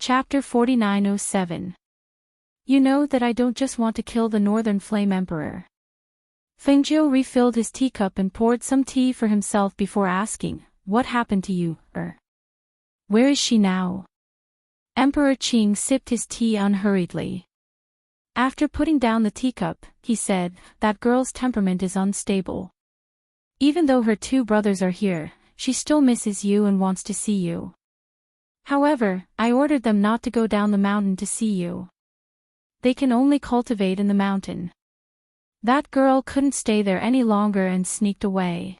Chapter 4907. You know that I don't just want to kill the Northern Flame Emperor. Fengjiu refilled his teacup and poured some tea for himself before asking, what happened to you, Where is she now? Emperor Qing sipped his tea unhurriedly. After putting down the teacup, he said, that girl's temperament is unstable. Even though her two brothers are here, she still misses you and wants to see you. However, I ordered them not to go down the mountain to see you. They can only cultivate in the mountain. That girl couldn't stay there any longer and sneaked away.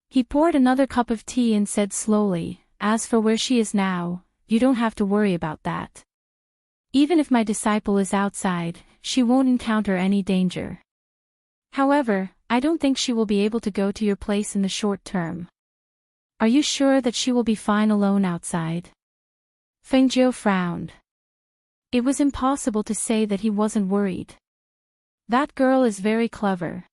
He poured another cup of tea and said slowly, as for where she is now, you don't have to worry about that. Even if my disciple is outside, she won't encounter any danger. However, I don't think she will be able to go to your place in the short term. Are you sure that she will be fine alone outside? Fengjiu frowned. It was impossible to say that he wasn't worried. That girl is very clever.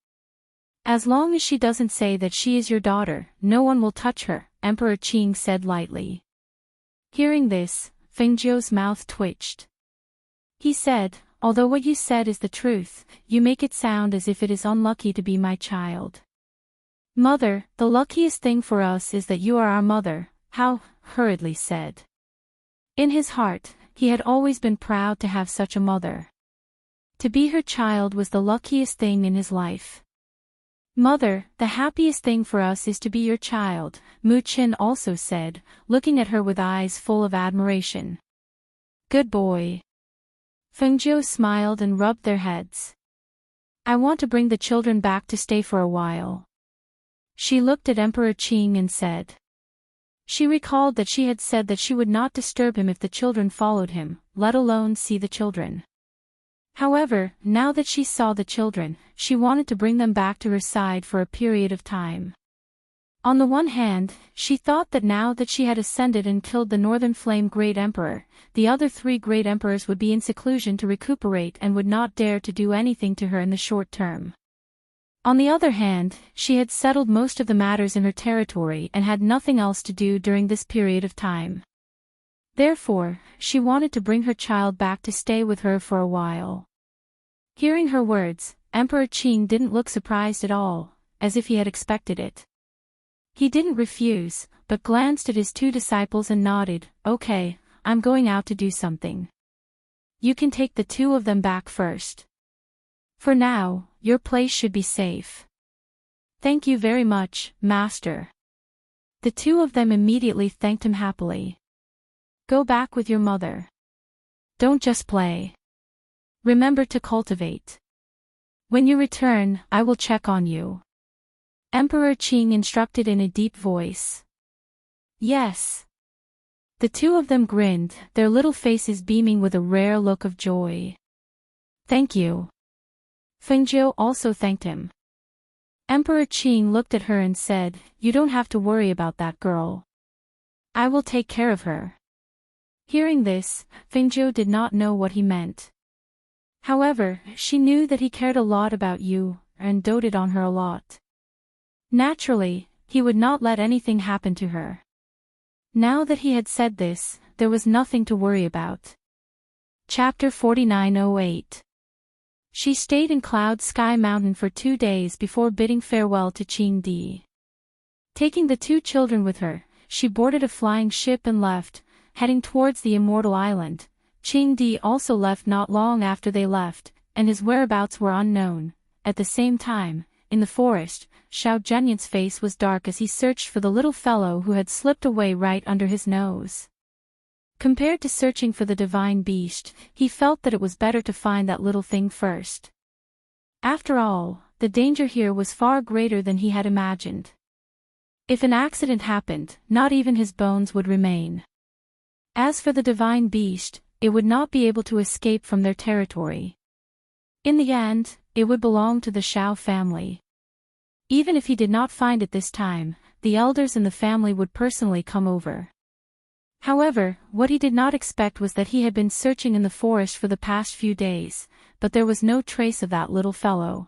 As long as she doesn't say that she is your daughter, no one will touch her, Emperor Qing said lightly. Hearing this, Fengjiu's mouth twitched. He said, although what you said is the truth, you make it sound as if it is unlucky to be my child. Mother, the luckiest thing for us is that you are our mother, Hao hurriedly said. In his heart, he had always been proud to have such a mother. To be her child was the luckiest thing in his life. Mother, the happiest thing for us is to be your child, Mu Qin also said, looking at her with eyes full of admiration. Good boy. Fengjiu smiled and rubbed their heads. I want to bring the children back to stay for a while. She looked at Emperor Qing and said. She recalled that she had said that she would not disturb him if the children followed him, let alone see the children. However, now that she saw the children, she wanted to bring them back to her side for a period of time. On the one hand, she thought that now that she had ascended and killed the Northern Flame Great Emperor, the other three Great Emperors would be in seclusion to recuperate and would not dare to do anything to her in the short term. On the other hand, she had settled most of the matters in her territory and had nothing else to do during this period of time. Therefore, she wanted to bring her child back to stay with her for a while. Hearing her words, Emperor Qing didn't look surprised at all, as if he had expected it. He didn't refuse, but glanced at his two disciples and nodded, okay, I'm going out to do something. You can take the two of them back first. For now, your place should be safe. Thank you very much, Master. The two of them immediately thanked him happily. Go back with your mother. Don't just play. Remember to cultivate. When you return, I will check on you. Emperor Qing instructed in a deep voice. Yes. The two of them grinned, their little faces beaming with a rare look of joy. Thank you. Fengjiu also thanked him. Emperor Qing looked at her and said, you don't have to worry about that girl. I will take care of her. Hearing this, Fengjiu did not know what he meant. However, she knew that he cared a lot about you, and doted on her a lot. Naturally, he would not let anything happen to her. Now that he had said this, there was nothing to worry about. Chapter 4908. She stayed in Cloud Sky Mountain for 2 days before bidding farewell to Qing Di. Taking the two children with her, she boarded a flying ship and left, heading towards the Immortal Island. Qing Di also left not long after they left, and his whereabouts were unknown. At the same time, in the forest, Xiao Zhenyan's face was dark as he searched for the little fellow who had slipped away right under his nose. Compared to searching for the divine beast, he felt that it was better to find that little thing first. After all, the danger here was far greater than he had imagined. If an accident happened, not even his bones would remain. As for the divine beast, it would not be able to escape from their territory. In the end, it would belong to the Xiao family. Even if he did not find it this time, the elders in the family would personally come over. However, what he did not expect was that he had been searching in the forest for the past few days, but there was no trace of that little fellow.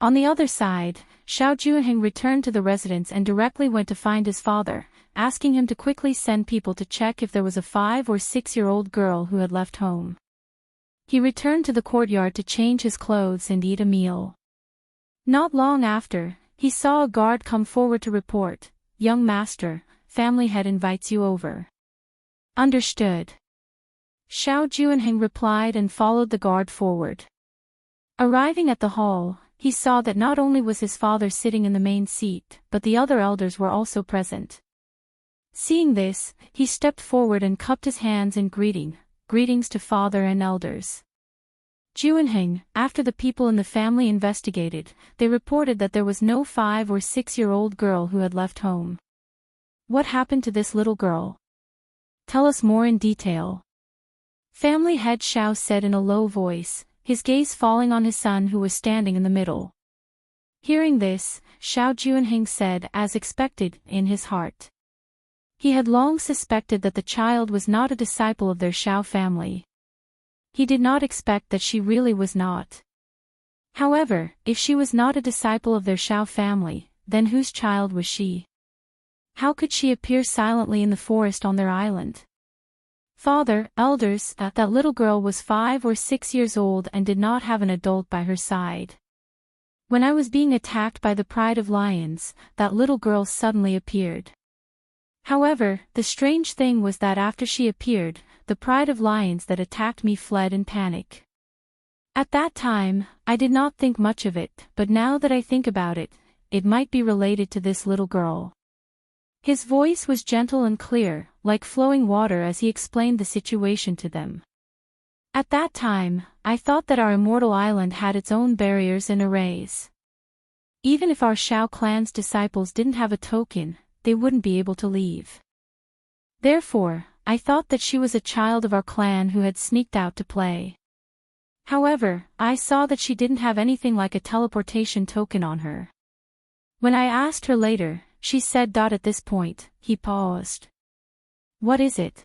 On the other side, Xiao Juanheng returned to the residence and directly went to find his father, asking him to quickly send people to check if there was a 5 or 6-year-old girl who had left home. He returned to the courtyard to change his clothes and eat a meal. Not long after, he saw a guard come forward to report, "Young master, family head invites you over." "Understood." Xiao Juanheng replied and followed the guard forward. Arriving at the hall, he saw that not only was his father sitting in the main seat, but the other elders were also present. Seeing this, he stepped forward and cupped his hands in greetings to father and elders. Juanheng, after the people in the family investigated, they reported that there was no 5 or 6-year-old girl who had left home. "What happened to this little girl? Tell us more in detail." Family head Xiao said in a low voice, his gaze falling on his son who was standing in the middle. Hearing this, Xiao Juanheng said, as expected, in his heart. He had long suspected that the child was not a disciple of their Xiao family. He did not expect that she really was not. However, if she was not a disciple of their Xiao family, then whose child was she? How could she appear silently in the forest on their island? "Father, elders, that little girl was 5 or 6 years old and did not have an adult by her side. When I was being attacked by the pride of lions, that little girl suddenly appeared. However, the strange thing was that after she appeared, the pride of lions that attacked me fled in panic. At that time, I did not think much of it, but now that I think about it, it might be related to this little girl." His voice was gentle and clear, like flowing water as he explained the situation to them. "At that time, I thought that our immortal island had its own barriers and arrays. Even if our Xiao clan's disciples didn't have a token, they wouldn't be able to leave. Therefore, I thought that she was a child of our clan who had sneaked out to play. However, I saw that she didn't have anything like a teleportation token on her. When I asked her later, she said. At this point, he paused. "What is it?"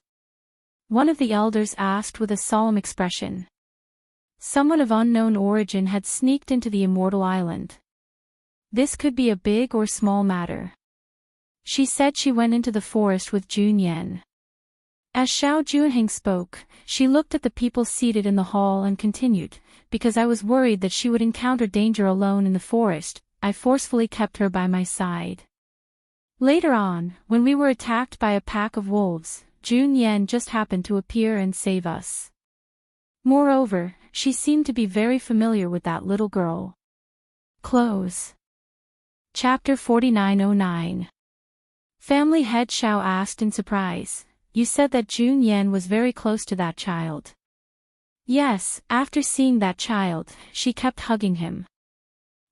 one of the elders asked with a solemn expression. Someone of unknown origin had sneaked into the immortal island. This could be a big or small matter. She said she went into the forest with Jun Yan. As Xiao Juanheng spoke, she looked at the people seated in the hall and continued, "Because I was worried that she would encounter danger alone in the forest, I forcefully kept her by my side. Later on, when we were attacked by a pack of wolves, Jun Yan just happened to appear and save us. Moreover, she seemed to be very familiar with that little girl." Close. Chapter 4909. Family head Xiao asked in surprise, "You said that Jun Yan was very close to that child?" "Yes, after seeing that child, she kept hugging him."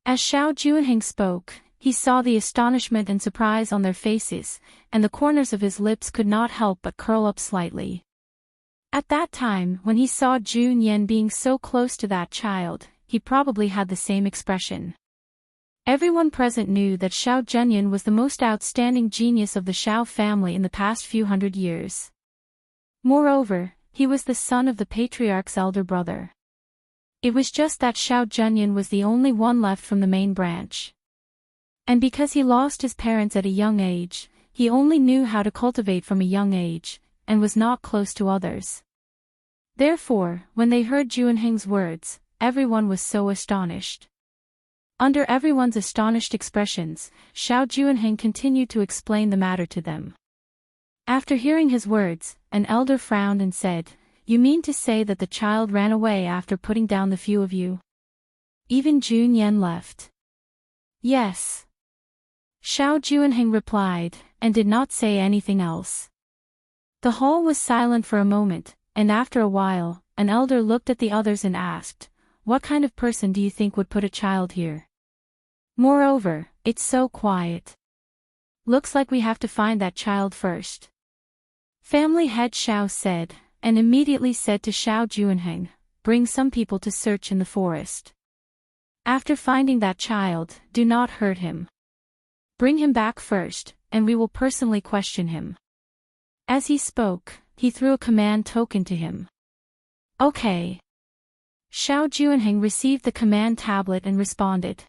As Xiao Juanheng spoke, he saw the astonishment and surprise on their faces, and the corners of his lips could not help but curl up slightly. At that time, when he saw Jun Yan being so close to that child, he probably had the same expression. Everyone present knew that Xiao Zhenyan was the most outstanding genius of the Xiao family in the past few hundred years. Moreover, he was the son of the patriarch's elder brother. It was just that Xiao Zhenyan was the only one left from the main branch. And because he lost his parents at a young age, he only knew how to cultivate from a young age, and was not close to others. Therefore, when they heard Juanheng's words, everyone was so astonished. Under everyone's astonished expressions, Xiao Juanheng continued to explain the matter to them. After hearing his words, an elder frowned and said, "You mean to say that the child ran away after putting down the few of you? Even Jun Yan left?" "Yes." Xiao Juanheng replied, and did not say anything else. The hall was silent for a moment, and after a while, an elder looked at the others and asked, "What kind of person do you think would put a child here? Moreover, it's so quiet. Looks like we have to find that child first." Family head Xiao said, and immediately said to Xiao Juanheng, "Bring some people to search in the forest. After finding that child, do not hurt him. Bring him back first, and we will personally question him." As he spoke, he threw a command token to him. "Okay." Xiao Juanheng received the command tablet and responded.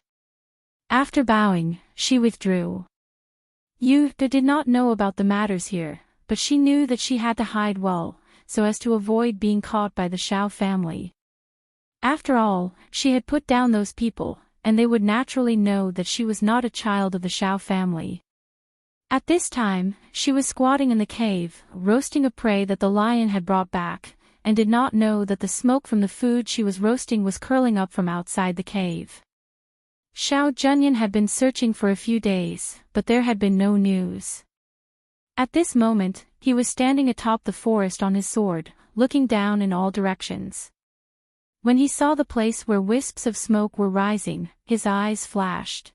After bowing, she withdrew. Yu did not know about the matters here, but she knew that she had to hide well, so as to avoid being caught by the Xiao family. After all, she had put down those people, and they would naturally know that she was not a child of the Xiao family. At this time, she was squatting in the cave, roasting a prey that the lion had brought back, and did not know that the smoke from the food she was roasting was curling up from outside the cave. Xiao Junyan had been searching for a few days, but there had been no news. At this moment, he was standing atop the forest on his sword, looking down in all directions. When he saw the place where wisps of smoke were rising, his eyes flashed.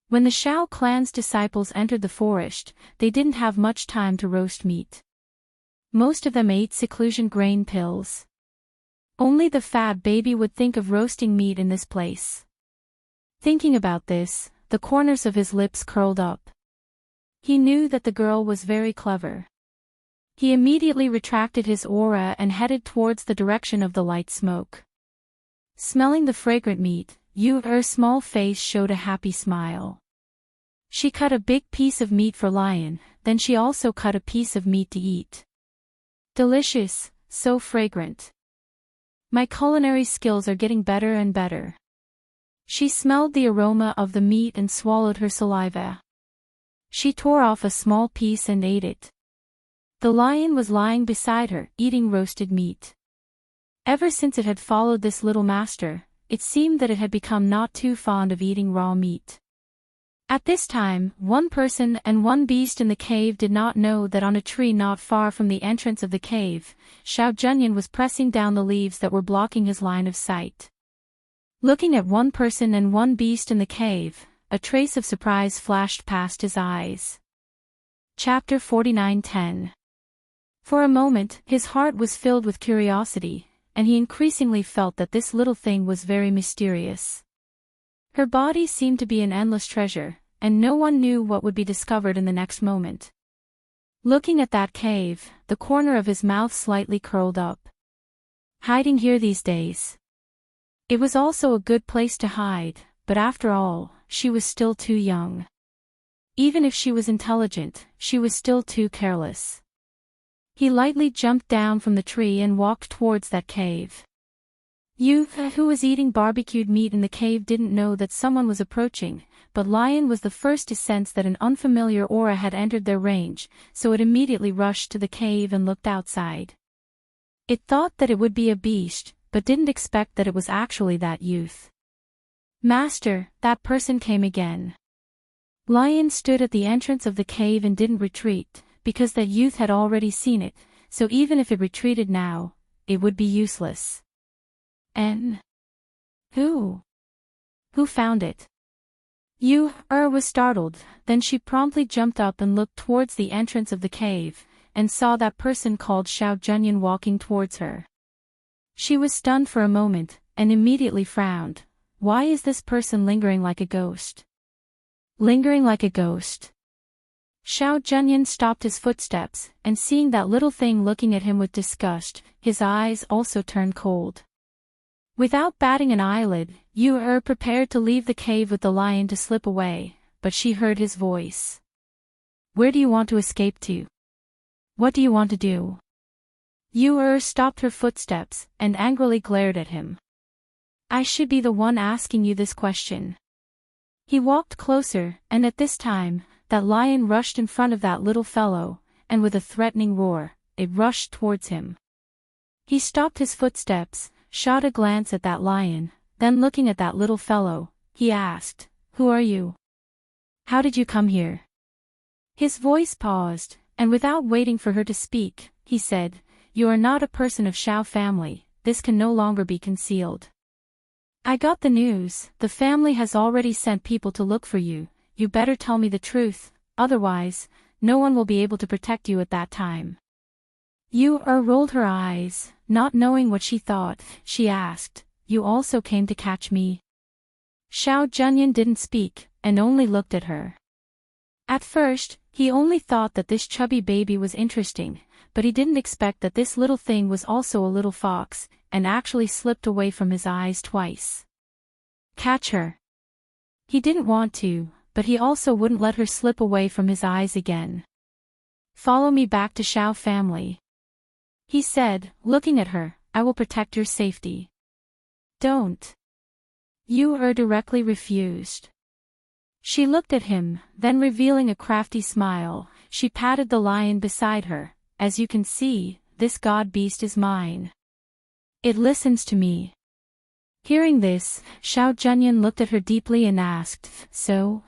When the Xiao clan's disciples entered the forest, they didn't have much time to roast meat. Most of them ate seclusion grain pills. Only the fat baby would think of roasting meat in this place. Thinking about this, the corners of his lips curled up. He knew that the girl was very clever. He immediately retracted his aura and headed towards the direction of the light smoke. Smelling the fragrant meat, Yu's small face showed a happy smile. She cut a big piece of meat for Lion, then she also cut a piece of meat to eat. Delicious, so fragrant. My culinary skills are getting better and better. She smelled the aroma of the meat and swallowed her saliva. She tore off a small piece and ate it. The lion was lying beside her, eating roasted meat. Ever since it had followed this little master, it seemed that it had become not too fond of eating raw meat. At this time, one person and one beast in the cave did not know that on a tree not far from the entrance of the cave, Xiao Junyan was pressing down the leaves that were blocking his line of sight. Looking at one person and one beast in the cave, a trace of surprise flashed past his eyes. Chapter 49:10. For a moment, his heart was filled with curiosity, and he increasingly felt that this little thing was very mysterious. Her body seemed to be an endless treasure, and no one knew what would be discovered in the next moment. Looking at that cave, the corner of his mouth slightly curled up. Hiding here these days. It was also a good place to hide, but after all, she was still too young. Even if she was intelligent, she was still too careless. He lightly jumped down from the tree and walked towards that cave. Yu, who was eating barbecued meat in the cave, didn't know that someone was approaching, but Lion was the first to sense that an unfamiliar aura had entered their range, so it immediately rushed to the cave and looked outside. It thought that it would be a beast, but didn't expect that it was actually that youth. Master, that person came again. Lion stood at the entrance of the cave and didn't retreat, because that youth had already seen it, so even if it retreated now, it would be useless. And who found it? Yu was startled, then she promptly jumped up and looked towards the entrance of the cave, and saw that person called Xiao Junyan walking towards her. She was stunned for a moment, and immediately frowned. Why is this person lingering like a ghost? Lingering like a ghost? Xiao Junyan stopped his footsteps, and seeing that little thing looking at him with disgust, his eyes also turned cold. Without batting an eyelid, Yu prepared to leave the cave with the lion to slip away, but she heard his voice. Where do you want to escape to? What do you want to do? Yu stopped her footsteps, and angrily glared at him. I should be the one asking you this question. He walked closer, and at this time, that lion rushed in front of that little fellow, and with a threatening roar, it rushed towards him. He stopped his footsteps, shot a glance at that lion, then looking at that little fellow, he asked, Who are you? How did you come here? His voice paused, and without waiting for her to speak, he said, You are not a person of Xiao family, this can no longer be concealed. I got the news, the family has already sent people to look for you, you better tell me the truth, otherwise, no one will be able to protect you at that time. Yu rolled her eyes, not knowing what she thought, she asked, You also came to catch me? Xiao Junyan didn't speak, and only looked at her. At first, he only thought that this chubby baby was interesting, but he didn't expect that this little thing was also a little fox, and actually slipped away from his eyes twice. Catch her. He didn't want to, but he also wouldn't let her slip away from his eyes again. "Follow me back to Xiao family," he said, looking at her. "I will protect your safety." "Don't." Yu directly refused. She looked at him, then revealing a crafty smile, she patted the lion beside her. "As you can see, this god beast is mine. It listens to me." Hearing this, Xiao Zhenyan looked at her deeply and asked, So?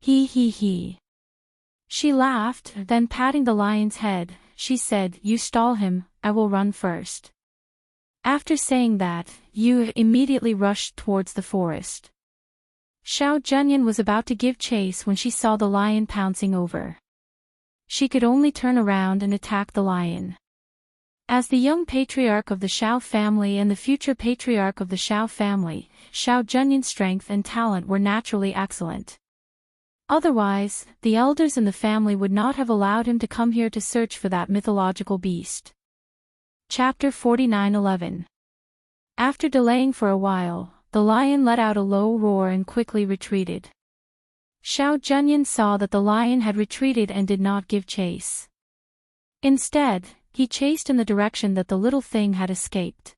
He. She laughed, then patting the lion's head, she said, "You stall him, I will run first." After saying that, Yu immediately rushed towards the forest. Xiao Zhenyan was about to give chase when she saw the lion pouncing over. She could only turn around and attack the lion. As the young patriarch of the Xiao family and the future patriarch of the Xiao family, Xiao Zhenyan's strength and talent were naturally excellent. Otherwise, the elders in the family would not have allowed him to come here to search for that mythological beast. Chapter 49:11. After delaying for a while, the lion let out a low roar and quickly retreated. Xiao Zhenyan saw that the lion had retreated and did not give chase. Instead, he chased in the direction that the little thing had escaped.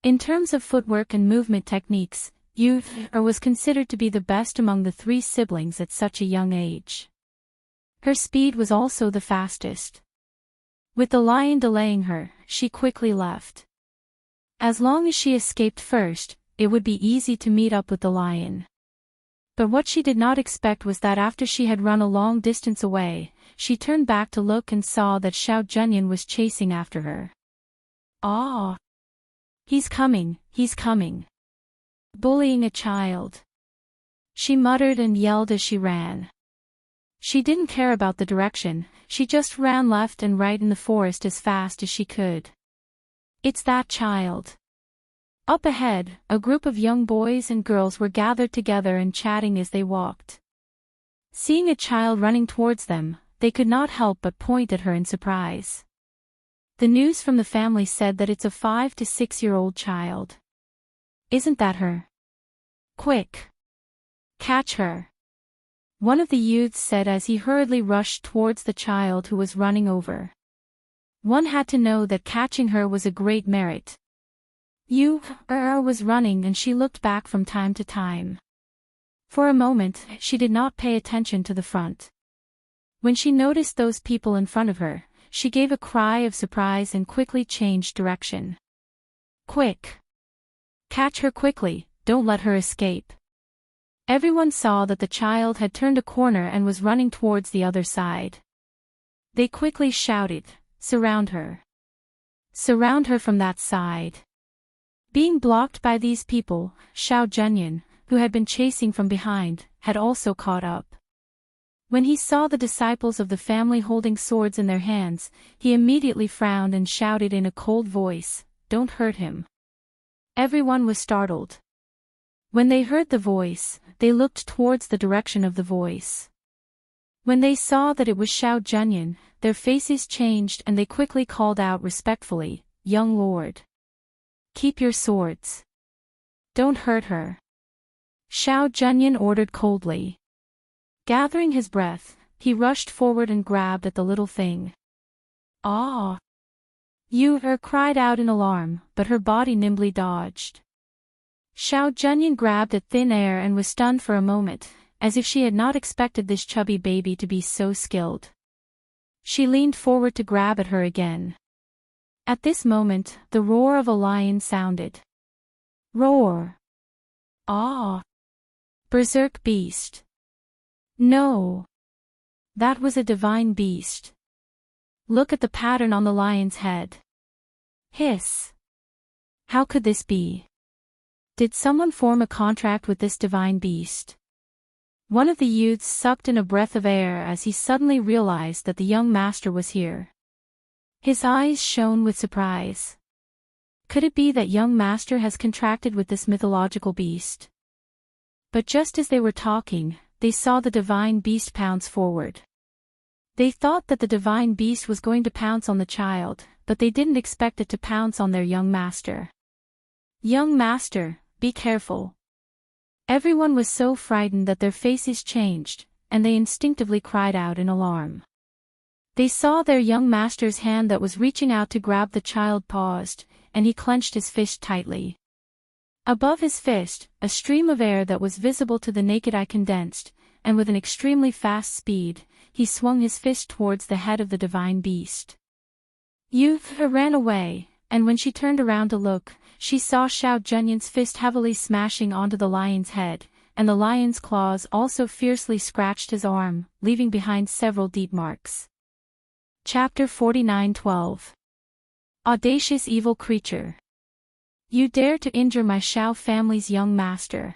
In terms of footwork and movement techniques, Yu was considered to be the best among the three siblings at such a young age. Her speed was also the fastest. With the lion delaying her, she quickly left. As long as she escaped first, it would be easy to meet up with the lion. But what she did not expect was that after she had run a long distance away, she turned back to look and saw that Xiao Zhenyan was chasing after her. "Ah! He's coming. Bullying a child," she muttered and yelled as she ran. She didn't care about the direction, she just ran left and right in the forest as fast as she could. "It's that child." Up ahead, a group of young boys and girls were gathered together and chatting as they walked. Seeing a child running towards them, they could not help but point at her in surprise. The news from the family said that it's a 5 to 6-year-old child. "Isn't that her? Quick! Catch her!" one of the youths said as he hurriedly rushed towards the child who was running over. One had to know that catching her was a great merit. Yu was running and she looked back from time to time. For a moment, she did not pay attention to the front. When she noticed those people in front of her, she gave a cry of surprise and quickly changed direction. "Quick! Catch her quickly, don't let her escape." Everyone saw that the child had turned a corner and was running towards the other side. They quickly shouted, "Surround her! Surround her from that side!" Being blocked by these people, Xiao Zhenyan, who had been chasing from behind, had also caught up. When he saw the disciples of the family holding swords in their hands, he immediately frowned and shouted in a cold voice, "Don't hurt him." Everyone was startled. When they heard the voice, they looked towards the direction of the voice. When they saw that it was Xiao Zhenyan, their faces changed and they quickly called out respectfully, "Young lord. Keep your swords. Don't hurt her." Xiao Zhenyan ordered coldly. Gathering his breath, he rushed forward and grabbed at the little thing. "Ah!" Yu cried out in alarm, but her body nimbly dodged. Xiao Zhenyan grabbed at thin air and was stunned for a moment, as if she had not expected this chubby baby to be so skilled. She leaned forward to grab at her again. At this moment, the roar of a lion sounded. Roar! Ah! Berserk beast! No! That was a divine beast. Look at the pattern on the lion's head. Hiss! How could this be? Did someone form a contract with this divine beast? One of the youths sucked in a breath of air as he suddenly realized that the young master was here. His eyes shone with surprise. Could it be that young master has contracted with this mythological beast? But just as they were talking, they saw the divine beast pounce forward. They thought that the divine beast was going to pounce on the child, but they didn't expect it to pounce on their young master. "Young master, be careful." Everyone was so frightened that their faces changed, and they instinctively cried out in alarm. They saw their young master's hand that was reaching out to grab the child paused, and he clenched his fist tightly. Above his fist, a stream of air that was visible to the naked eye condensed, and with an extremely fast speed, he swung his fist towards the head of the divine beast. Youth ran away, and when she turned around to look, she saw Xiao Zhenyan's fist heavily smashing onto the lion's head, and the lion's claws also fiercely scratched his arm, leaving behind several deep marks. Chapter 49:12. Audacious Evil Creature. You dare to injure my Xiao family's young master.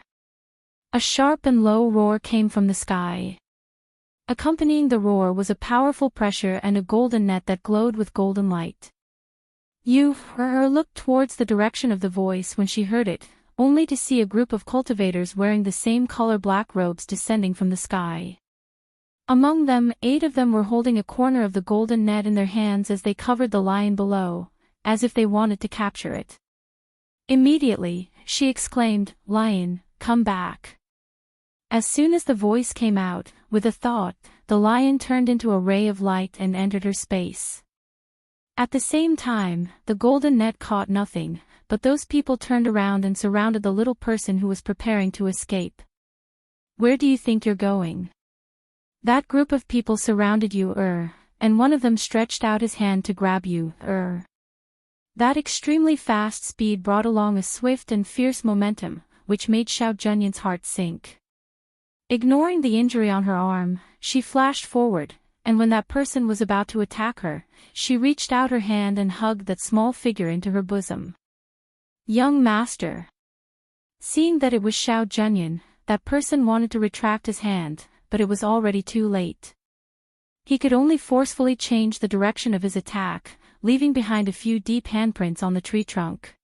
A sharp and low roar came from the sky. Accompanying the roar was a powerful pressure and a golden net that glowed with golden light. Yu looked towards the direction of the voice when she heard it, only to see a group of cultivators wearing the same color black robes descending from the sky. Among them, 8 of them were holding a corner of the golden net in their hands as they covered the lion below, as if they wanted to capture it. Immediately, she exclaimed, "Lion, come back." As soon as the voice came out, with a thought, the lion turned into a ray of light and entered her space. At the same time, the golden net caught nothing, but those people turned around and surrounded the little person who was preparing to escape. "Where do you think you're going?" That group of people surrounded you, and one of them stretched out his hand to grab you, That extremely fast speed brought along a swift and fierce momentum, which made Xiao Zhenyan's heart sink. Ignoring the injury on her arm, she flashed forward, and when that person was about to attack her, she reached out her hand and hugged that small figure into her bosom. "Young master." Seeing that it was Xiao Zhenyan, that person wanted to retract his hand, but it was already too late. He could only forcefully change the direction of his attack, leaving behind a few deep handprints on the tree trunk.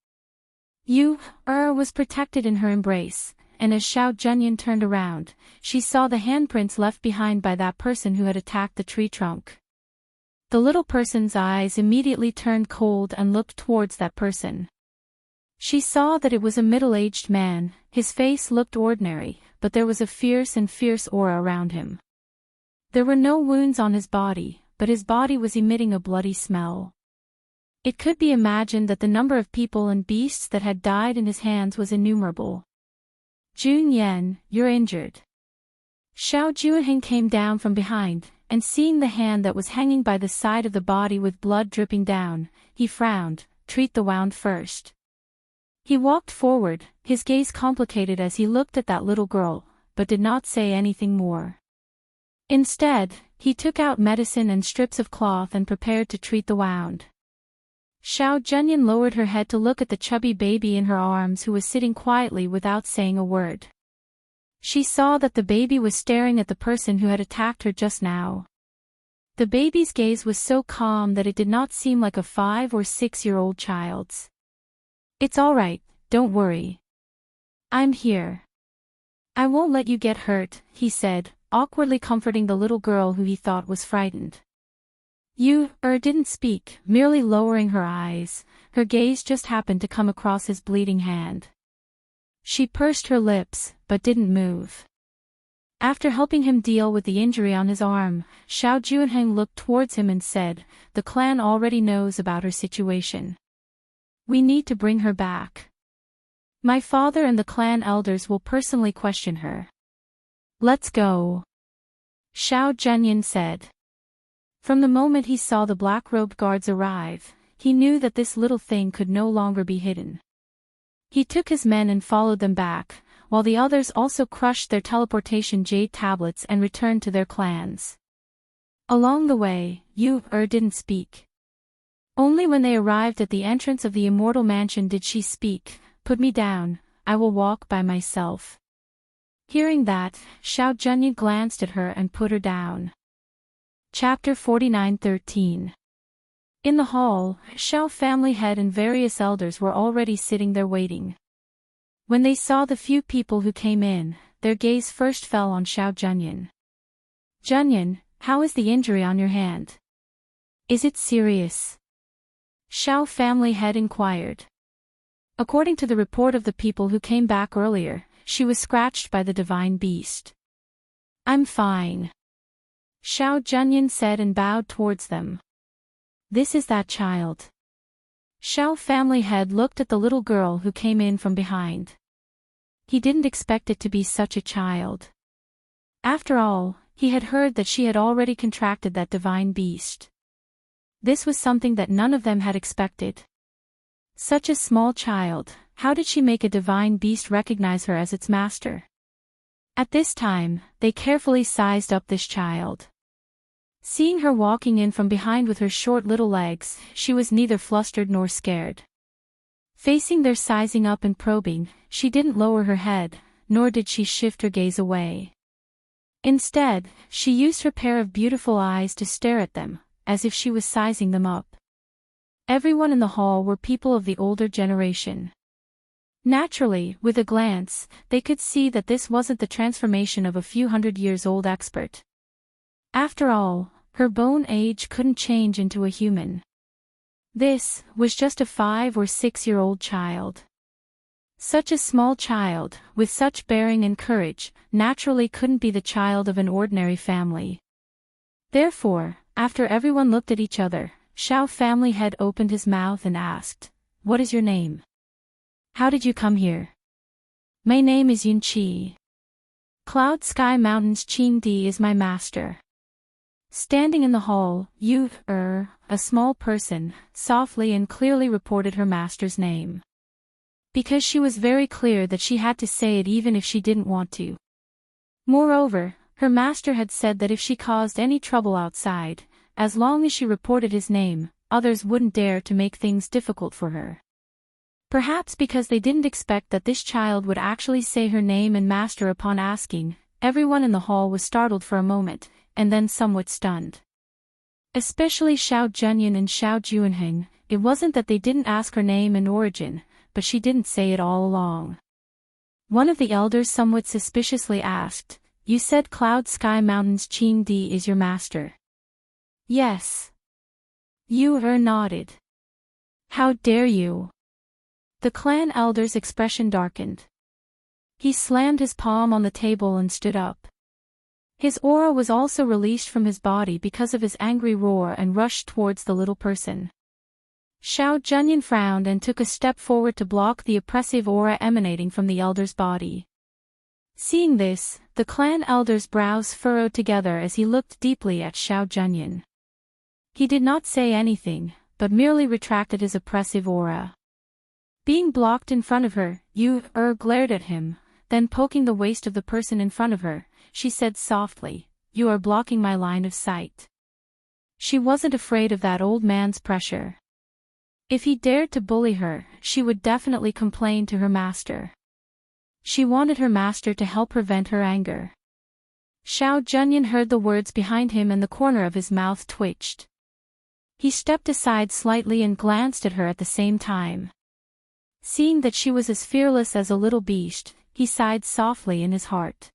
Yu was protected in her embrace, and as Xiao Zhenyan turned around, she saw the handprints left behind by that person who had attacked the tree trunk. The little person's eyes immediately turned cold and looked towards that person. She saw that it was a middle-aged man. His face looked ordinary, but there was a fierce aura around him. There were no wounds on his body, but his body was emitting a bloody smell. It could be imagined that the number of people and beasts that had died in his hands was innumerable. "Jun Yan, you're injured." Xiao Juanheng came down from behind, and seeing the hand that was hanging by the side of the body with blood dripping down, he frowned. "Treat the wound first." He walked forward, his gaze complicated as he looked at that little girl, but did not say anything more. Instead, he took out medicine and strips of cloth and prepared to treat the wound. Xiao Zhenyan lowered her head to look at the chubby baby in her arms who was sitting quietly without saying a word. She saw that the baby was staring at the person who had attacked her just now. The baby's gaze was so calm that it did not seem like a 5 or 6-year-old child's. "It's all right, don't worry. I'm here. I won't let you get hurt," he said, awkwardly comforting the little girl who he thought was frightened. Yu didn't speak, merely lowering her eyes. Her gaze just happened to come across his bleeding hand. She pursed her lips, but didn't move. After helping him deal with the injury on his arm, Xiao Juanheng looked towards him and said, "The clan already knows about her situation. We need to bring her back. My father and the clan elders will personally question her." "Let's go," Xiao Zhenyan said. From the moment he saw the black-robed guards arrive, he knew that this little thing could no longer be hidden. He took his men and followed them back, while the others also crushed their teleportation jade tablets and returned to their clans. Along the way, Yu didn't speak. Only when they arrived at the entrance of the immortal mansion did she speak. "Put me down, I will walk by myself." Hearing that, Xiao Zhenyan glanced at her and put her down. Chapter 49:13. In the hall, Xiao family head and various elders were already sitting there waiting. When they saw the few people who came in, their gaze first fell on Xiao Zhenyan. "Zhenyan, how is the injury on your hand? Is it serious?" Xiao family head inquired. According to the report of the people who came back earlier, she was scratched by the divine beast. "I'm fine," Xiao Junyan said and bowed towards them. "This is that child." Xiao family head looked at the little girl who came in from behind. He didn't expect it to be such a child. After all, he had heard that she had already contracted that divine beast. This was something that none of them had expected. Such a small child, how did she make a divine beast recognize her as its master? At this time, they carefully sized up this child. Seeing her walking in from behind with her short little legs, she was neither flustered nor scared. Facing their sizing up and probing, she didn't lower her head, nor did she shift her gaze away. Instead, she used her pair of beautiful eyes to stare at them, as if she was sizing them up. Everyone in the hall were people of the older generation. Naturally, with a glance, they could see that this wasn't the transformation of a few 100-years-old expert. After all, her bone age couldn't change into a human. This was just a 5 or 6-year-old child. Such a small child, with such bearing and courage, naturally couldn't be the child of an ordinary family. Therefore, after everyone looked at each other, Xiao family head opened his mouth and asked, "What is your name? How did you come here?" "My name is Yunqi. Cloud Sky Mountains Qingdi is my master." Standing in the hall, a small person, softly and clearly reported her master's name. Because she was very clear that she had to say it even if she didn't want to. Moreover, her master had said that if she caused any trouble outside, as long as she reported his name, others wouldn't dare to make things difficult for her. Perhaps because they didn't expect that this child would actually say her name and master upon asking, everyone in the hall was startled for a moment, and then somewhat stunned. Especially Xiao Junyan and Xiao Juanheng. It wasn't that they didn't ask her name and origin, but she didn't say it all along. One of the elders somewhat suspiciously asked, "You said Cloud Sky Mountains Qingdi is your master?" "Yes." Yu nodded. "How dare you?" The clan elder's expression darkened. He slammed his palm on the table and stood up. His aura was also released from his body because of his angry roar and rushed towards the little person. Xiao Junyan frowned and took a step forward to block the oppressive aura emanating from the elder's body. Seeing this, the clan elder's brows furrowed together as he looked deeply at Xiao Junyan. He did not say anything, but merely retracted his oppressive aura. Being blocked in front of her, Yu glared at him, then poking the waist of the person in front of her, she said softly, "You are blocking my line of sight." She wasn't afraid of that old man's pressure. If he dared to bully her, she would definitely complain to her master. She wanted her master to help prevent her anger. Xiao Junyan heard the words behind him and the corner of his mouth twitched. He stepped aside slightly and glanced at her at the same time. Seeing that she was as fearless as a little beast, he sighed softly in his heart.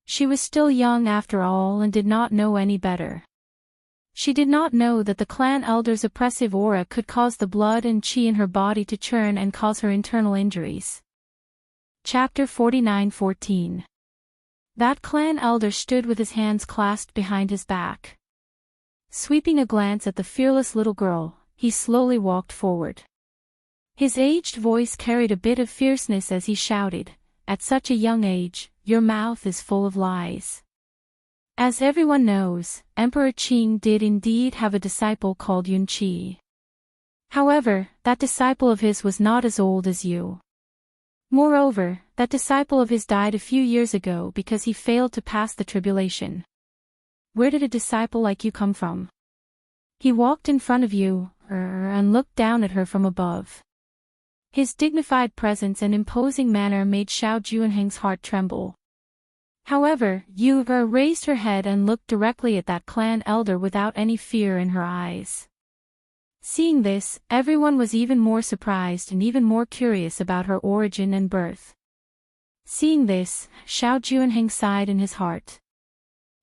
She was still young after all and did not know any better. She did not know that the clan elder's oppressive aura could cause the blood and qi in her body to churn and cause her internal injuries. Chapter 49:14. That clan elder stood with his hands clasped behind his back. Sweeping a glance at the fearless little girl, he slowly walked forward. His aged voice carried a bit of fierceness as he shouted, "At such a young age, your mouth is full of lies." As everyone knows, Emperor Qing did indeed have a disciple called Yunqi. However, that disciple of his was not as old as you. Moreover, that disciple of his died a few years ago because he failed to pass the tribulation. Where did a disciple like you come from? He walked in front of you, and looked down at her from above. His dignified presence and imposing manner made Xiao Juanheng's heart tremble. However, Yu raised her head and looked directly at that clan elder without any fear in her eyes. Seeing this, everyone was even more surprised and even more curious about her origin and birth. Seeing this, Xiao Juanheng sighed in his heart.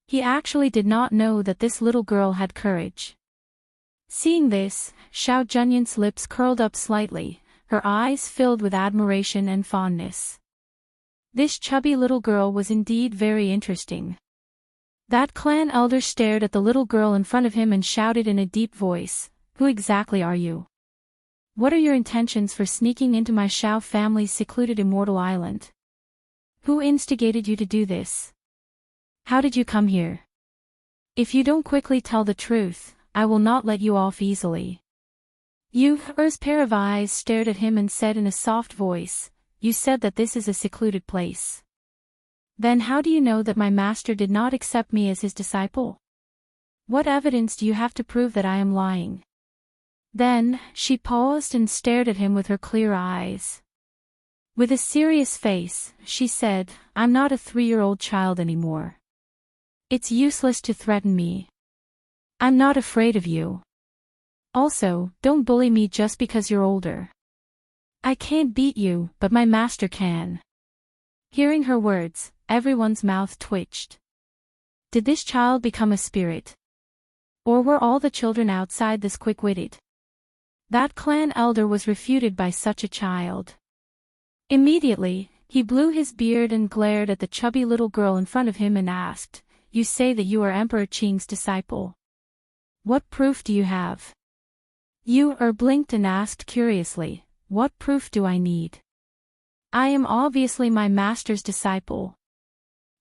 He actually did not know that this little girl had courage. Seeing this, Xiao Junyan's lips curled up slightly, her eyes filled with admiration and fondness. This chubby little girl was indeed very interesting. That clan elder stared at the little girl in front of him and shouted in a deep voice, "Who exactly are you? What are your intentions for sneaking into my Shao family's secluded immortal island? Who instigated you to do this? How did you come here? If you don't quickly tell the truth, I will not let you off easily." Yu's pair of eyes stared at him and said in a soft voice, "You said that this is a secluded place. Then how do you know that my master did not accept me as his disciple? What evidence do you have to prove that I am lying?" Then, she paused and stared at him with her clear eyes. With a serious face, she said, "I'm not a 3-year-old child anymore. It's useless to threaten me. I'm not afraid of you. Also, don't bully me just because you're older. I can't beat you, but my master can." Hearing her words, everyone's mouth twitched. Did this child become a spirit? Or were all the children outside this quick-witted? That clan elder was refuted by such a child. Immediately, he blew his beard and glared at the chubby little girl in front of him and asked, "You say that you are Emperor Qing's disciple. What proof do you have?" Yu blinked and asked curiously, "What proof do I need? I am obviously my master's disciple.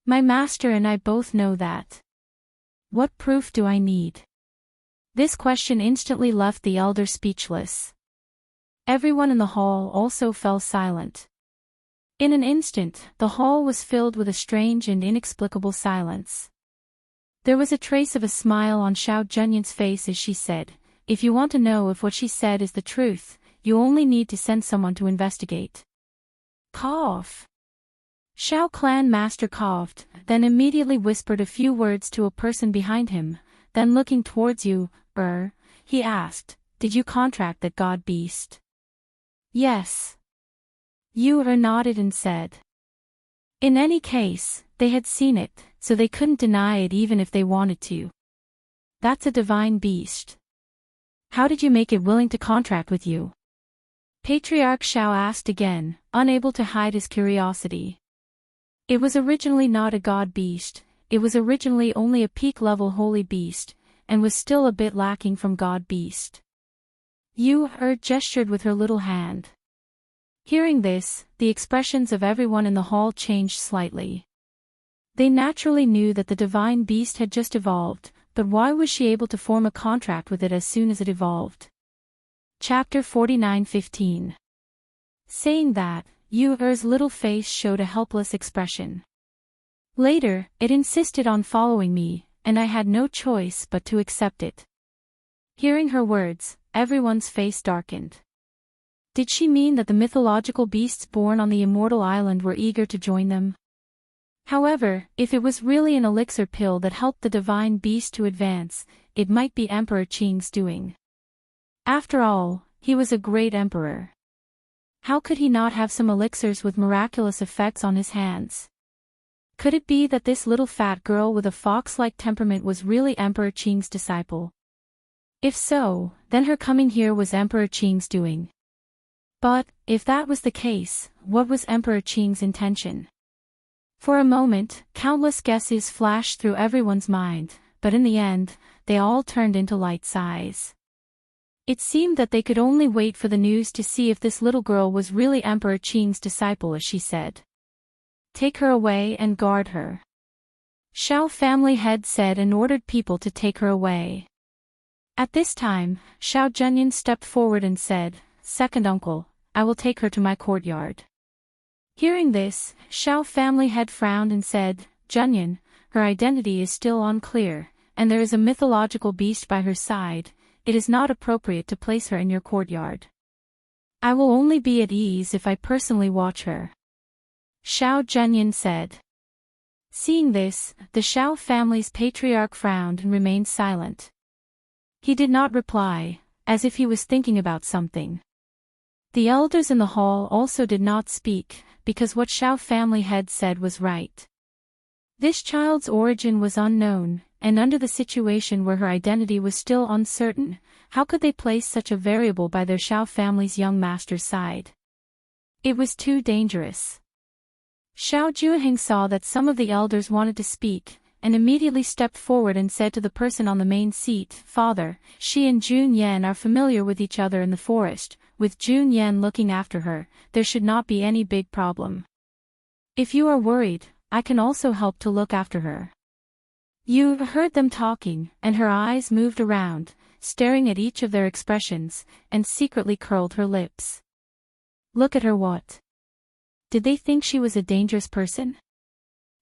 My master and I both know that. What proof do I need?" This question instantly left the elder speechless. Everyone in the hall also fell silent. In an instant, the hall was filled with a strange and inexplicable silence. There was a trace of a smile on Xiao Junyin's face as she said, "If you want to know if what she said is the truth, you only need to send someone to investigate." Cough. Xiao clan master coughed, then immediately whispered a few words to a person behind him, then looking towards Yu, he asked, "Did you contract that god beast?" "Yes." Yu nodded and said. In any case, they had seen it, so they couldn't deny it even if they wanted to. "That's a divine beast. How did you make it willing to contract with you?" Patriarch Xiao asked again, unable to hide his curiosity. "It was originally not a god beast, it was originally only a peak-level holy beast, and was still a bit lacking from god beast." Yu gestured with her little hand. Hearing this, the expressions of everyone in the hall changed slightly. They naturally knew that the divine beast had just evolved, but why was she able to form a contract with it as soon as it evolved? Chapter 49:15. Saying that, Yu's little face showed a helpless expression. "Later, it insisted on following me, and I had no choice but to accept it." Hearing her words, everyone's face darkened. Did she mean that the mythological beasts born on the immortal island were eager to join them? However, if it was really an elixir pill that helped the divine beast to advance, it might be Emperor Qing's doing. After all, he was a great emperor. How could he not have some elixirs with miraculous effects on his hands? Could it be that this little fat girl with a fox-like temperament was really Emperor Qing's disciple? If so, then her coming here was Emperor Qing's doing. But, if that was the case, what was Emperor Qing's intention? For a moment, countless guesses flashed through everyone's mind, but in the end, they all turned into light sighs. It seemed that they could only wait for the news to see if this little girl was really Emperor Qing's disciple as she said. "Take her away and guard her." Xiao family head said and ordered people to take her away. At this time, Xiao Junyin stepped forward and said, "Second uncle, I will take her to my courtyard." Hearing this, Xiao family head frowned and said, "Junyin, her identity is still unclear, and there is a mythological beast by her side. It is not appropriate to place her in your courtyard. I will only be at ease if I personally watch her." Xiao Junyin said. Seeing this, the Xiao family's patriarch frowned and remained silent. He did not reply, as if he was thinking about something. The elders in the hall also did not speak, because what Xiao family head said was right. This child's origin was unknown, and under the situation where her identity was still uncertain, how could they place such a variable by their Xiao family's young master's side? It was too dangerous. Xiao Juheng saw that some of the elders wanted to speak, and immediately stepped forward and said to the person on the main seat, "Father, she and Jun Yan are familiar with each other in the forest. With Jun Yan looking after her, there should not be any big problem. If you are worried, I can also help to look after her." You heard them talking, and her eyes moved around, staring at each of their expressions, and secretly curled her lips. Look at her. What? Did they think she was a dangerous person?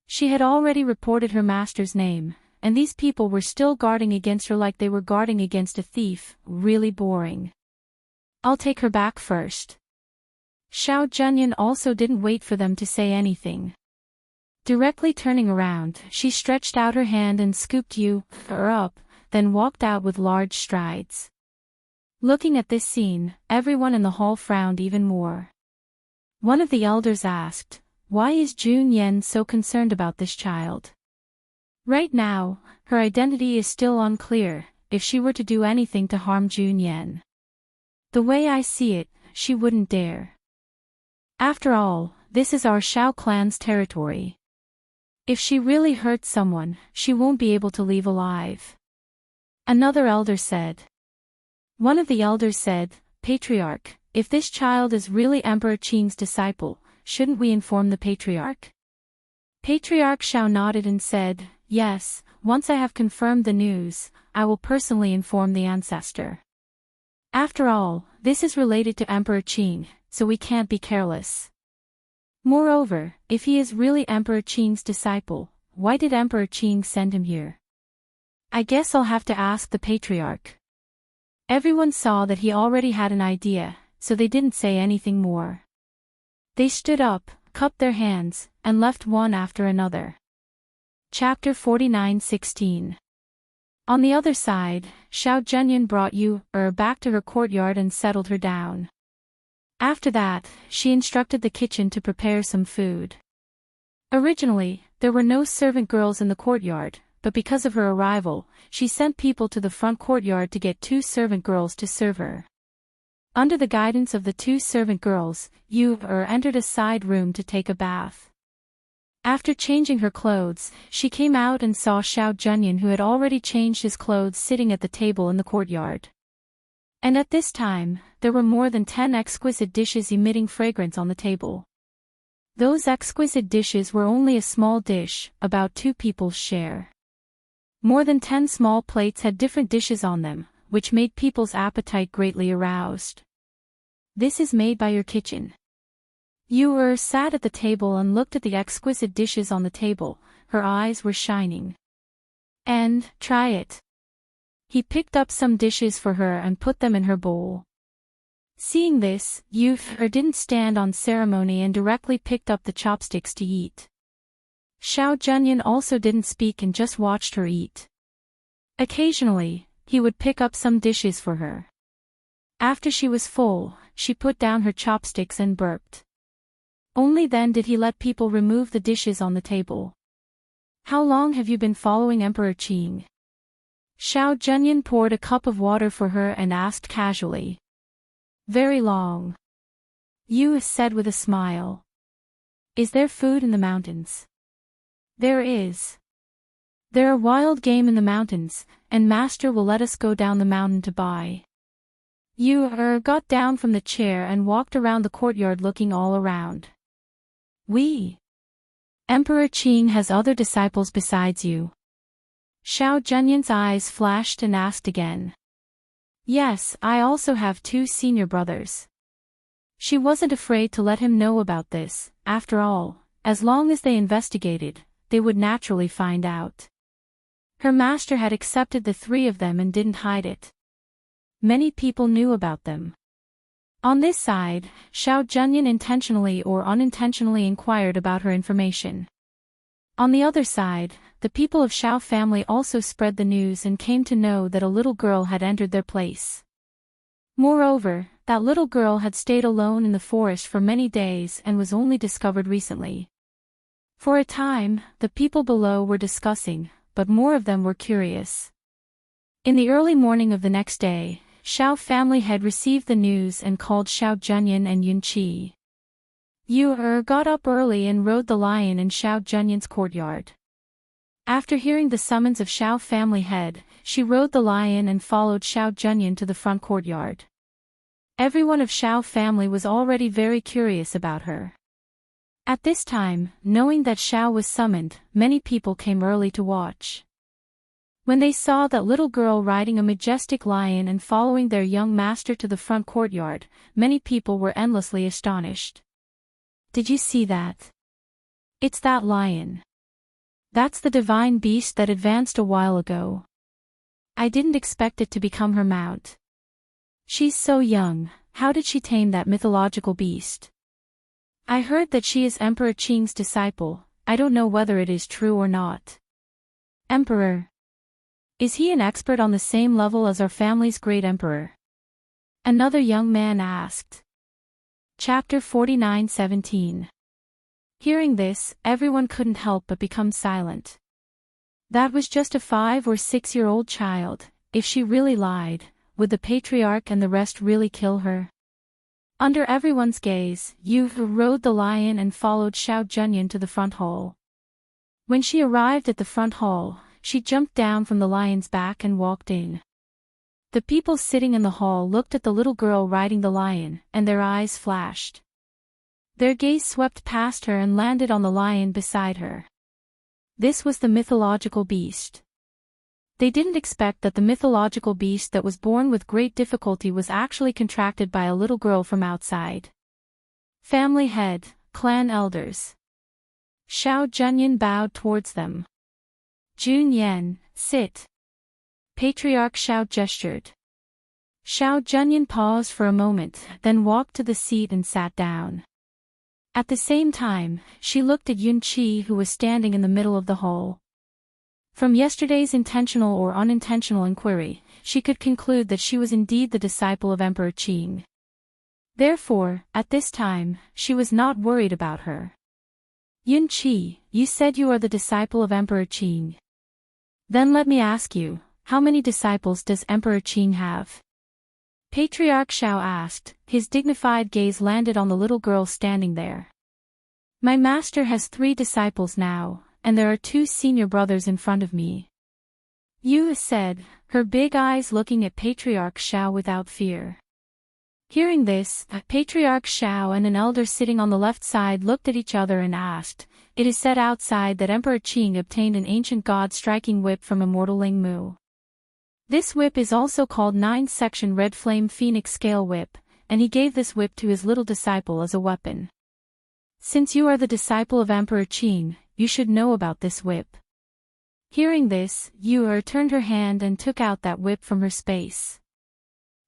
She had already reported her master's name, and these people were still guarding against her like they were guarding against a thief. Really boring. I'll take her back first. Xiao Junyan also didn't wait for them to say anything. Directly turning around, she stretched out her hand and scooped her up, then walked out with large strides. Looking at this scene, everyone in the hall frowned even more. One of the elders asked, "Why is Jun Yan so concerned about this child? Right now, her identity is still unclear. If she were to do anything to harm Jun Yan, the way I see it, she wouldn't dare. After all, this is our Shao clan's territory. If she really hurts someone, she won't be able to leave alive." Another elder said. One of the elders said, "Patriarch, if this child is really Emperor Qing's disciple, shouldn't we inform the Patriarch?" Patriarch Shao nodded and said, "Yes, once I have confirmed the news, I will personally inform the ancestor. After all, this is related to Emperor Qing, so we can't be careless. Moreover, if he is really Emperor Qing's disciple, why did Emperor Qing send him here? I guess I'll have to ask the Patriarch." Everyone saw that he already had an idea, so they didn't say anything more. They stood up, cupped their hands, and left one after another. Chapter 49:16. On the other side, Xiao Junyan brought back to her courtyard and settled her down. After that, she instructed the kitchen to prepare some food. Originally, there were no servant girls in the courtyard, but because of her arrival, she sent people to the front courtyard to get 2 servant girls to serve her. Under the guidance of the 2 servant girls, entered a side room to take a bath. After changing her clothes, she came out and saw Xiao Junyan, who had already changed his clothes, sitting at the table in the courtyard. And at this time, there were more than 10 exquisite dishes emitting fragrance on the table. Those exquisite dishes were only a small dish, about 2 people's share. More than 10 small plates had different dishes on them, which made people's appetite greatly aroused. "This is made by your kitchen." Yu sat at the table and looked at the exquisite dishes on the table. Her eyes were shining. "And, try it." He picked up some dishes for her and put them in her bowl. Seeing this, Yu didn't stand on ceremony and directly picked up the chopsticks to eat. Xiao Junyan also didn't speak and just watched her eat. Occasionally, he would pick up some dishes for her. After she was full, she put down her chopsticks and burped. Only then did he let people remove the dishes on the table. "How long have you been following Emperor Qing?" Xiao Junyan poured a cup of water for her and asked casually. "Very long," Yu said with a smile. "Is there food in the mountains?" "There is. There are wild game in the mountains, and Master will let us go down the mountain to buy." Yu got down from the chair and walked around the courtyard looking all around. Emperor Qing has other disciples besides you?" Xiao Junyan's eyes flashed and asked again. "Yes, I also have 2 senior brothers." She wasn't afraid to let him know about this. After all, as long as they investigated, they would naturally find out. Her master had accepted the 3 of them and didn't hide it. Many people knew about them. On this side, Xiao Junyan intentionally or unintentionally inquired about her information. On the other side, the people of Xiao family also spread the news and came to know that a little girl had entered their place. Moreover, that little girl had stayed alone in the forest for many days and was only discovered recently. For a time, the people below were discussing, but more of them were curious. In the early morning of the next day, Xiao family had received the news and called Xiao Junyan and Yunqi. Yu got up early and rode the lion in Xiao Junyin's courtyard. After hearing the summons of Xiao family head, she rode the lion and followed Xiao Junyin to the front courtyard. Everyone of Xiao family was already very curious about her. At this time, knowing that Xiao was summoned, many people came early to watch. When they saw that little girl riding a majestic lion and following their young master to the front courtyard, many people were endlessly astonished. Did you see that? It's that lion. That's the divine beast that advanced a while ago. I didn't expect it to become her mount. She's so young, how did she tame that mythological beast? I heard that she is Emperor Qing's disciple, I don't know whether it is true or not. Emperor? Is he an expert on the same level as our family's great emperor? Another young man asked. Chapter 49:17. Hearing this, everyone couldn't help but become silent. That was just a 5 or 6-year-old child. If she really lied, would the patriarch and the rest really kill her? Under everyone's gaze, Yu rode the lion and followed Xiao Junyin to the front hall. When she arrived at the front hall, she jumped down from the lion's back and walked in. The people sitting in the hall looked at the little girl riding the lion, and their eyes flashed. Their gaze swept past her and landed on the lion beside her. This was the mythological beast. They didn't expect that the mythological beast that was born with great difficulty was actually contracted by a little girl from outside. Family head, clan elders. Xiao Junyin bowed towards them. Jun Yan, sit. Patriarch Xiao gestured. Xiao Junyin paused for a moment, then walked to the seat and sat down. At the same time, she looked at Yun Qi, who was standing in the middle of the hall. From yesterday's intentional or unintentional inquiry, she could conclude that she was indeed the disciple of Emperor Qing. Therefore, at this time, she was not worried about her. Yun Qi, you said you are the disciple of Emperor Qing. Then let me ask you, how many disciples does Emperor Qing have? Patriarch Xiao asked, his dignified gaze landed on the little girl standing there. My master has 3 disciples now, and there are 2 senior brothers in front of me. Yu said, her big eyes looking at Patriarch Xiao without fear. Hearing this, Patriarch Xiao and an elder sitting on the left side looked at each other and asked, it is said outside that Emperor Qing obtained an ancient god-striking whip from immortal Ling Mu. This whip is also called 9-section red flame phoenix scale whip, and he gave this whip to his little disciple as a weapon. Since you are the disciple of Emperor Qing, you should know about this whip. Hearing this, Yu turned her hand and took out that whip from her space.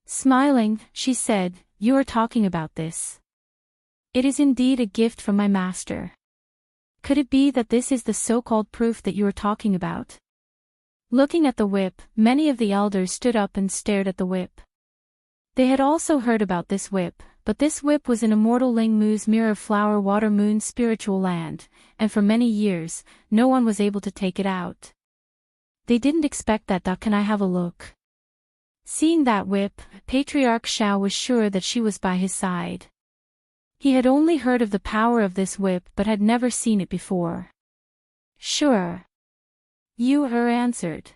Smiling, she said, you are talking about this. It is indeed a gift from my master. Could it be that this is the so-called proof that you are talking about? Looking at the whip, many of the elders stood up and stared at the whip. They had also heard about this whip, but this whip was in immortal Ling Mu's mirror flower water moon spiritual land, and for many years, no one was able to take it out. They didn't expect that. Can I have a look? Seeing that whip, Patriarch Xiao was sure that she was by his side. He had only heard of the power of this whip but had never seen it before. Sure. Yu answered.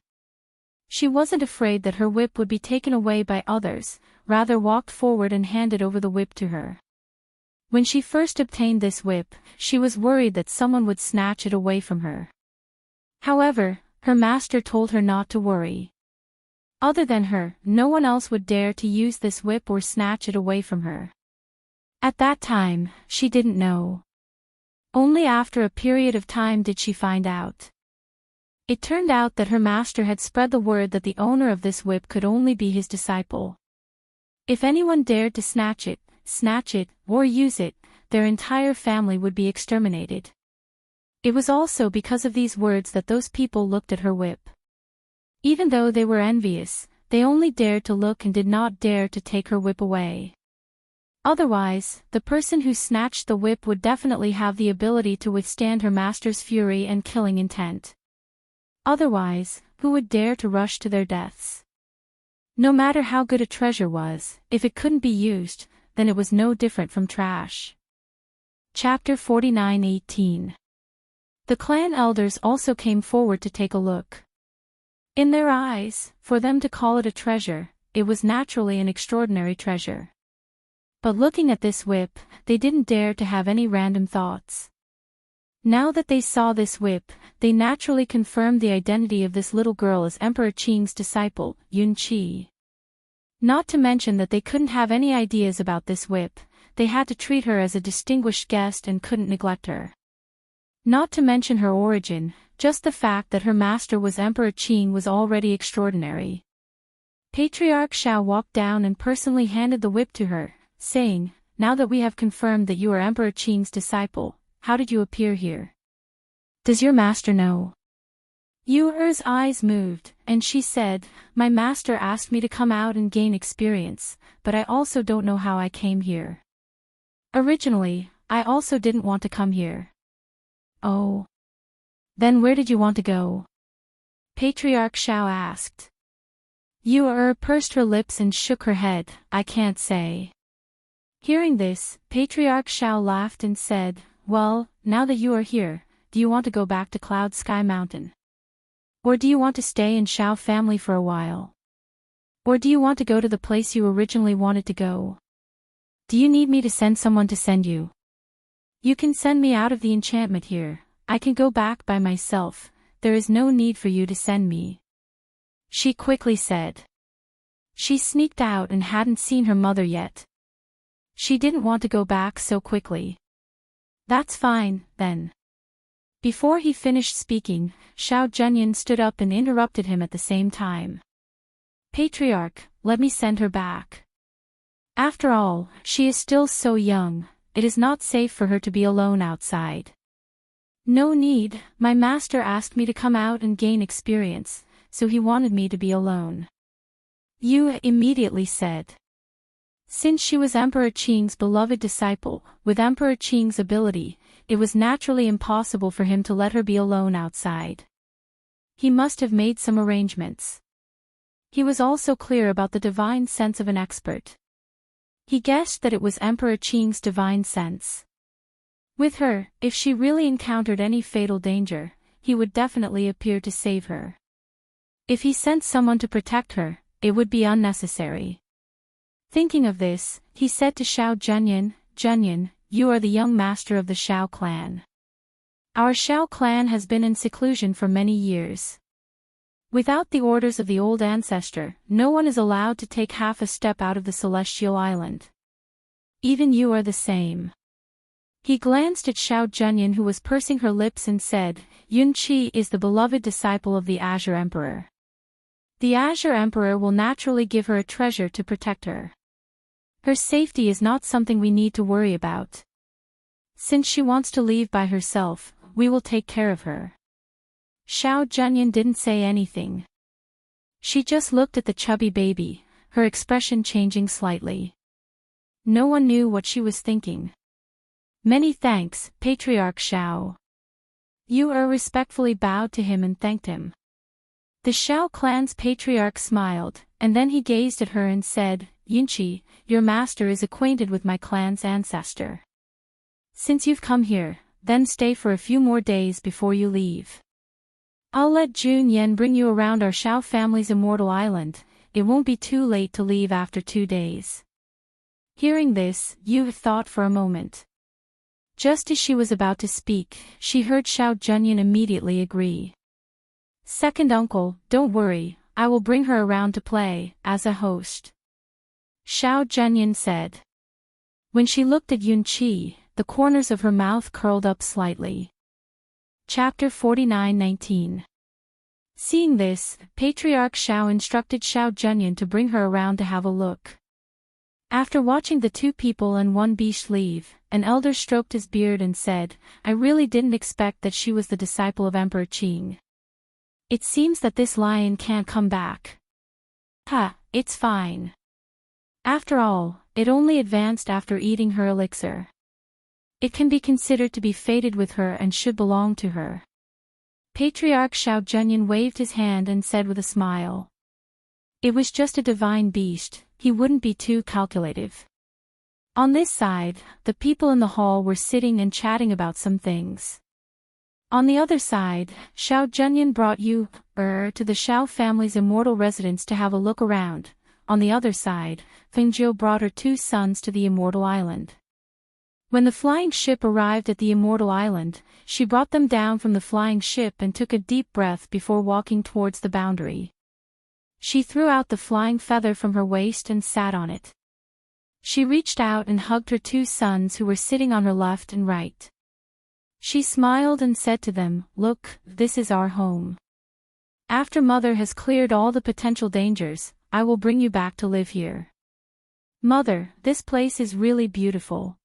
She wasn't afraid that her whip would be taken away by others, rather walked forward and handed over the whip to her. When she first obtained this whip, she was worried that someone would snatch it away from her. However, her master told her not to worry. Other than her, no one else would dare to use this whip or snatch it away from her. At that time, she didn't know. Only after a period of time did she find out. It turned out that her master had spread the word that the owner of this whip could only be his disciple. If anyone dared to snatch it, or use it, their entire family would be exterminated. It was also because of these words that those people looked at her whip. Even though they were envious, they only dared to look and did not dare to take her whip away. Otherwise, the person who snatched the whip would definitely have the ability to withstand her master's fury and killing intent. Otherwise, who would dare to rush to their deaths? No matter how good a treasure was, if it couldn't be used, then it was no different from trash. Chapter 49:18. The clan elders also came forward to take a look. In their eyes, for them to call it a treasure, it was naturally an extraordinary treasure. But looking at this whip, they didn't dare to have any random thoughts. Now that they saw this whip, they naturally confirmed the identity of this little girl as Emperor Qing's disciple, Yunqi. Not to mention that they couldn't have any ideas about this whip, they had to treat her as a distinguished guest and couldn't neglect her. Not to mention her origin, just the fact that her master was Emperor Qing was already extraordinary. Patriarch Xiao walked down and personally handed the whip to her, saying, "Now that we have confirmed that you are Emperor Qing's disciple, how did you appear here? Does your master know?" Yu Er's eyes moved, and she said, "My master asked me to come out and gain experience, but I also don't know how I came here. Originally, I also didn't want to come here." "Oh. Then where did you want to go?" Patriarch Xiao asked. Yu Er pursed her lips and shook her head, "I can't say." Hearing this, Patriarch Xiao laughed and said, "Well, now that you are here, do you want to go back to Cloud Sky Mountain? Or do you want to stay in Xiao family for a while? Or do you want to go to the place you originally wanted to go? Do you need me to send someone to send you? You can send me out of the enchantment here, I can go back by myself, there is no need for you to send me," she quickly said. She sneaked out and hadn't seen her mother yet. She didn't want to go back so quickly. "That's fine, then." Before he finished speaking, Xiao Zhenyan stood up and interrupted him at the same time. "Patriarch, let me send her back. After all, she is still so young, it is not safe for her to be alone outside." "No need, my master asked me to come out and gain experience, so he wanted me to be alone," Yu immediately said. Since she was Emperor Qing's beloved disciple, with Emperor Qing's ability, it was naturally impossible for him to let her be alone outside. He must have made some arrangements. He was also clear about the divine sense of an expert. He guessed that it was Emperor Qing's divine sense. With her, if she really encountered any fatal danger, he would definitely appear to save her. If he sent someone to protect her, it would be unnecessary. Thinking of this, he said to Xiao Zhenyan, "Zhenyan, you are the young master of the Xiao clan. Our Xiao clan has been in seclusion for many years. Without the orders of the old ancestor, no one is allowed to take half a step out of the celestial island. Even you are the same." He glanced at Xiao Zhenyan, who was pursing her lips, and said, "Yunqi is the beloved disciple of the Azure Emperor. The Azure Emperor will naturally give her a treasure to protect her. Her safety is not something we need to worry about. Since she wants to leave by herself, we will take care of her." Xiao Zhenyan didn't say anything. She just looked at the chubby baby, her expression changing slightly. No one knew what she was thinking. "Many thanks, Patriarch Xiao." Yu Er respectfully bowed to him and thanked him. The Xiao clan's patriarch smiled, and then he gazed at her and said, "Yunqi, your master is acquainted with my clan's ancestor. Since you've come here, then stay for a few more days before you leave. I'll let Jun Yan bring you around our Xiao family's immortal island, it won't be too late to leave after 2 days." Hearing this, Yu thought for a moment. Just as she was about to speak, she heard Xiao Zhenyan immediately agree. "Second uncle, don't worry, I will bring her around to play, as a host," Xiao Zhenyan said. When she looked at Yunqi, the corners of her mouth curled up slightly. Chapter 49:19. Seeing this, Patriarch Xiao instructed Xiao Zhenyan to bring her around to have a look. After watching the 2 people and 1 beast leave, an elder stroked his beard and said, "I really didn't expect that she was the disciple of Emperor Qing. It seems that this lion can't come back. It's fine. After all, it only advanced after eating her elixir. It can be considered to be fated with her and should belong to her." Patriarch Xiao Zhenyan waved his hand and said with a smile, "It was just a divine beast, he wouldn't be too calculative. On this side, the people in the hall were sitting and chatting about some things. On the other side, Xiao Junyan brought you, to the Xiao family's immortal residence to have a look around. On the other side, Fengjiu brought her 2 sons to the immortal island. When the flying ship arrived at the immortal island, she brought them down from the flying ship and took a deep breath before walking towards the boundary. She threw out the flying feather from her waist and sat on it. She reached out and hugged her 2 sons who were sitting on her left and right. She smiled and said to them, "Look, this is our home. After Mother has cleared all the potential dangers, I will bring you back to live here. Mother, this place is really beautiful.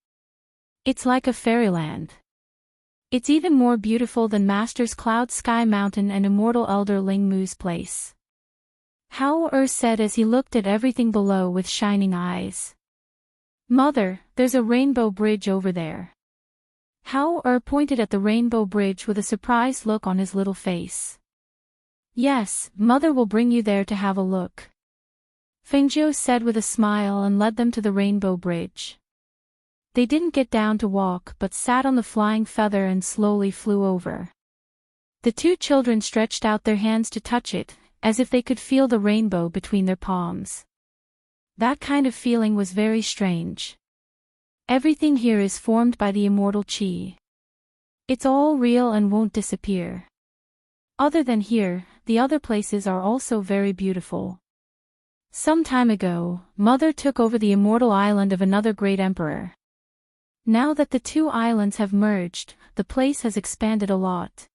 It's like a fairyland. It's even more beautiful than Master's Cloud Sky Mountain and Immortal Elder Ling Mu's place." Hao said as he looked at everything below with shining eyes. "Mother, there's a rainbow bridge over there." Hao pointed at the rainbow bridge with a surprised look on his little face. "Yes, Mother will bring you there to have a look," Fengjiu said with a smile and led them to the rainbow bridge. They didn't get down to walk but sat on the flying feather and slowly flew over. The 2 children stretched out their hands to touch it, as if they could feel the rainbow between their palms. That kind of feeling was very strange. Everything here is formed by the immortal qi. It's all real and won't disappear. Other than here, the other places are also very beautiful. Some time ago, Mother took over the immortal island of another great emperor. Now that the 2 islands have merged, the place has expanded a lot.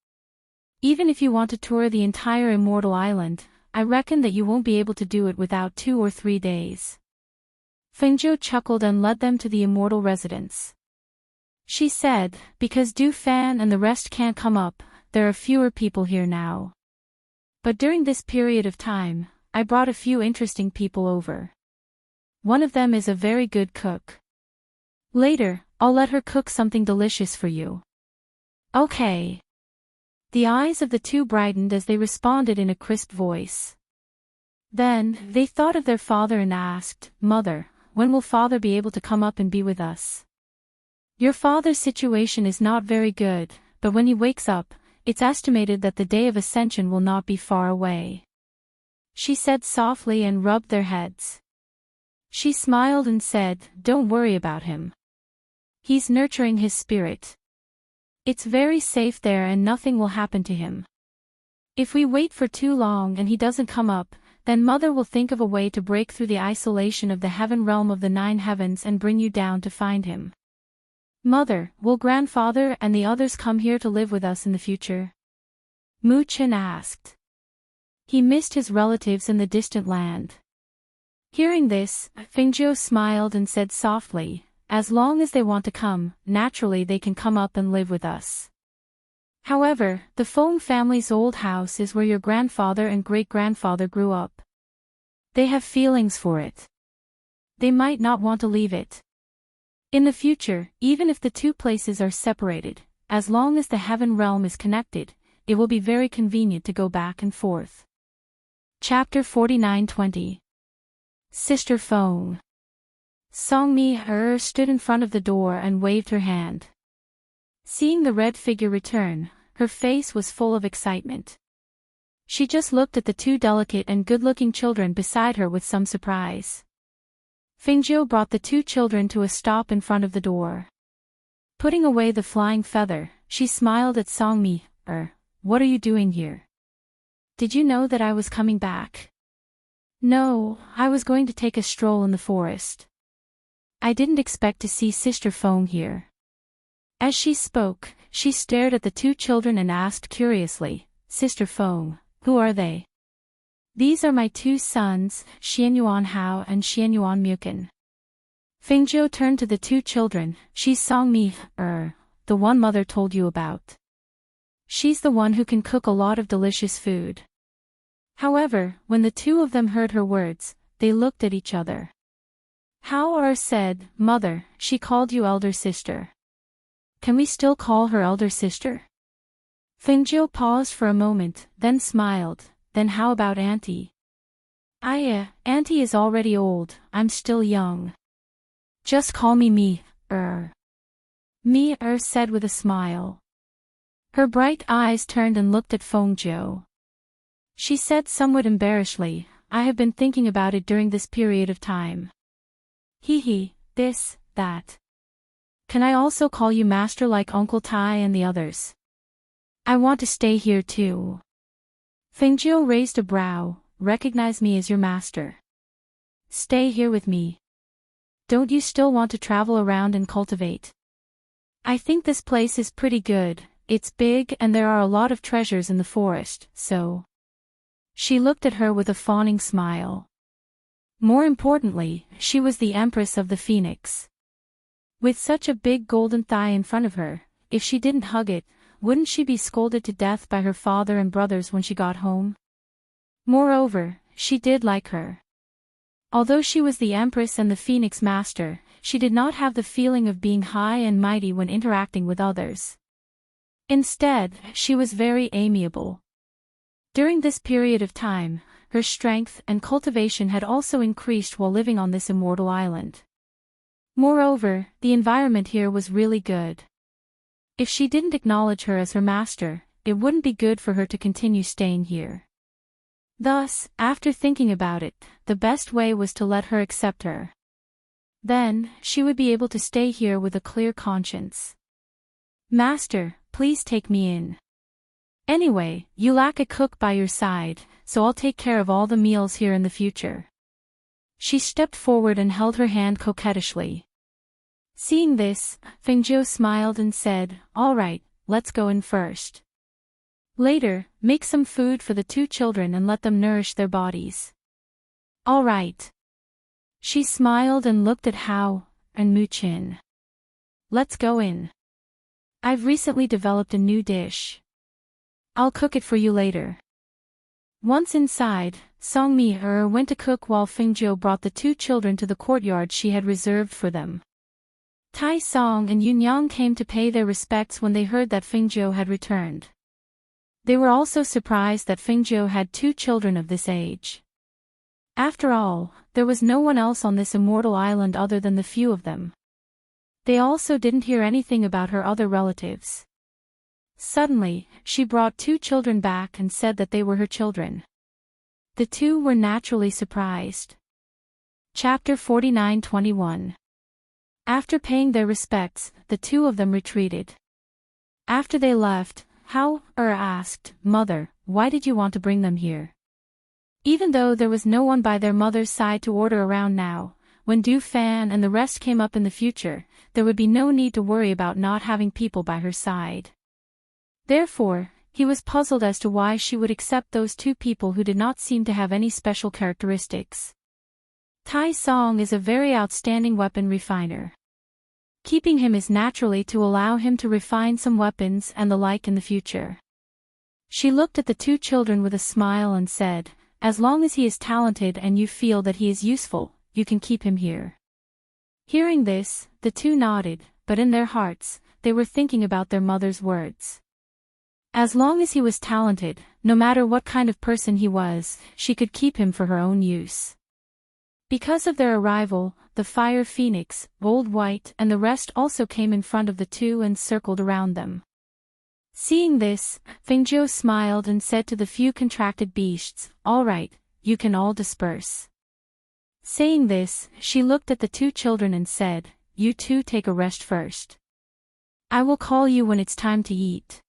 Even if you want to tour the entire immortal island, I reckon that you won't be able to do it without 2 or 3 days. Fengjiu chuckled and led them to the immortal residence. She said, "Because Du Fan and the rest can't come up, there are fewer people here now. But during this period of time, I brought a few interesting people over. One of them is a very good cook. Later, I'll let her cook something delicious for you." "Okay." The eyes of the 2 brightened as they responded in a crisp voice. Then, they thought of their father and asked, "Mother, when will Father be able to come up and be with us?" "Your father's situation is not very good, but when he wakes up, it's estimated that the day of ascension will not be far away," she said softly and rubbed their heads. She smiled and said, "Don't worry about him. He's nurturing his spirit. It's very safe there and nothing will happen to him. If we wait for too long and he doesn't come up, then Mother will think of a way to break through the isolation of the heaven realm of the 9 heavens and bring you down to find him." "Mother, will Grandfather and the others come here to live with us in the future?" Mu Chen asked. He missed his relatives in the distant land. Hearing this, Fengjiu smiled and said softly, "As long as they want to come, naturally they can come up and live with us. However, the Feng family's old house is where your grandfather and great-grandfather grew up. They have feelings for it. They might not want to leave it. In the future, even if the 2 places are separated, as long as the heaven realm is connected, it will be very convenient to go back and forth." Chapter 49-20. Sister Feng. Songmi stood in front of the door and waved her hand. Seeing the red figure return, her face was full of excitement. She just looked at the 2 delicate and good-looking children beside her with some surprise. Fengjiu brought the 2 children to a stop in front of the door. Putting away the flying feather, she smiled at Songmi. What are you doing here? Did you know that I was coming back?" "No, I was going to take a stroll in the forest. I didn't expect to see Sister Feng here." As she spoke, she stared at the 2 children and asked curiously, "Sister Feng, who are they?" "These are my 2 sons, Xianyuan Hao and Xianyuan Mukin." Fengjiu turned to the 2 children. "She's Songmi, the one Mother told you about. She's the one who can cook a lot of delicious food." However, when the 2 of them heard her words, they looked at each other. Hao said, "Mother, she called you elder sister. Can we still call her elder sister?" Fengjiu paused for a moment, then smiled. "Then how about Auntie?" Auntie is already old, I'm still young." Just call me Me said with a smile. Her bright eyes turned and looked at Fengjiu. She said somewhat embarrassedly, I have been thinking about it during this period of time. This, that. Can I also call you master like Uncle Tai and the others? I want to stay here too. Fengjiu raised a brow, recognize me as your master. Stay here with me. Don't you still want to travel around and cultivate? I think this place is pretty good, it's big and there are a lot of treasures in the forest, so. She looked at her with a fawning smile. More importantly, she was the Empress of the Phoenix. With such a big golden thigh in front of her, if she didn't hug it, wouldn't she be scolded to death by her father and brothers when she got home? Moreover, she did like her. Although she was the Empress and the Phoenix Master, she did not have the feeling of being high and mighty when interacting with others. Instead, she was very amiable. During this period of time, her strength and cultivation had also increased while living on this immortal island. Moreover, the environment here was really good. If she didn't acknowledge her as her master, it wouldn't be good for her to continue staying here. Thus, after thinking about it, the best way was to let her accept her. Then, she would be able to stay here with a clear conscience. Master, please take me in. Anyway, you lack a cook by your side, so I'll take care of all the meals here in the future. She stepped forward and held her hand coquettishly. Seeing this, Fengjiu smiled and said, all right, let's go in first. Later, make some food for the two children and let them nourish their bodies. All right. She smiled and looked at Hao and Muqin. Let's go in. I've recently developed a new dish. I'll cook it for you later. Once inside, Songmi went to cook while Fengjiu brought the two children to the courtyard she had reserved for them. Tai Song and Yunyang came to pay their respects when they heard that Fengjiu had returned. They were also surprised that Fengjiu had two children of this age. After all, there was no one else on this immortal island other than the few of them. They also didn't hear anything about her other relatives. Suddenly, she brought two children back and said that they were her children. The two were naturally surprised. Chapter 49-21. After paying their respects, the two of them retreated. After they left, Hao asked, Mother, why did you want to bring them here? Even though there was no one by their mother's side to order around now, when Du Fan and the rest came up in the future, there would be no need to worry about not having people by her side. Therefore, he was puzzled as to why she would accept those two people who did not seem to have any special characteristics. Tai Song is a very outstanding weapon refiner. Keeping him is naturally to allow him to refine some weapons and the like in the future. She looked at the two children with a smile and said, as long as he is talented and you feel that he is useful, you can keep him here. Hearing this, the two nodded, but in their hearts, they were thinking about their mother's words. As long as he was talented, no matter what kind of person he was, she could keep him for her own use. Because of their arrival, the Fire Phoenix, Old White and the rest also came in front of the two and circled around them. Seeing this, Fengjiu smiled and said to the few contracted beasts, all right, you can all disperse. Saying this, she looked at the two children and said, you two take a rest first. I will call you when it's time to eat.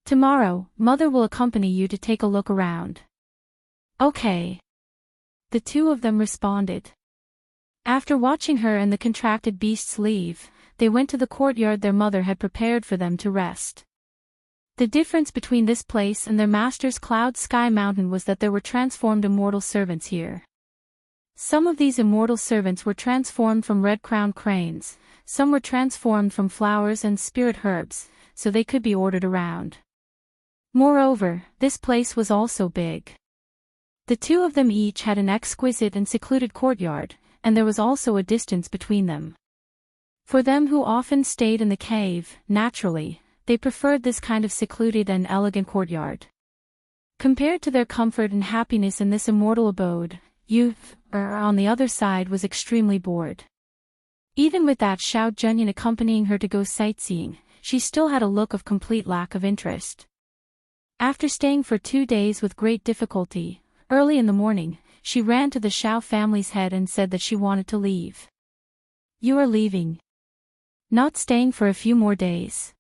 Tomorrow, Mother will accompany you to take a look around. Okay. The two of them responded. After watching her and the contracted beasts leave, they went to the courtyard their mother had prepared for them to rest. The difference between this place and their master's Cloud Sky Mountain was that there were transformed immortal servants here. Some of these immortal servants were transformed from red-crowned cranes, some were transformed from flowers and spirit herbs, so they could be ordered around. Moreover, this place was also big. The two of them each had an exquisite and secluded courtyard, and there was also a distance between them. For them who often stayed in the cave, naturally, they preferred this kind of secluded and elegant courtyard. Compared to their comfort and happiness in this immortal abode, youth, on the other side was extremely bored. Even with that Xiao Junyan accompanying her to go sightseeing, she still had a look of complete lack of interest. After staying for 2 days with great difficulty, early in the morning, she ran to the Xiao family's head and said that she wanted to leave. "You are leaving? Not staying for a few more days?"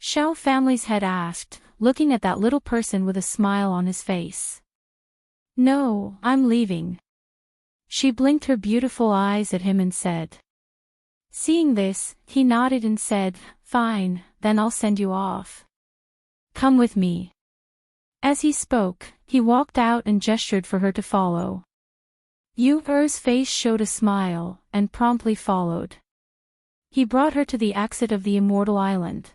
Xiao family's head asked, looking at that little person with a smile on his face. "No, I'm leaving." She blinked her beautiful eyes at him and said. Seeing this, he nodded and said, "Fine, then I'll send you off. Come with me." As he spoke, he walked out and gestured for her to follow. Yu Er's face showed a smile, and promptly followed. He brought her to the exit of the immortal island.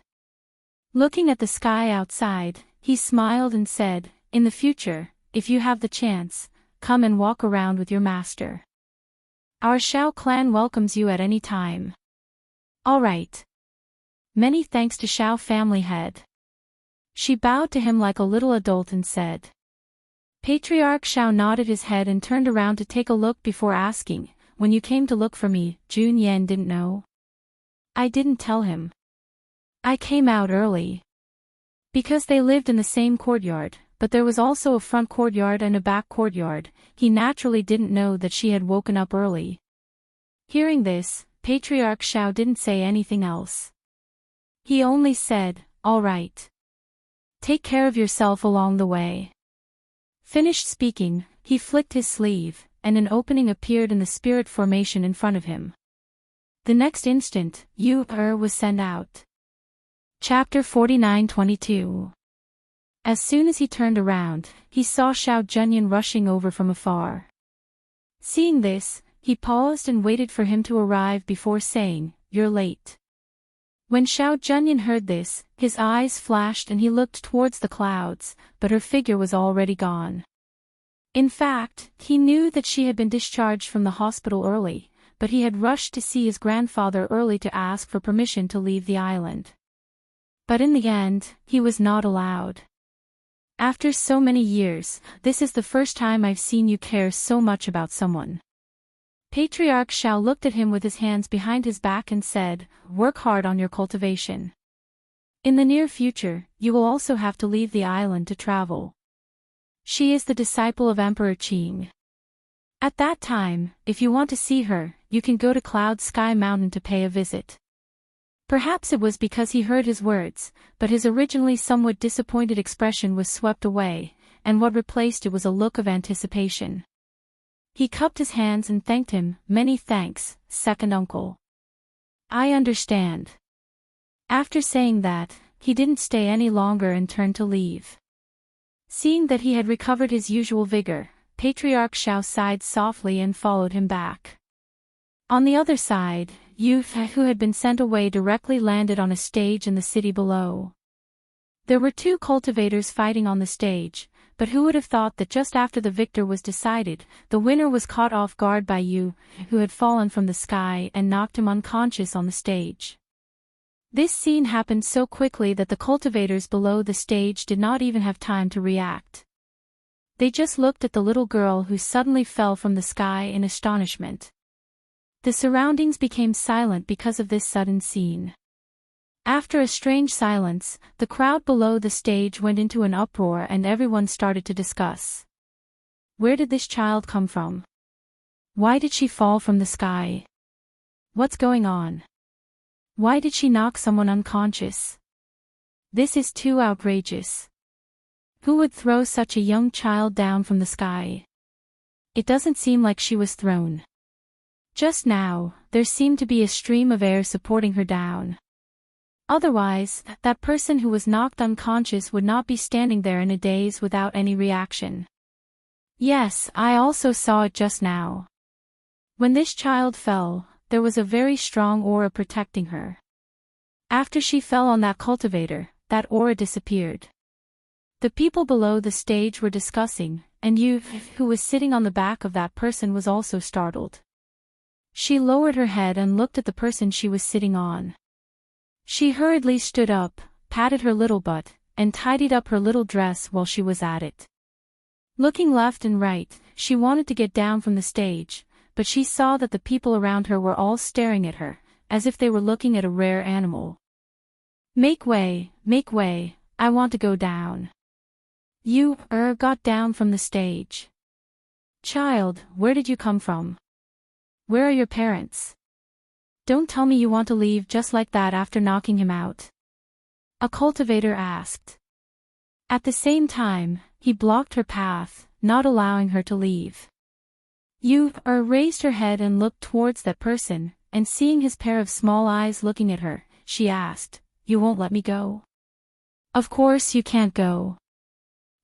Looking at the sky outside, he smiled and said, "In the future, if you have the chance, come and walk around with your master. Our Xiao clan welcomes you at any time." "All right. Many thanks to Xiao family head." She bowed to him like a little adult and said. Patriarch Xiao nodded his head and turned around to take a look before asking, "When you came to look for me, Jun Yan didn't know?" "I didn't tell him. I came out early." Because they lived in the same courtyard, but there was also a front courtyard and a back courtyard, he naturally didn't know that she had woken up early. Hearing this, Patriarch Xiao didn't say anything else. He only said, "All right. Take care of yourself along the way." Finished speaking, he flicked his sleeve, and an opening appeared in the spirit formation in front of him. The next instant, Yu Er was sent out. Chapter 49-22. As soon as he turned around, he saw Xiao Junyan rushing over from afar. Seeing this, he paused and waited for him to arrive before saying, "You're late." When Xiao Junyan heard this, his eyes flashed and he looked towards the clouds, but her figure was already gone. In fact, he knew that she had been discharged from the hospital early, but he had rushed to see his grandfather early to ask for permission to leave the island. But in the end, he was not allowed. "After so many years, this is the first time I've seen you care so much about someone." Patriarch Xiao looked at him with his hands behind his back and said, "Work hard on your cultivation. In the near future, you will also have to leave the island to travel. She is the disciple of Emperor Qing. At that time, if you want to see her, you can go to Cloud Sky Mountain to pay a visit." Perhaps it was because he heard his words, but his originally somewhat disappointed expression was swept away, and what replaced it was a look of anticipation. He cupped his hands and thanked him. "Many thanks, second uncle. I understand." After saying that, he didn't stay any longer and turned to leave. Seeing that he had recovered his usual vigor, Patriarch Xiao sighed softly and followed him back. On the other side, Yu Fei, who had been sent away, directly landed on a stage in the city below. There were 2 cultivators fighting on the stage, but who would have thought that just after the victor was decided, the winner was caught off guard by Yu, who had fallen from the sky and knocked him unconscious on the stage. This scene happened so quickly that the cultivators below the stage did not even have time to react. They just looked at the little girl who suddenly fell from the sky in astonishment. The surroundings became silent because of this sudden scene. After a strange silence, the crowd below the stage went into an uproar and everyone started to discuss. Where did this child come from? Why did she fall from the sky? What's going on? Why did she knock someone unconscious? This is too outrageous. Who would throw such a young child down from the sky? It doesn't seem like she was thrown. Just now, there seemed to be a stream of air supporting her down. Otherwise, that person who was knocked unconscious would not be standing there in a daze without any reaction. Yes, I also saw it just now. When this child fell, there was a very strong aura protecting her. After she fell on that cultivator, that aura disappeared. The people below the stage were discussing, and Yu, who was sitting on the back of that person, was also startled. She lowered her head and looked at the person she was sitting on. She hurriedly stood up, patted her little butt, and tidied up her little dress while she was at it. Looking left and right, she wanted to get down from the stage, but she saw that the people around her were all staring at her, as if they were looking at a rare animal. Make way, I want to go down. You, got down from the stage. Child, where did you come from? Where are your parents? Don't tell me you want to leave just like that after knocking him out. A cultivator asked. At the same time, he blocked her path, not allowing her to leave. You, raised her head and looked towards that person, and seeing his pair of small eyes looking at her, she asked, You won't let me go? Of course you can't go.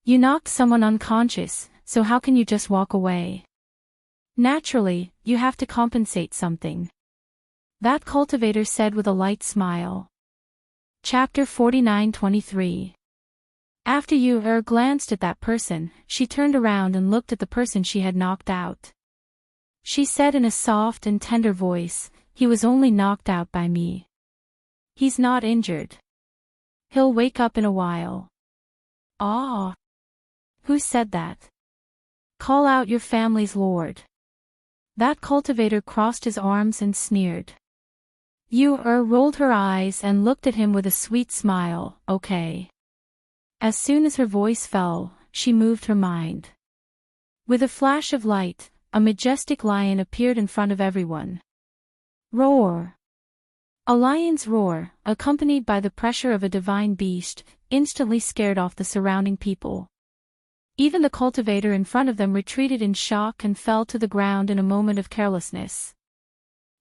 You knocked someone unconscious, so how can you just walk away? Naturally, you have to compensate something. That cultivator said with a light smile. Chapter 49:23. After you glanced at that person, she turned around and looked at the person she had knocked out. She said in a soft and tender voice, He was only knocked out by me. He's not injured. He'll wake up in a while. Ah. Who said that? Call out your family's lord. That cultivator crossed his arms and sneered. You rolled her eyes and looked at him with a sweet smile. Okay. As soon as her voice fell, she moved her mind. With a flash of light, a majestic lion appeared in front of everyone. Roar! A lion's roar, accompanied by the pressure of a divine beast, instantly scared off the surrounding people. Even the cultivator in front of them retreated in shock and fell to the ground in a moment of carelessness.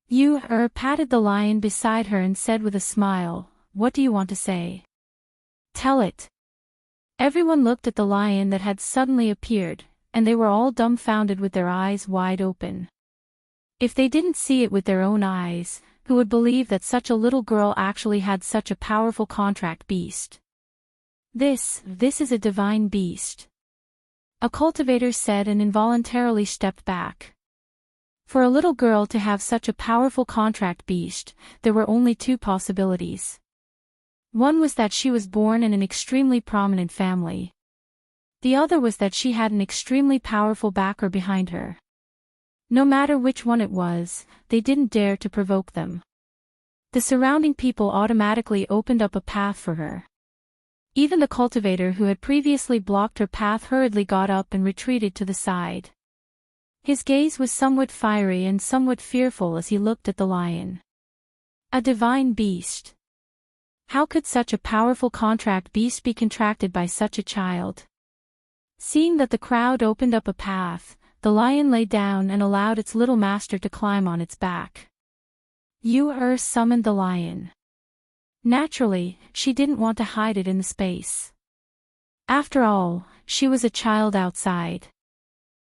You patted the lion beside her and said with a smile, What do you want to say? Tell it. Everyone looked at the lion that had suddenly appeared, and they were all dumbfounded with their eyes wide open. If they didn't see it with their own eyes, who would believe that such a little girl actually had such a powerful contract beast? This is a divine beast. A cultivator said and involuntarily stepped back. For a little girl to have such a powerful contract beast, there were only two possibilities. One was that she was born in an extremely prominent family. The other was that she had an extremely powerful backer behind her. No matter which one it was, they didn't dare to provoke them. The surrounding people automatically opened up a path for her. Even the cultivator who had previously blocked her path hurriedly got up and retreated to the side. His gaze was somewhat fiery and somewhat fearful as he looked at the lion. A divine beast. How could such a powerful contract beast be contracted by such a child? Seeing that the crowd opened up a path, the lion lay down and allowed its little master to climb on its back. You summoned the lion. Naturally, she didn't want to hide it in the space. After all, she was a child outside.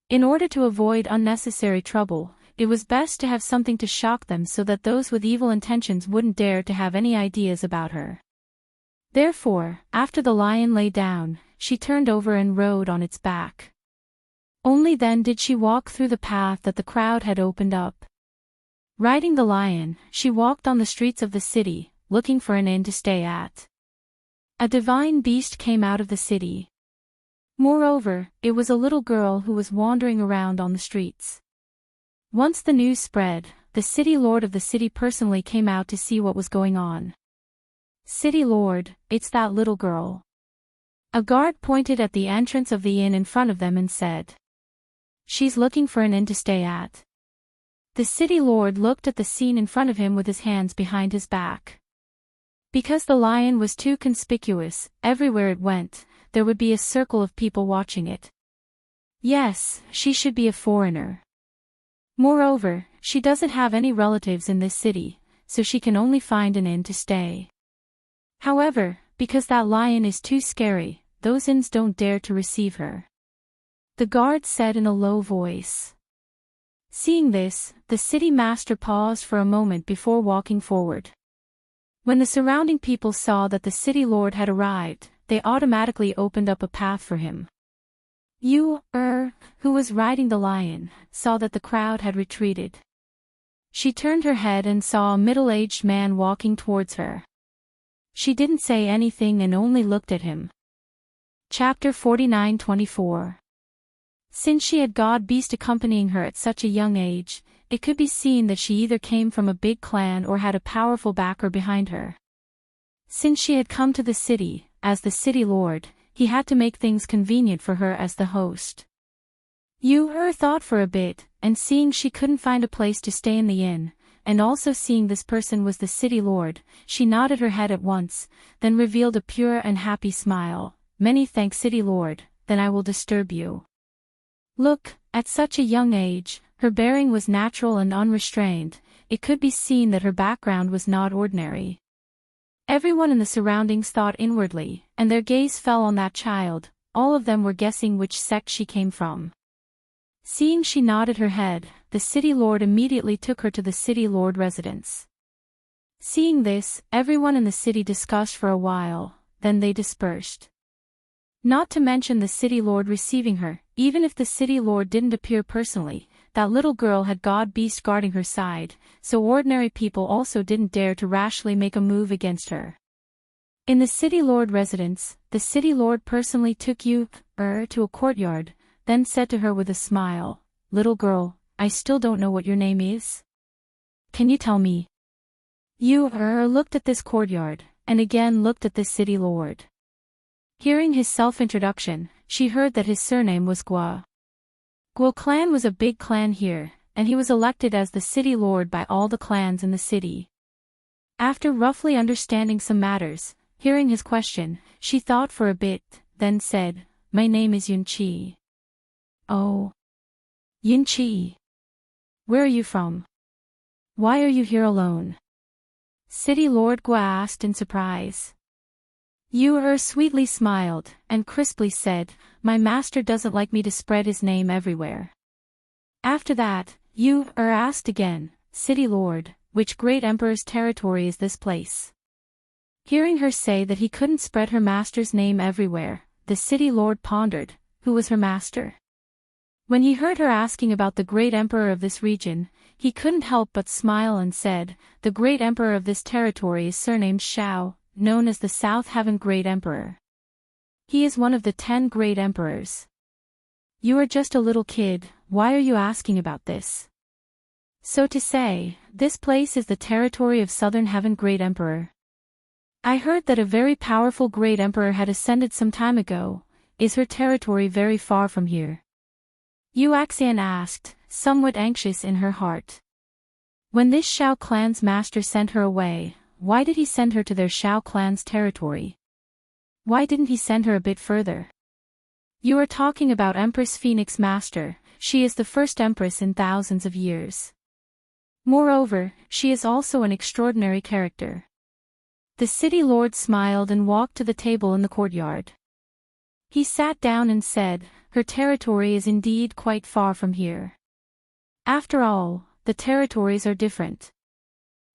In order to avoid unnecessary trouble, it was best to have something to shock them so that those with evil intentions wouldn't dare to have any ideas about her. Therefore, after the lion lay down, she turned over and rode on its back. Only then did she walk through the path that the crowd had opened up. Riding the lion, she walked on the streets of the city, looking for an inn to stay at. A divine beast came out of the city. Moreover, it was a little girl who was wandering around on the streets. Once the news spread, the city lord of the city personally came out to see what was going on. City lord, it's that little girl. A guard pointed at the entrance of the inn in front of them and said, She's looking for an inn to stay at. The city lord looked at the scene in front of him with his hands behind his back. Because the lion was too conspicuous, everywhere it went, there would be a circle of people watching it. Yes, she should be a foreigner. Moreover, she doesn't have any relatives in this city, so she can only find an inn to stay. However, because that lion is too scary, those inns don't dare to receive her. The guard said in a low voice. Seeing this, the city master paused for a moment before walking forward. When the surrounding people saw that the city lord had arrived, they automatically opened up a path for him. You, who was riding the lion, saw that the crowd had retreated. She turned her head and saw a middle-aged man walking towards her. She didn't say anything and only looked at him. Chapter 49:24. Since she had God Beast accompanying her at such a young age, it could be seen that she either came from a big clan or had a powerful backer behind her. Since she had come to the city, as the city lord, he had to make things convenient for her as the host. Yu thought for a bit, and seeing she couldn't find a place to stay in the inn, and also seeing this person was the city lord, she nodded her head at once, then revealed a pure and happy smile. Many thanks, city lord, then I will disturb you. Look, at such a young age, her bearing was natural and unrestrained. It could be seen that her background was not ordinary. Everyone in the surroundings thought inwardly, and their gaze fell on that child. All of them were guessing which sect she came from. Seeing she nodded her head, the city lord immediately took her to the city lord residence. Seeing this, everyone in the city discussed for a while, then they dispersed. Not to mention the city lord receiving her. Even if the city lord didn't appear personally, that little girl had God Beast guarding her side, so ordinary people also didn't dare to rashly make a move against her. In the city lord residence, the city lord personally took Yu to a courtyard, then said to her with a smile, "Little girl, I still don't know what your name is. Can you tell me?" Yu looked at this courtyard, and again looked at this city lord. Hearing his self-introduction, she heard that his surname was Guo. Guo clan was a big clan here, and he was elected as the city lord by all the clans in the city. After roughly understanding some matters, hearing his question, she thought for a bit, then said, "My name is Yunqi." "Oh. Yunqi. Where are you from? Why are you here alone?" City Lord Guo asked in surprise. Yu sweetly smiled, and crisply said, "My master doesn't like me to spread his name everywhere." After that, Yu asked again, "City Lord, which great emperor's territory is this place?" Hearing her say that he couldn't spread her master's name everywhere, the city lord pondered, who was her master? When he heard her asking about the great emperor of this region, he couldn't help but smile and said, "The great emperor of this territory is surnamed Shao, known as the South Heaven Great Emperor. He is one of the 10 great emperors." "You are just a little kid, why are you asking about this?" "So to say, this place is the territory of Southern Heaven Great Emperor. I heard that a very powerful great emperor had ascended some time ago. Is her territory very far from here?" Yuaxian asked, somewhat anxious in her heart. When this Shao clan's master sent her away, why did he send her to their Shao clan's territory? Why didn't he send her a bit further? "You are talking about Empress Phoenix Master. She is the first empress in thousands of years. Moreover, she is also an extraordinary character." The city lord smiled and walked to the table in the courtyard. He sat down and said, "Her territory is indeed quite far from here. After all, the territories are different."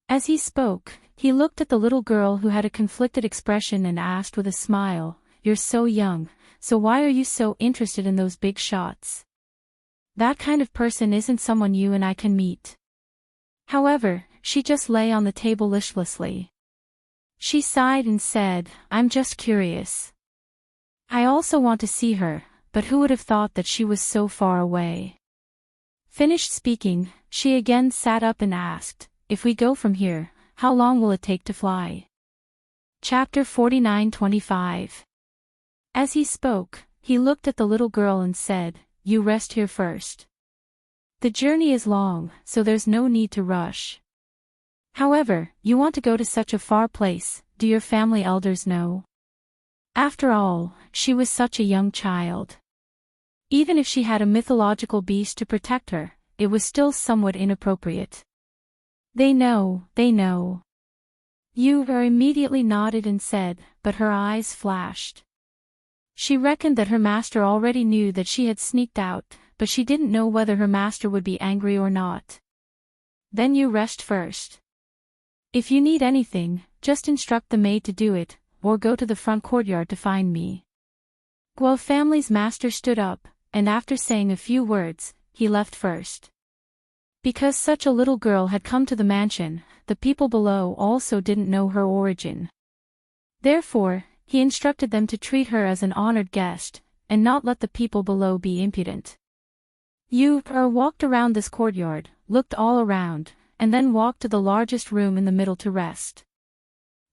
As he spoke, he looked at the little girl who had a conflicted expression and asked with a smile, "You're so young, so why are you so interested in those big shots? That kind of person isn't someone you and I can meet." However, she just lay on the table listlessly. She sighed and said, "I'm just curious. I also want to see her, but who would have thought that she was so far away?" Finished speaking, she again sat up and asked, "If we go from here, how long will it take to fly?" Chapter 49-25. As he spoke, he looked at the little girl and said, "You rest here first. The journey is long, so there's no need to rush. However, you want to go to such a far place, do your family elders know?" After all, she was such a young child. Even if she had a mythological beast to protect her, it was still somewhat inappropriate. They know. Yu immediately nodded and said, but her eyes flashed. She reckoned that her master already knew that she had sneaked out, but she didn't know whether her master would be angry or not. "Then you rest first. If you need anything, just instruct the maid to do it, or go to the front courtyard to find me." Guo family's master stood up, and after saying a few words, he left first. Because such a little girl had come to the mansion, the people below also didn't know her origin. Therefore, he instructed them to treat her as an honored guest, and not let the people below be impudent. Yu walked around this courtyard, looked all around, and then walked to the largest room in the middle to rest.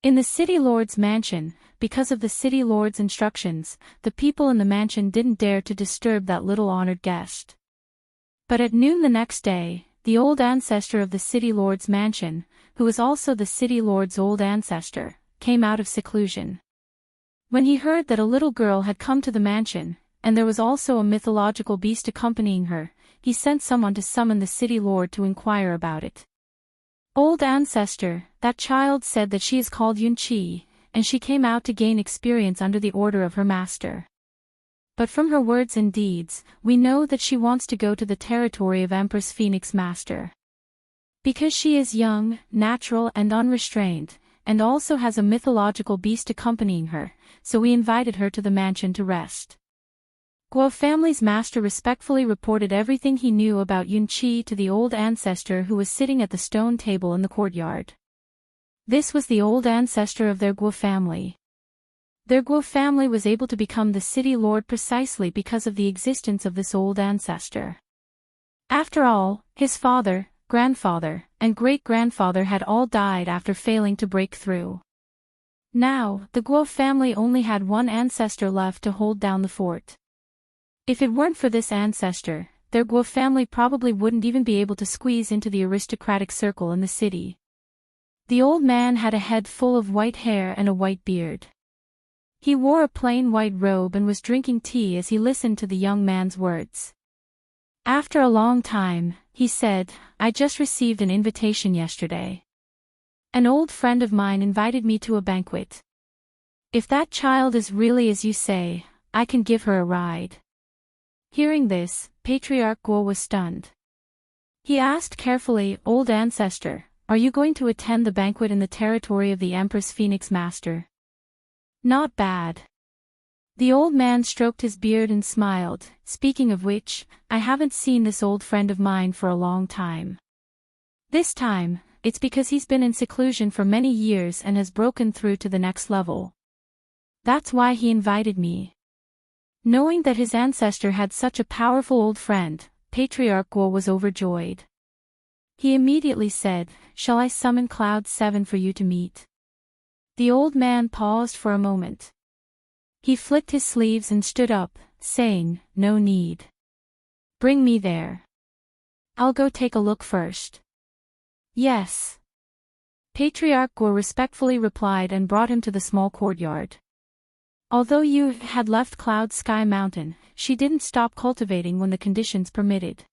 In the city lord's mansion, because of the city lord's instructions, the people in the mansion didn't dare to disturb that little honored guest. But at noon the next day, the old ancestor of the city lord's mansion, who was also the city lord's old ancestor, came out of seclusion. When he heard that a little girl had come to the mansion, and there was also a mythological beast accompanying her, he sent someone to summon the city lord to inquire about it. Old ancestor, that child said that she is called Yunqi, and she came out to gain experience under the order of her master. But from her words and deeds, we know that she wants to go to the territory of Empress Phoenix Master. Because she is young, natural and unrestrained, and also has a mythological beast accompanying her, so we invited her to the mansion to rest. Guo family's master respectfully reported everything he knew about Yunqi to the old ancestor who was sitting at the stone table in the courtyard. This was the old ancestor of their Guo family. Their Guo family was able to become the city lord precisely because of the existence of this old ancestor. After all, his father, grandfather, and great-grandfather had all died after failing to break through. Now, the Guo family only had one ancestor left to hold down the fort. If it weren't for this ancestor, their Guo family probably wouldn't even be able to squeeze into the aristocratic circle in the city. The old man had a head full of white hair and a white beard. He wore a plain white robe and was drinking tea as he listened to the young man's words. After a long time, he said, "I just received an invitation yesterday. An old friend of mine invited me to a banquet. If that child is really as you say, I can give her a ride." Hearing this, Patriarch Guo was stunned. He asked carefully, "Old ancestor, are you going to attend the banquet in the territory of the Empress Phoenix Master?" "Not bad." The old man stroked his beard and smiled, "Speaking of which, I haven't seen this old friend of mine for a long time. This time, it's because he's been in seclusion for many years and has broken through to the next level. That's why he invited me." Knowing that his ancestor had such a powerful old friend, Patriarch Guo was overjoyed. He immediately said, "Shall I summon Cloud 7 for you to meet?" The old man paused for a moment. He flicked his sleeves and stood up, saying, "No need. Bring me there. I'll go take a look first." "Yes." Patriarch Guo respectfully replied and brought him to the small courtyard. Although Yu had left Cloud Sky Mountain, she didn't stop cultivating when the conditions permitted.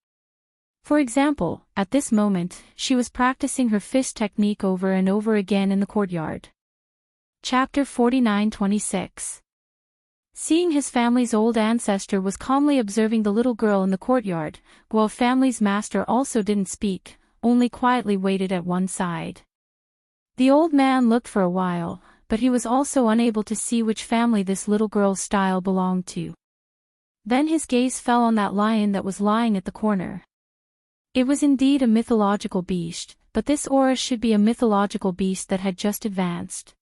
For example, at this moment, she was practicing her fist technique over and over again in the courtyard. Chapter 49-26. Seeing his family's old ancestor was calmly observing the little girl in the courtyard, Guo family's master also didn't speak, only quietly waited at one side. The old man looked for a while, but he was also unable to see which family this little girl's style belonged to. Then his gaze fell on that lion that was lying at the corner. It was indeed a mythological beast, but this aura should be a mythological beast that had just advanced.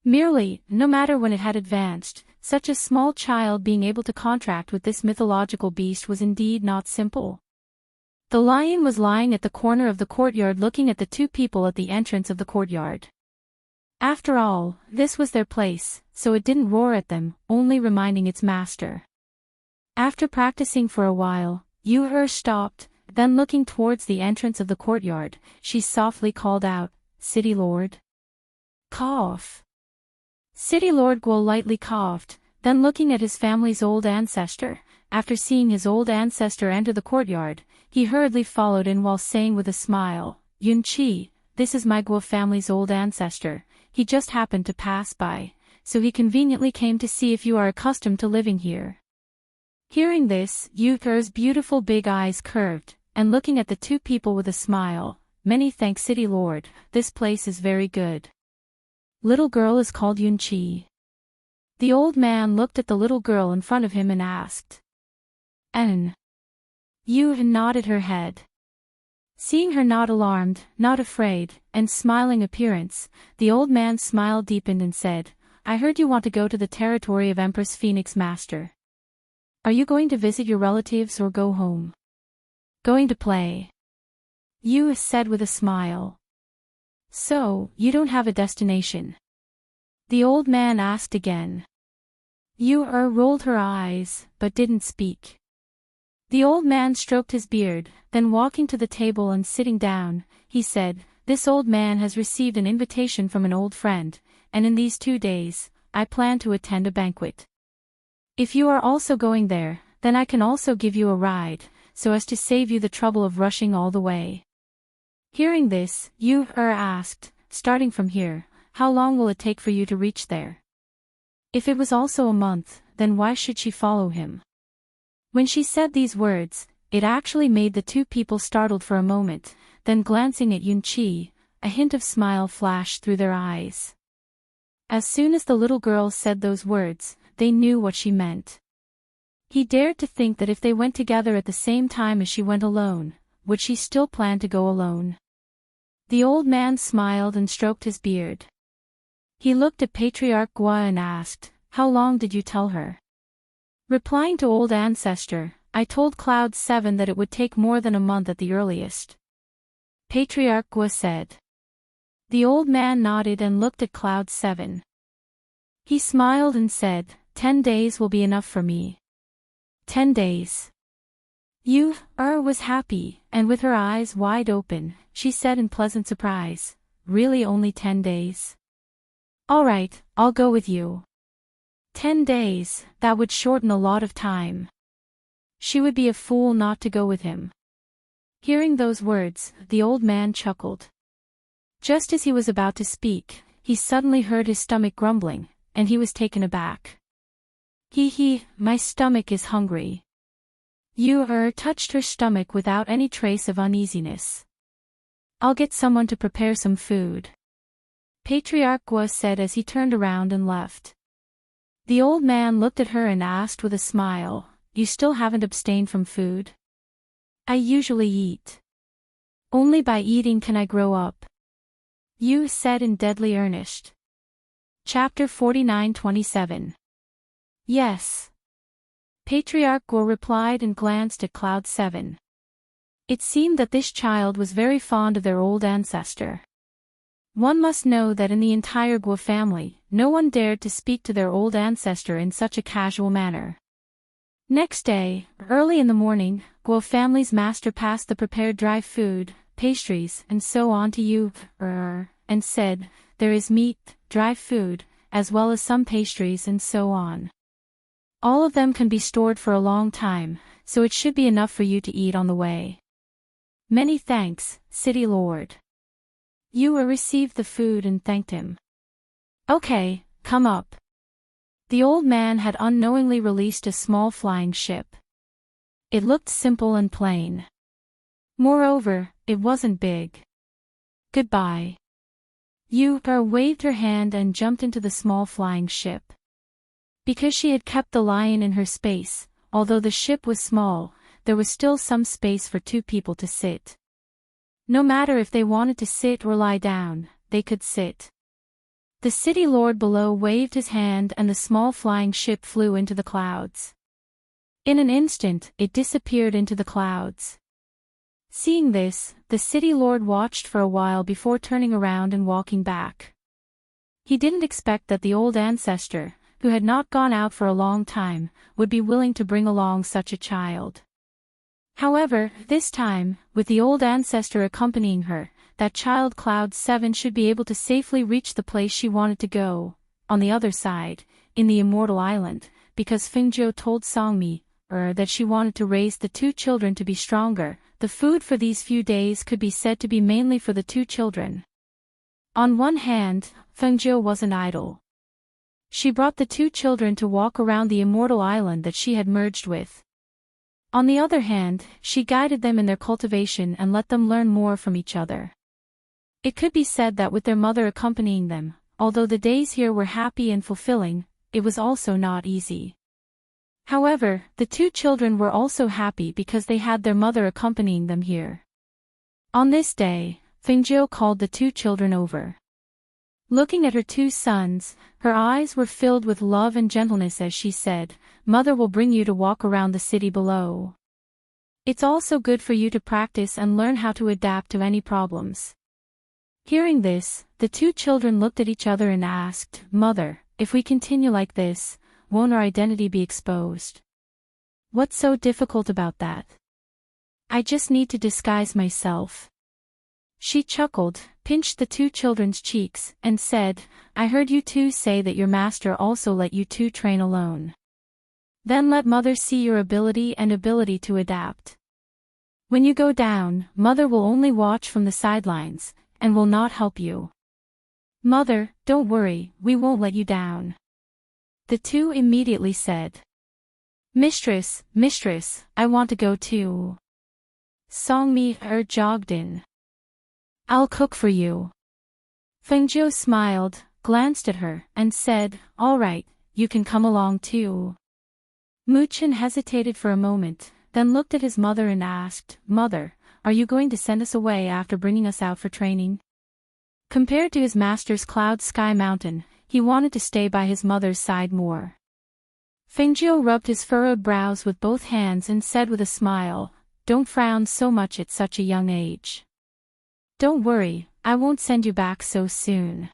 Merely, no matter when it had advanced, such a small child being able to contract with this mythological beast was indeed not simple. The lion was lying at the corner of the courtyard looking at the two people at the entrance of the courtyard. After all, this was their place, so it didn't roar at them, only reminding its master. After practicing for a while, Yu stopped, then looking towards the entrance of the courtyard, she softly called out, "City Lord." Cough. City Lord Guo lightly coughed, then looking at his family's old ancestor, after seeing his old ancestor enter the courtyard, he hurriedly followed in while saying with a smile, "Yunqi, this is my Guo family's old ancestor. He just happened to pass by, so he conveniently came to see if you are accustomed to living here." Hearing this, Yu's beautiful big eyes curved, and looking at the two people with a smile, "Many thanks City Lord, this place is very good. Little girl is called Yunqi." The old man looked at the little girl in front of him and asked. "En?" Yu nodded her head. Seeing her not alarmed, not afraid, and smiling appearance, the old man's smile deepened and said, "I heard you want to go to the territory of Empress Phoenix Master. Are you going to visit your relatives or go home?" Going to play. Yu said with a smile. So, you don't have a destination? The old man asked again. Yu rolled her eyes, but didn't speak. The old man stroked his beard, then walking to the table and sitting down, he said, "This old man has received an invitation from an old friend, and in these 2 days, I plan to attend a banquet. If you are also going there, then I can also give you a ride, so as to save you the trouble of rushing all the way." Hearing this, Yu asked, "Starting from here, how long will it take for you to reach there?" If it was also a month, then why should she follow him? When she said these words, it actually made the two people startled for a moment, then glancing at Yunqi, a hint of smile flashed through their eyes. As soon as the little girl said those words, they knew what she meant. He dared to think that if they went together at the same time as she went alone, would she still plan to go alone? The old man smiled and stroked his beard. He looked at Patriarch Gua and asked, "How long did you tell her?" Replying to old ancestor, "I told Cloud 7 that it would take more than a month at the earliest." Patriarch Gua said. The old man nodded and looked at Cloud 7. He smiled and said, 10 days will be enough for me." 10 days. Yu was happy, and with her eyes wide open, she said in pleasant surprise, "Really only 10 days? All right, I'll go with you." 10 days, that would shorten a lot of time. She would be a fool not to go with him. Hearing those words, the old man chuckled. Just as he was about to speak, he suddenly heard his stomach grumbling, and he was taken aback. My stomach is hungry." Yu touched her stomach without any trace of uneasiness. "I'll get someone to prepare some food," Patriarch Gua said as he turned around and left. The old man looked at her and asked with a smile, "You still haven't abstained from food?" "I usually eat. Only by eating can I grow up," Yu said in deadly earnest. Chapter 49-27. Yes. Patriarch Gua replied and glanced at Cloud 7. It seemed that this child was very fond of their old ancestor. One must know that in the entire Gua family, no one dared to speak to their old ancestor in such a casual manner. Next day, early in the morning, Gua family's master passed the prepared dry food, pastries, and so on to Yu, and said, "There is meat, dry food, as well as some pastries and so on. All of them can be stored for a long time, so it should be enough for you to eat on the way." "Many thanks, City Lord." Yu received the food and thanked him. "Okay, come up." The old man had unknowingly released a small flying ship. It looked simple and plain. Moreover, it wasn't big. "Goodbye." Yu waved her hand and jumped into the small flying ship. Because she had kept the lion in her space, although the ship was small, there was still some space for 2 people to sit. No matter if they wanted to sit or lie down, they could sit. The city lord below waved his hand and the small flying ship flew into the clouds. In an instant, it disappeared into the clouds. Seeing this, the city lord watched for a while before turning around and walking back. He didn't expect that the old ancestor, who had not gone out for a long time, would be willing to bring along such a child. However, this time, with the old ancestor accompanying her, that child Cloud 7 should be able to safely reach the place she wanted to go, on the other side, in the Immortal Island, because Fengjiu told Songmi, that she wanted to raise the 2 children to be stronger. The food for these few days could be said to be mainly for the 2 children. On one hand, Fengjiu wasn't idle. She brought the 2 children to walk around the Immortal Island that she had merged with. On the other hand, she guided them in their cultivation and let them learn more from each other. It could be said that with their mother accompanying them, although the days here were happy and fulfilling, it was also not easy. However, the 2 children were also happy because they had their mother accompanying them here. On this day, Fengjiu called the 2 children over. Looking at her 2 sons, her eyes were filled with love and gentleness as she said, "Mother will bring you to walk around the city below." It's also good for you to practice and learn how to adapt to any problems. Hearing this, the two children looked at each other and asked, Mother, if we continue like this, won't our identity be exposed? What's so difficult about that? I just need to disguise myself. She chuckled, pinched the two children's cheeks, and said, I heard you two say that your master also let you two train alone. Then let Mother see your ability to adapt. When you go down, Mother will only watch from the sidelines, and will not help you. Mother, don't worry, we won't let you down. The two immediately said. Mistress, I want to go too. Songmi jogged in. I'll cook for you. Fengjiu smiled, glanced at her, and said, All right, you can come along too. Muchen hesitated for a moment, then looked at his mother and asked, Mother, are you going to send us away after bringing us out for training? Compared to his master's cloud sky mountain, he wanted to stay by his mother's side more. Fengjiu rubbed his furrowed brows with both hands and said with a smile, Don't frown so much at such a young age. Don't worry, I won't send you back so soon.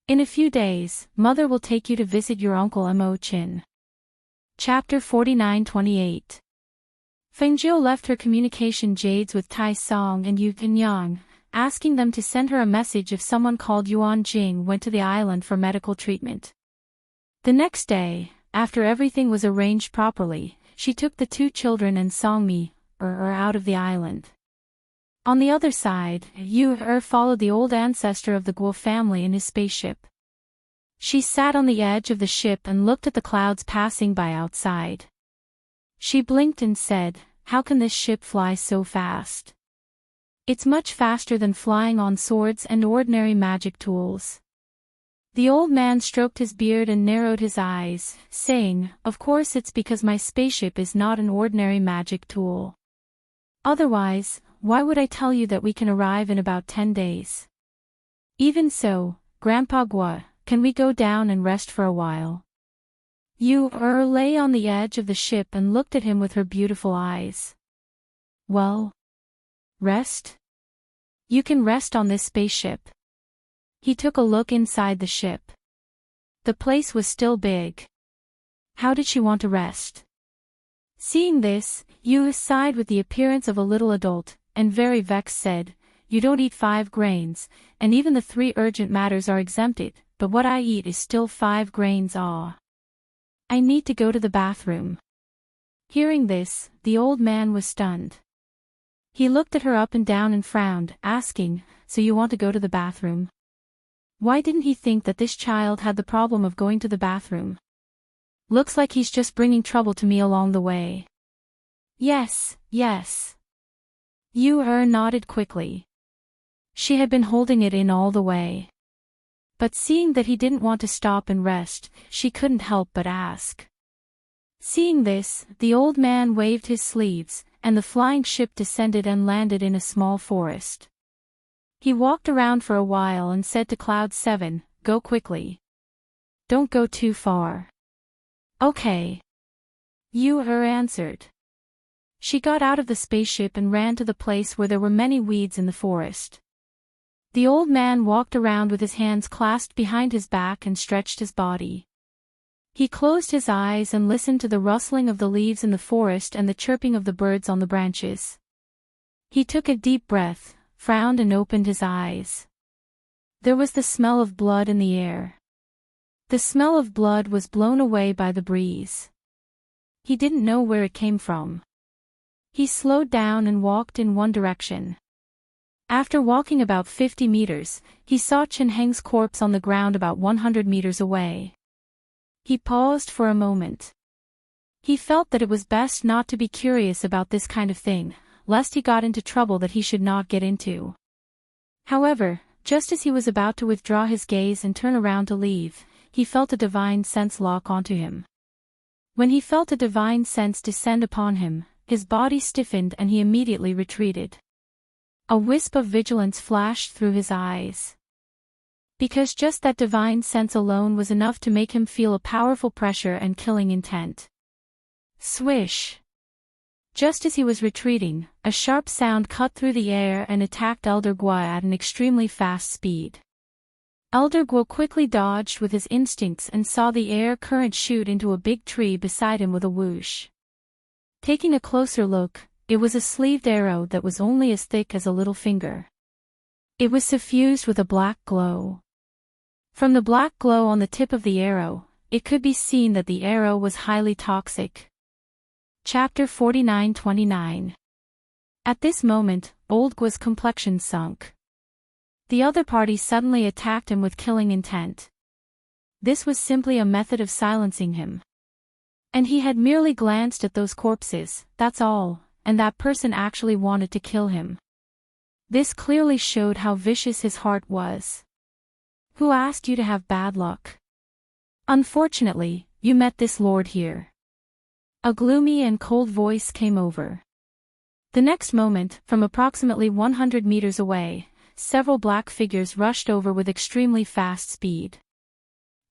In a few days, Mother will take you to visit your uncle Mo Chin. Chapter 49-28. Fengjiu left her communication jades with Tai Song and Yu Pinyang, asking them to send her a message if someone called Yuan Jing went to the island for medical treatment. The next day, after everything was arranged properly, she took the two children and Songmi out of the island. On the other side, Yu followed the old ancestor of the Guo family in his spaceship. She sat on the edge of the ship and looked at the clouds passing by outside. She blinked and said, How can this ship fly so fast? It's much faster than flying on swords and ordinary magic tools. The old man stroked his beard and narrowed his eyes, saying, Of course it's because my spaceship is not an ordinary magic tool. Otherwise, why would I tell you that we can arrive in about 10 days? Even so, Grandpa Gua, can we go down and rest for a while? Yu lay on the edge of the ship and looked at him with her beautiful eyes. Well? Rest? You can rest on this spaceship. He took a look inside the ship. The place was still big. How did she want to rest? Seeing this, Yu sighed with the appearance of a little adult, and very vexed said, You don't eat 5 grains, and even the 3 urgent matters are exempted, but what I eat is still 5 grains. I need to go to the bathroom. Hearing this, the old man was stunned. He looked at her up and down and frowned, asking, So you want to go to the bathroom? Why didn't he think that this child had the problem of going to the bathroom? Looks like he's just bringing trouble to me along the way. Yes. Yu nodded quickly. She had been holding it in all the way. But seeing that he didn't want to stop and rest, she couldn't help but ask. Seeing this, the old man waved his sleeves, and the flying ship descended and landed in a small forest. He walked around for a while and said to Cloud 7, Go quickly. Don't go too far. Okay. Yu answered. She got out of the spaceship and ran to the place where there were many weeds in the forest. The old man walked around with his hands clasped behind his back and stretched his body. He closed his eyes and listened to the rustling of the leaves in the forest and the chirping of the birds on the branches. He took a deep breath, frowned and opened his eyes. There was the smell of blood in the air. The smell of blood was blown away by the breeze. He didn't know where it came from. He slowed down and walked in one direction. After walking about 50 meters, he saw Chen Heng's corpse on the ground about 100 meters away. He paused for a moment. He felt that it was best not to be curious about this kind of thing, lest he got into trouble that he should not get into. However, just as he was about to withdraw his gaze and turn around to leave, he felt a divine sense lock onto him. When he felt a divine sense descend upon him, his body stiffened and he immediately retreated. A wisp of vigilance flashed through his eyes. Because just that divine sense alone was enough to make him feel a powerful pressure and killing intent. Swish! Just as he was retreating, a sharp sound cut through the air and attacked Elder Guo at an extremely fast speed. Elder Guo quickly dodged with his instincts and saw the air current shoot into a big tree beside him with a whoosh. Taking a closer look, it was a sleeved arrow that was only as thick as a little finger. It was suffused with a black glow. From the black glow on the tip of the arrow, it could be seen that the arrow was highly toxic. Chapter 49-29. At this moment, Old Guo's complexion sunk. The other party suddenly attacked him with killing intent. This was simply a method of silencing him. And he had merely glanced at those corpses, that's all, and that person actually wanted to kill him. This clearly showed how vicious his heart was. Who asked you to have bad luck? Unfortunately, you met this lord here. A gloomy and cold voice came over. The next moment, from approximately 100 meters away, several black figures rushed over with extremely fast speed.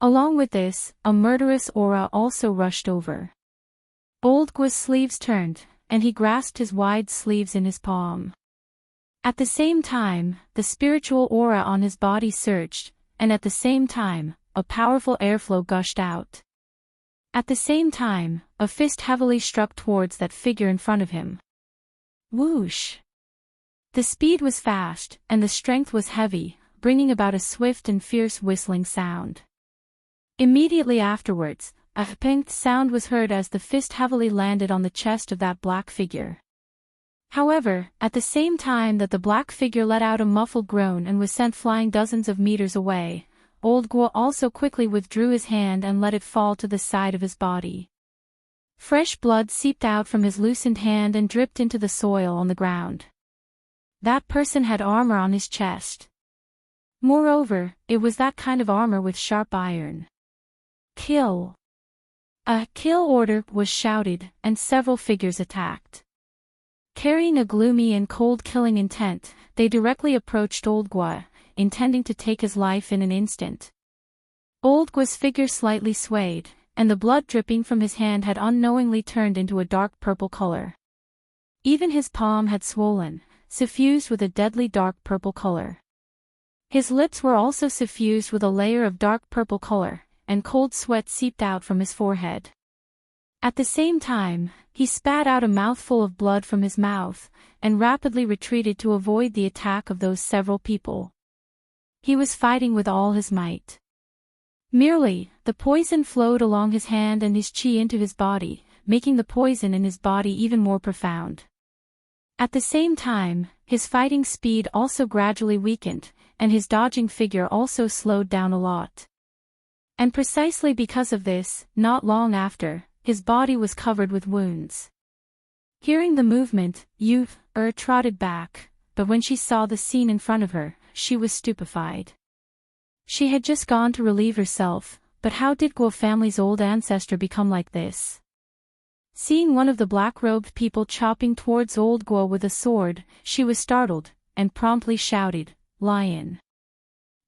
Along with this, a murderous aura also rushed over. Old Guo's sleeves turned, and he grasped his wide sleeves in his palm. At the same time, the spiritual aura on his body surged, and at the same time, a powerful airflow gushed out. At the same time, a fist heavily struck towards that figure in front of him. Whoosh! The speed was fast, and the strength was heavy, bringing about a swift and fierce whistling sound. Immediately afterwards, a pinged sound was heard as the fist heavily landed on the chest of that black figure. However, at the same time that the black figure let out a muffled groan and was sent flying dozens of meters away, Old Guo also quickly withdrew his hand and let it fall to the side of his body. Fresh blood seeped out from his loosened hand and dripped into the soil on the ground. That person had armor on his chest. Moreover, it was that kind of armor with sharp iron. Kill! A kill order was shouted, and several figures attacked. Carrying a gloomy and cold killing intent, they directly approached Old Guo, intending to take his life in an instant. Old Guo's figure slightly swayed, and the blood dripping from his hand had unknowingly turned into a dark purple color. Even his palm had swollen, suffused with a deadly dark purple color. His lips were also suffused with a layer of dark purple color, and cold sweat seeped out from his forehead. At the same time, he spat out a mouthful of blood from his mouth, and rapidly retreated to avoid the attack of those several people. He was fighting with all his might. Merely, the poison flowed along his hand and his chi into his body, making the poison in his body even more profound. At the same time, his fighting speed also gradually weakened, and his dodging figure also slowed down a lot. And precisely because of this, not long after, his body was covered with wounds. Hearing the movement, trotted back, but when she saw the scene in front of her, she was stupefied. She had just gone to relieve herself, but how did Guo family's old ancestor become like this? Seeing one of the black-robed people chopping towards Old Guo with a sword, she was startled, and promptly shouted, "Lion!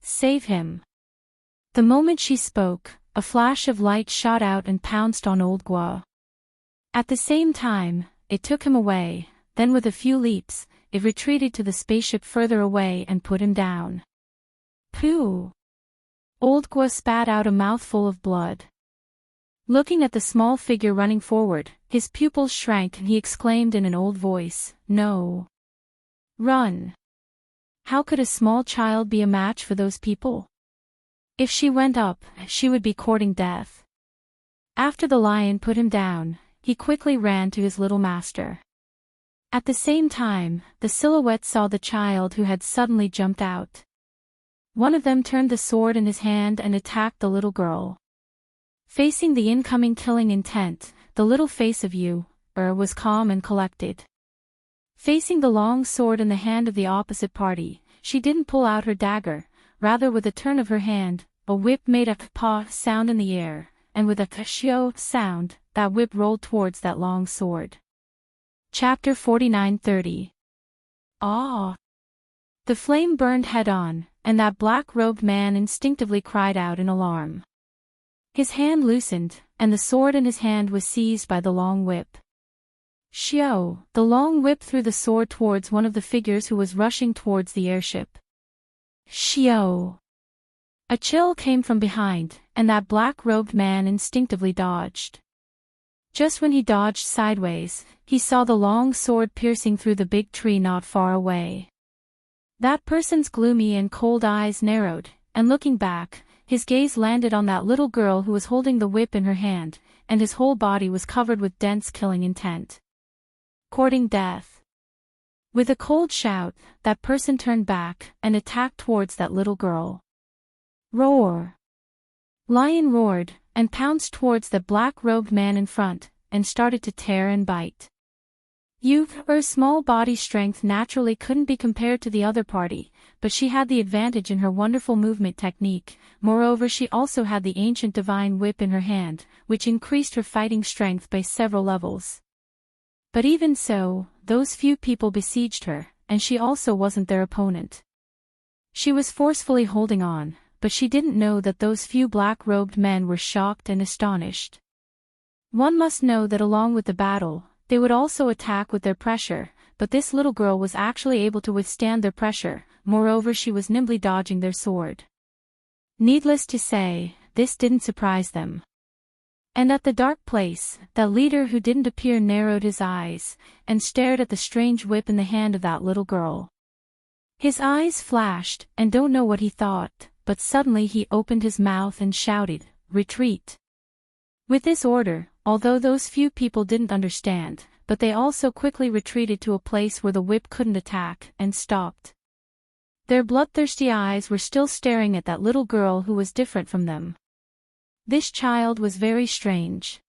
Save him!" The moment she spoke, a flash of light shot out and pounced on Old Guo. At the same time, it took him away, then with a few leaps, it retreated to the spaceship further away and put him down. Pooh! Old Guo spat out a mouthful of blood. Looking at the small figure running forward, his pupils shrank and he exclaimed in an old voice, "No! Run! How could a small child be a match for those people? If she went up, she would be courting death." After the lion put him down, he quickly ran to his little master. At the same time, the silhouette saw the child who had suddenly jumped out. One of them turned the sword in his hand and attacked the little girl. Facing the incoming killing intent, the little face of was calm and collected. Facing the long sword in the hand of the opposite party, she didn't pull out her dagger, rather with a turn of her hand, a whip made a paw sound in the air, and with a kashio sound, that whip rolled towards that long sword. Chapter 49-30. Ah! The flame burned head-on, and that black-robed man instinctively cried out in alarm. His hand loosened, and the sword in his hand was seized by the long whip. Shio! The long whip threw the sword towards one of the figures who was rushing towards the airship. Shio! A chill came from behind, and that black-robed man instinctively dodged. Just when he dodged sideways, he saw the long sword piercing through the big tree not far away. That person's gloomy and cold eyes narrowed, and looking back, his gaze landed on that little girl who was holding the whip in her hand, and his whole body was covered with dense killing intent. Courting death. With a cold shout, that person turned back and attacked towards that little girl. Roar! Lion roared, and pounced towards the black-robed man in front, and started to tear and bite. Her small body strength naturally couldn't be compared to the other party, but she had the advantage in her wonderful movement technique. Moreover, she also had the ancient divine whip in her hand, which increased her fighting strength by several levels. But even so, those few people besieged her, and she also wasn't their opponent. She was forcefully holding on, but she didn't know that those few black-robed men were shocked and astonished. One must know that along with the battle, they would also attack with their pressure, but this little girl was actually able to withstand their pressure. Moreover, she was nimbly dodging their sword. Needless to say, this didn't surprise them. And at the dark place, that leader who didn't appear narrowed his eyes, and stared at the strange whip in the hand of that little girl. His eyes flashed, and don't know what he thought, but suddenly he opened his mouth and shouted, "Retreat!" With this order, although those few people didn't understand, but they also quickly retreated to a place where the whip couldn't attack, and stopped. Their bloodthirsty eyes were still staring at that little girl who was different from them. This child was very strange.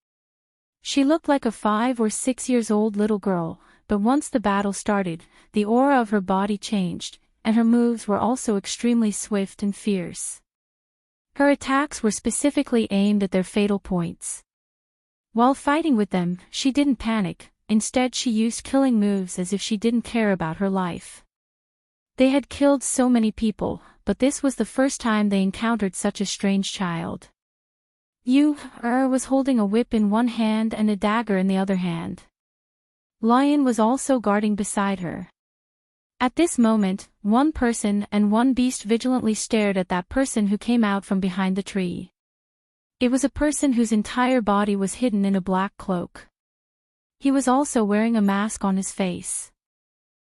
She looked like a 5 or 6 years old little girl, but once the battle started, the aura of her body changed, and her moves were also extremely swift and fierce. Her attacks were specifically aimed at their fatal points. While fighting with them, she didn't panic, instead she used killing moves as if she didn't care about her life. They had killed so many people, but this was the first time they encountered such a strange child. Was holding a whip in one hand and a dagger in the other hand. Lion was also guarding beside her. At this moment, one person and one beast vigilantly stared at that person who came out from behind the tree. It was a person whose entire body was hidden in a black cloak. He was also wearing a mask on his face.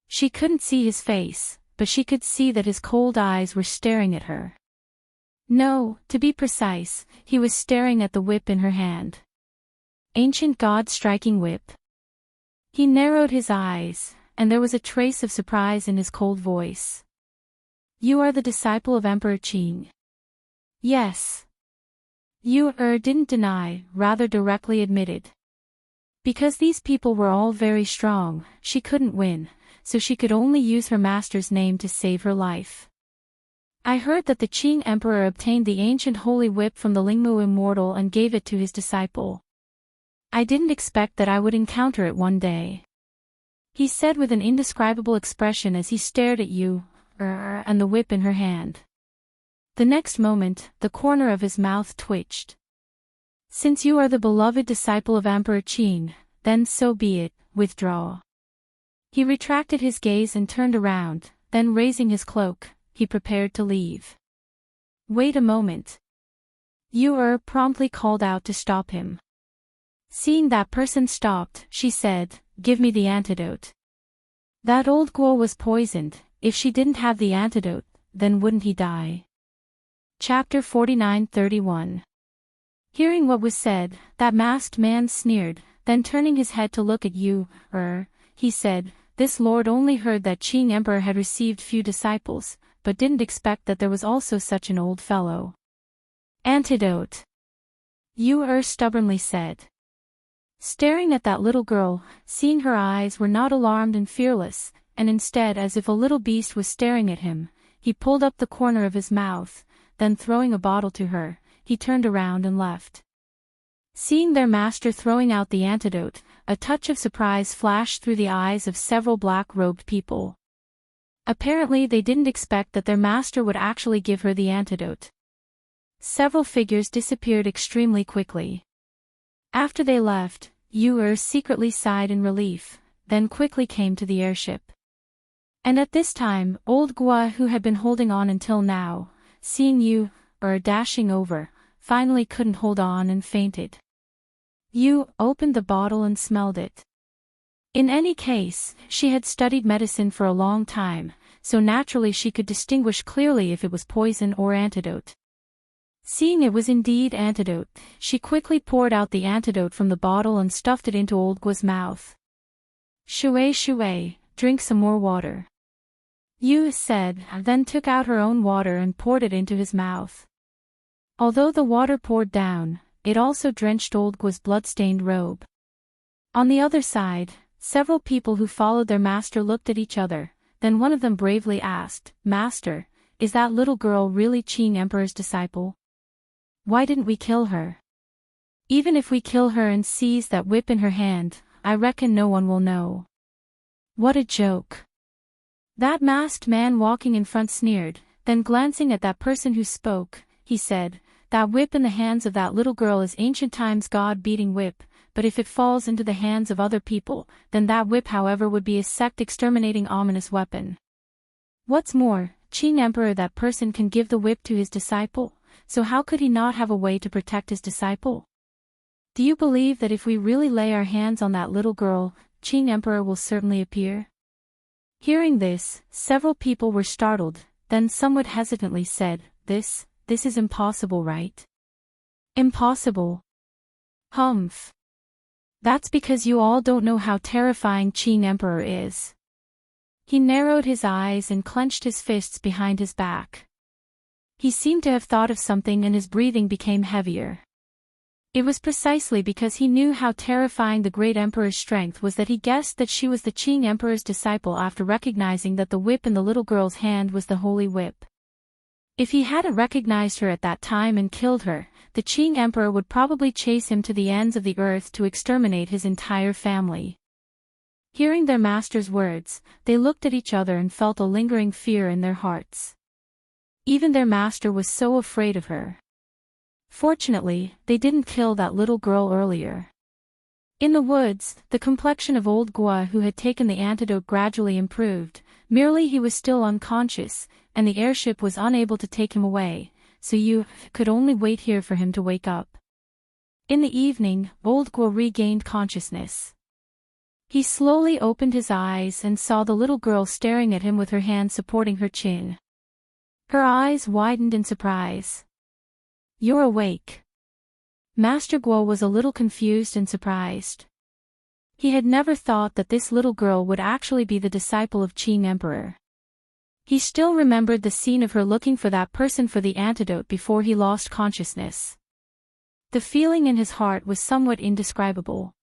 She couldn't see his face, but she could see that his cold eyes were staring at her. No, to be precise, he was staring at the whip in her hand. Ancient God striking whip. He narrowed his eyes, and there was a trace of surprise in his cold voice. "You are the disciple of Emperor Qing?" "Yes." Didn't deny, rather directly admitted. Because these people were all very strong, she couldn't win, so she could only use her master's name to save her life. "I heard that the Qing Emperor obtained the ancient holy whip from the Lingmu immortal and gave it to his disciple. I didn't expect that I would encounter it one day," he said with an indescribable expression as he stared at and the whip in her hand. The next moment, the corner of his mouth twitched. "Since you are the beloved disciple of Emperor Qin, then so be it, withdraw." He retracted his gaze and turned around, then raising his cloak, he prepared to leave. "Wait a moment." Promptly called out to stop him. Seeing that person stopped, she said, "Give me the antidote." That old Guo was poisoned. If she didn't have the antidote, then wouldn't he die? Chapter 49-31. Hearing what was said, that masked man sneered, then turning his head to look at he said, "This lord only heard that Qing Emperor had received few disciples, but didn't expect that there was also such an old fellow." "Antidote," stubbornly said. Staring at that little girl, seeing her eyes were not alarmed and fearless, and instead as if a little beast was staring at him, he pulled up the corner of his mouth, then throwing a bottle to her, he turned around and left. Seeing their master throwing out the antidote, a touch of surprise flashed through the eyes of several black-robed people. Apparently they didn't expect that their master would actually give her the antidote. Several figures disappeared extremely quickly. After they left, Yu secretly sighed in relief, then quickly came to the airship. And at this time, old Gua, who had been holding on until now, seeing Yu dashing over, finally couldn't hold on and fainted. Yu opened the bottle and smelled it. In any case, she had studied medicine for a long time, so naturally she could distinguish clearly if it was poison or antidote. Seeing it was indeed antidote, she quickly poured out the antidote from the bottle and stuffed it into old Gua's mouth. "Shui shui, drink some more water," Yu said, then took out her own water and poured it into his mouth. Although the water poured down, it also drenched old Gua's blood-stained robe. On the other side, several people who followed their master looked at each other, then one of them bravely asked, "Master, is that little girl really Qing Emperor's disciple? Why didn't we kill her? Even if we kill her and seize that whip in her hand, I reckon no one will know." What a joke. That masked man walking in front sneered, then glancing at that person who spoke, he said, "That whip in the hands of that little girl is ancient times god-beating whip, but if it falls into the hands of other people, then that whip however would be a sect-exterminating ominous weapon. What's more, Qing Emperor that person can give the whip to his disciple, so how could he not have a way to protect his disciple? Do you believe that if we really lay our hands on that little girl, Qing Emperor will certainly appear?" Hearing this, several people were startled, then somewhat hesitantly said, This is impossible, right? Impossible? Humph. That's because you all don't know how terrifying Qing Emperor is. He narrowed his eyes and clenched his fists behind his back. He seemed to have thought of something and his breathing became heavier. It was precisely because he knew how terrifying the great emperor's strength was that he guessed that she was the Qing Emperor's disciple after recognizing that the whip in the little girl's hand was the holy whip. If he hadn't recognized her at that time and killed her, the Qing Emperor would probably chase him to the ends of the earth to exterminate his entire family. Hearing their master's words, they looked at each other and felt a lingering fear in their hearts. Even their master was so afraid of her. Fortunately, they didn't kill that little girl earlier. In the woods, the complexion of old Gua who had taken the antidote gradually improved, merely he was still unconscious, and the airship was unable to take him away, so you could only wait here for him to wake up. In the evening, old Gua regained consciousness. He slowly opened his eyes and saw the little girl staring at him with her hand supporting her chin. Her eyes widened in surprise. "You're awake." Master Guo was a little confused and surprised. He had never thought that this little girl would actually be the disciple of Qing Emperor. He still remembered the scene of her looking for that person for the antidote before he lost consciousness. The feeling in his heart was somewhat indescribable.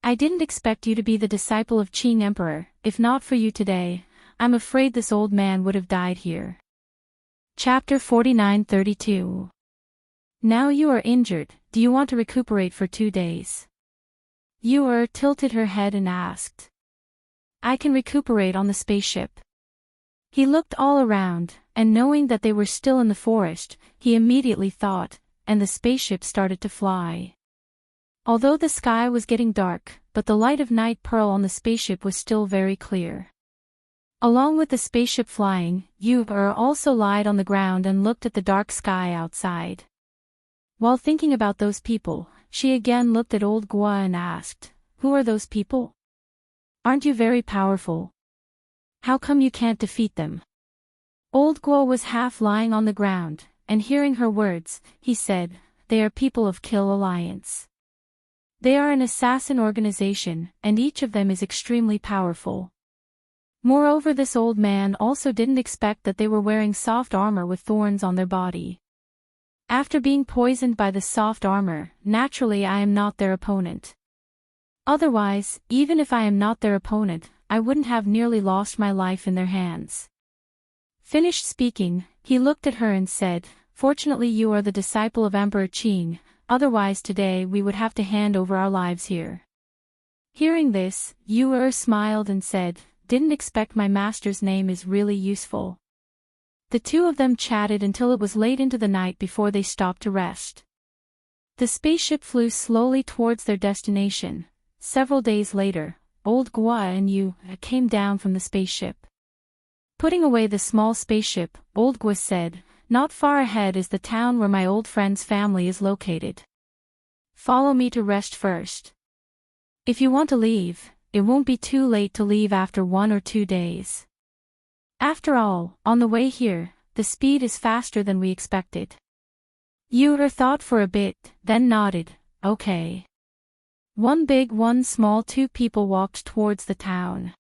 "I didn't expect you to be the disciple of Qing Emperor. If not for you today, I'm afraid this old man would have died here." Chapter 49-32. Now you are injured, do you want to recuperate for 2 days? Yu tilted her head and asked. "I can recuperate on the spaceship." He looked all around, and knowing that they were still in the forest, he immediately thought, and the spaceship started to fly. Although the sky was getting dark, but the light of night pearl on the spaceship was still very clear. Along with the spaceship flying, Yu also lied on the ground and looked at the dark sky outside. While thinking about those people, she again looked at old Gua and asked, "Who are those people? Aren't you very powerful? How come you can't defeat them?" Old Gua was half lying on the ground, and hearing her words, he said, "They are people of Kill Alliance. They are an assassin organization, and each of them is extremely powerful. Moreover, this old man also didn't expect that they were wearing soft armor with thorns on their body. After being poisoned by the soft armor, naturally I am not their opponent. Otherwise, even if I am not their opponent, I wouldn't have nearly lost my life in their hands." Finished speaking, he looked at her and said, "Fortunately you are the disciple of Emperor Qing, otherwise today we would have to hand over our lives here." Hearing this, Yu smiled and said, "Didn't expect my master's name is really useful." The two of them chatted until it was late into the night before they stopped to rest. The spaceship flew slowly towards their destination. Several days later, Old Gua and Yu came down from the spaceship. Putting away the small spaceship, Old Gua said, "Not far ahead is the town where my old friend's family is located. Follow me to rest first. If you want to leave, it won't be too late to leave after 1 or 2 days. After all, on the way here, the speed is faster than we expected." Yu thought for a bit, then nodded, "Okay." One big, one small, 2 people walked towards the town.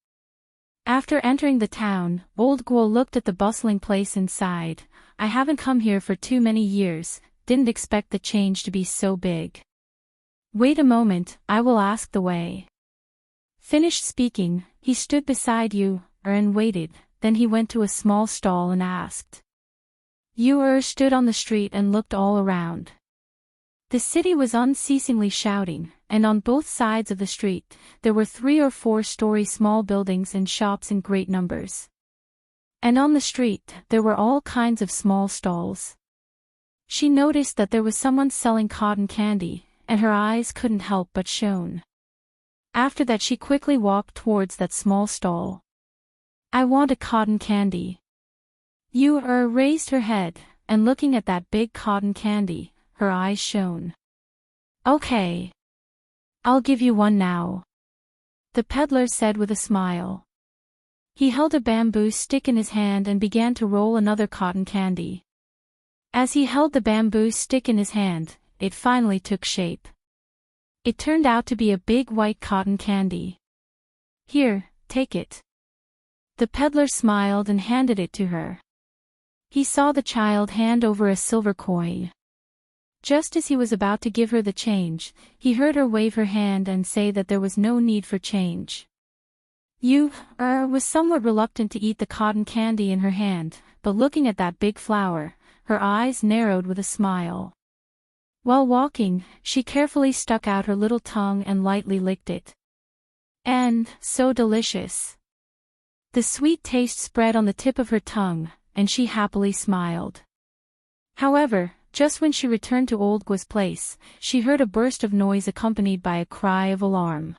After entering the town, Old Gua looked at the bustling place inside. "I haven't come here for too many years, didn't expect the change to be so big. Wait a moment, I will ask the way." Finished speaking, he stood beside Yu and waited, then he went to a small stall and asked. Yu stood on the street and looked all around. The city was unceasingly shouting, and on both sides of the street, there were 3 or 4-story small buildings and shops in great numbers. And on the street, there were all kinds of small stalls. She noticed that there was someone selling cotton candy, and her eyes couldn't help but shone. After that she quickly walked towards that small stall. "I want a cotton candy." Yu raised her head, and looking at that big cotton candy, her eyes shone. "Okay. I'll give you one now," the peddler said with a smile. He held a bamboo stick in his hand and began to roll another cotton candy. As he held the bamboo stick in his hand, it finally took shape. It turned out to be a big white cotton candy. "Here, take it." The peddler smiled and handed it to her. He saw the child hand over a silver coin. Just as he was about to give her the change, he heard her wave her hand and say that there was no need for change. Yu was somewhat reluctant to eat the cotton candy in her hand, but looking at that big flower, her eyes narrowed with a smile. While walking, she carefully stuck out her little tongue and lightly licked it. And, so delicious. The sweet taste spread on the tip of her tongue, and she happily smiled. However, just when she returned to Old Gua's place, she heard a burst of noise accompanied by a cry of alarm.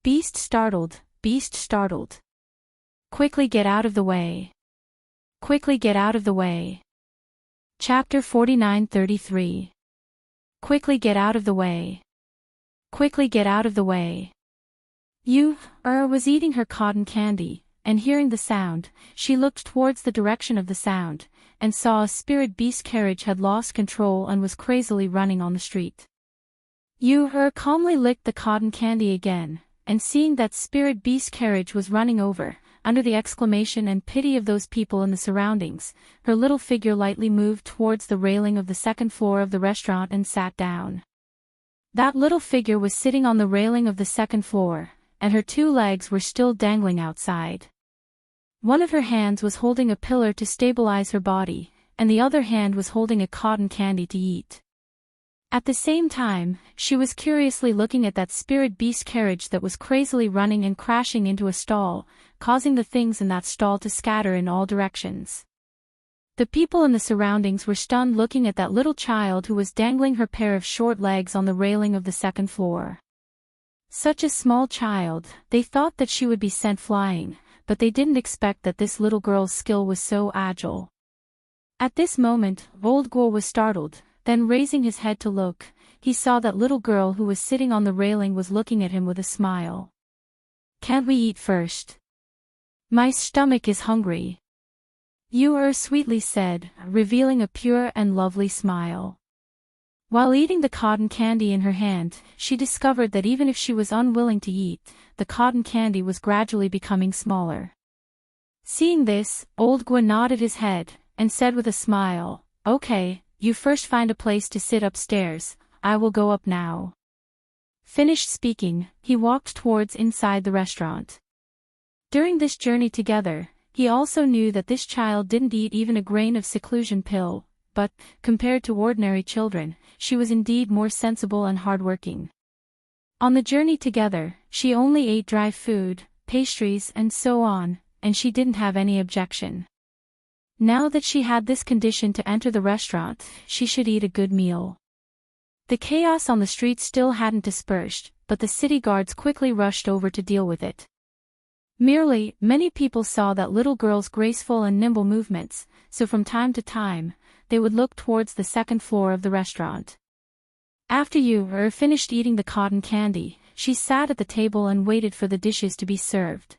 "Beast startled, beast startled. Quickly get out of the way. Quickly get out of the way." Chapter 49:33. Quickly get out of the way. Quickly get out of the way. Yu was eating her cotton candy, and hearing the sound, she looked towards the direction of the sound, and saw a spirit beast carriage had lost control and was crazily running on the street. Yu calmly licked the cotton candy again, and seeing that spirit beast carriage was running over, under the exclamation and pity of those people in the surroundings, her little figure lightly moved towards the railing of the 2nd floor of the restaurant and sat down. That little figure was sitting on the railing of the 2nd floor, and her 2 legs were still dangling outside. One of her hands was holding a pillar to stabilize her body, and the other hand was holding a cotton candy to eat. At the same time, she was curiously looking at that spirit beast carriage that was crazily running and crashing into a stall, causing the things in that stall to scatter in all directions. The people in the surroundings were stunned looking at that little child who was dangling her pair of short legs on the railing of the 2nd floor. Such a small child, they thought that she would be sent flying, but they didn't expect that this little girl's skill was so agile. At this moment, Old Gua was startled. Then raising his head to look, he saw that little girl who was sitting on the railing was looking at him with a smile. "Can't we eat first? My stomach is hungry," Yu sweetly said, revealing a pure and lovely smile. While eating the cotton candy in her hand, she discovered that even if she was unwilling to eat, the cotton candy was gradually becoming smaller. Seeing this, Old Gua nodded his head, and said with a smile, "Okay. You first find a place to sit upstairs, I will go up now." Finished speaking, he walked towards inside the restaurant. During this journey together, he also knew that this child didn't eat even a grain of seclusion pill, but, compared to ordinary children, she was indeed more sensible and hardworking. On the journey together, she only ate dry food, pastries and so on, and she didn't have any objection. Now that she had this condition to enter the restaurant, she should eat a good meal. The chaos on the streets still hadn't dispersed, but the city guards quickly rushed over to deal with it. Merely, many people saw that little girl's graceful and nimble movements, so from time to time, they would look towards the second floor of the restaurant. After Yu finished eating the cotton candy, she sat at the table and waited for the dishes to be served.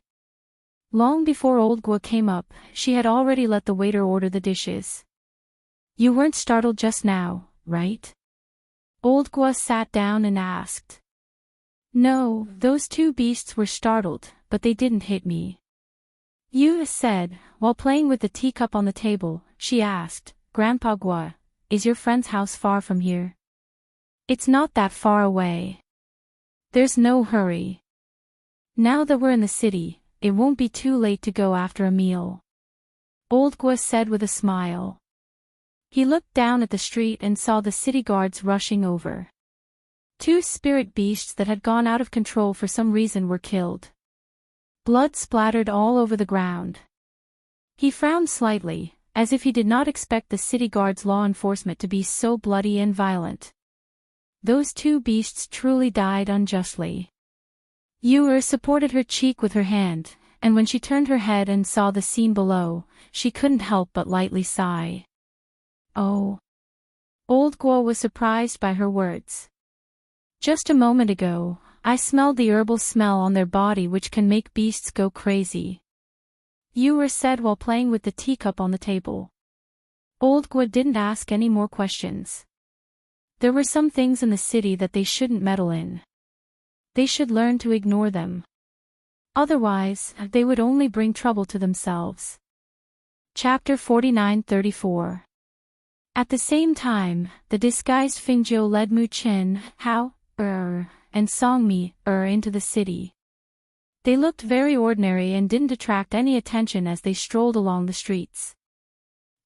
Long before Old Gua came up, she had already let the waiter order the dishes. You weren't startled just now, right? Old Gua sat down and asked. No, those two beasts were startled, but they didn't hit me. Yu said, while playing with the teacup on the table. She asked, Grandpa Gua, is your friend's house far from here? It's not that far away. There's no hurry. Now that we're in the city, it won't be too late to go after a meal. Old Gua said with a smile. He looked down at the street and saw the city guards rushing over. Two spirit beasts that had gone out of control for some reason were killed. Blood splattered all over the ground. He frowned slightly, as if he did not expect the city guards' law enforcement to be so bloody and violent. Those two beasts truly died unjustly. Yu supported her cheek with her hand, and when she turned her head and saw the scene below, she couldn't help but lightly sigh. Oh. Old Guo was surprised by her words. Just a moment ago, I smelled the herbal smell on their body which can make beasts go crazy. Yu said while playing with the teacup on the table. Old Guo didn't ask any more questions. There were some things in the city that they shouldn't meddle in. They should learn to ignore them. Otherwise, they would only bring trouble to themselves. Chapter 49-34. At the same time, the disguised Fingzhou led Mu Qin, Hao, and Songmi, into the city. They looked very ordinary and didn't attract any attention as they strolled along the streets.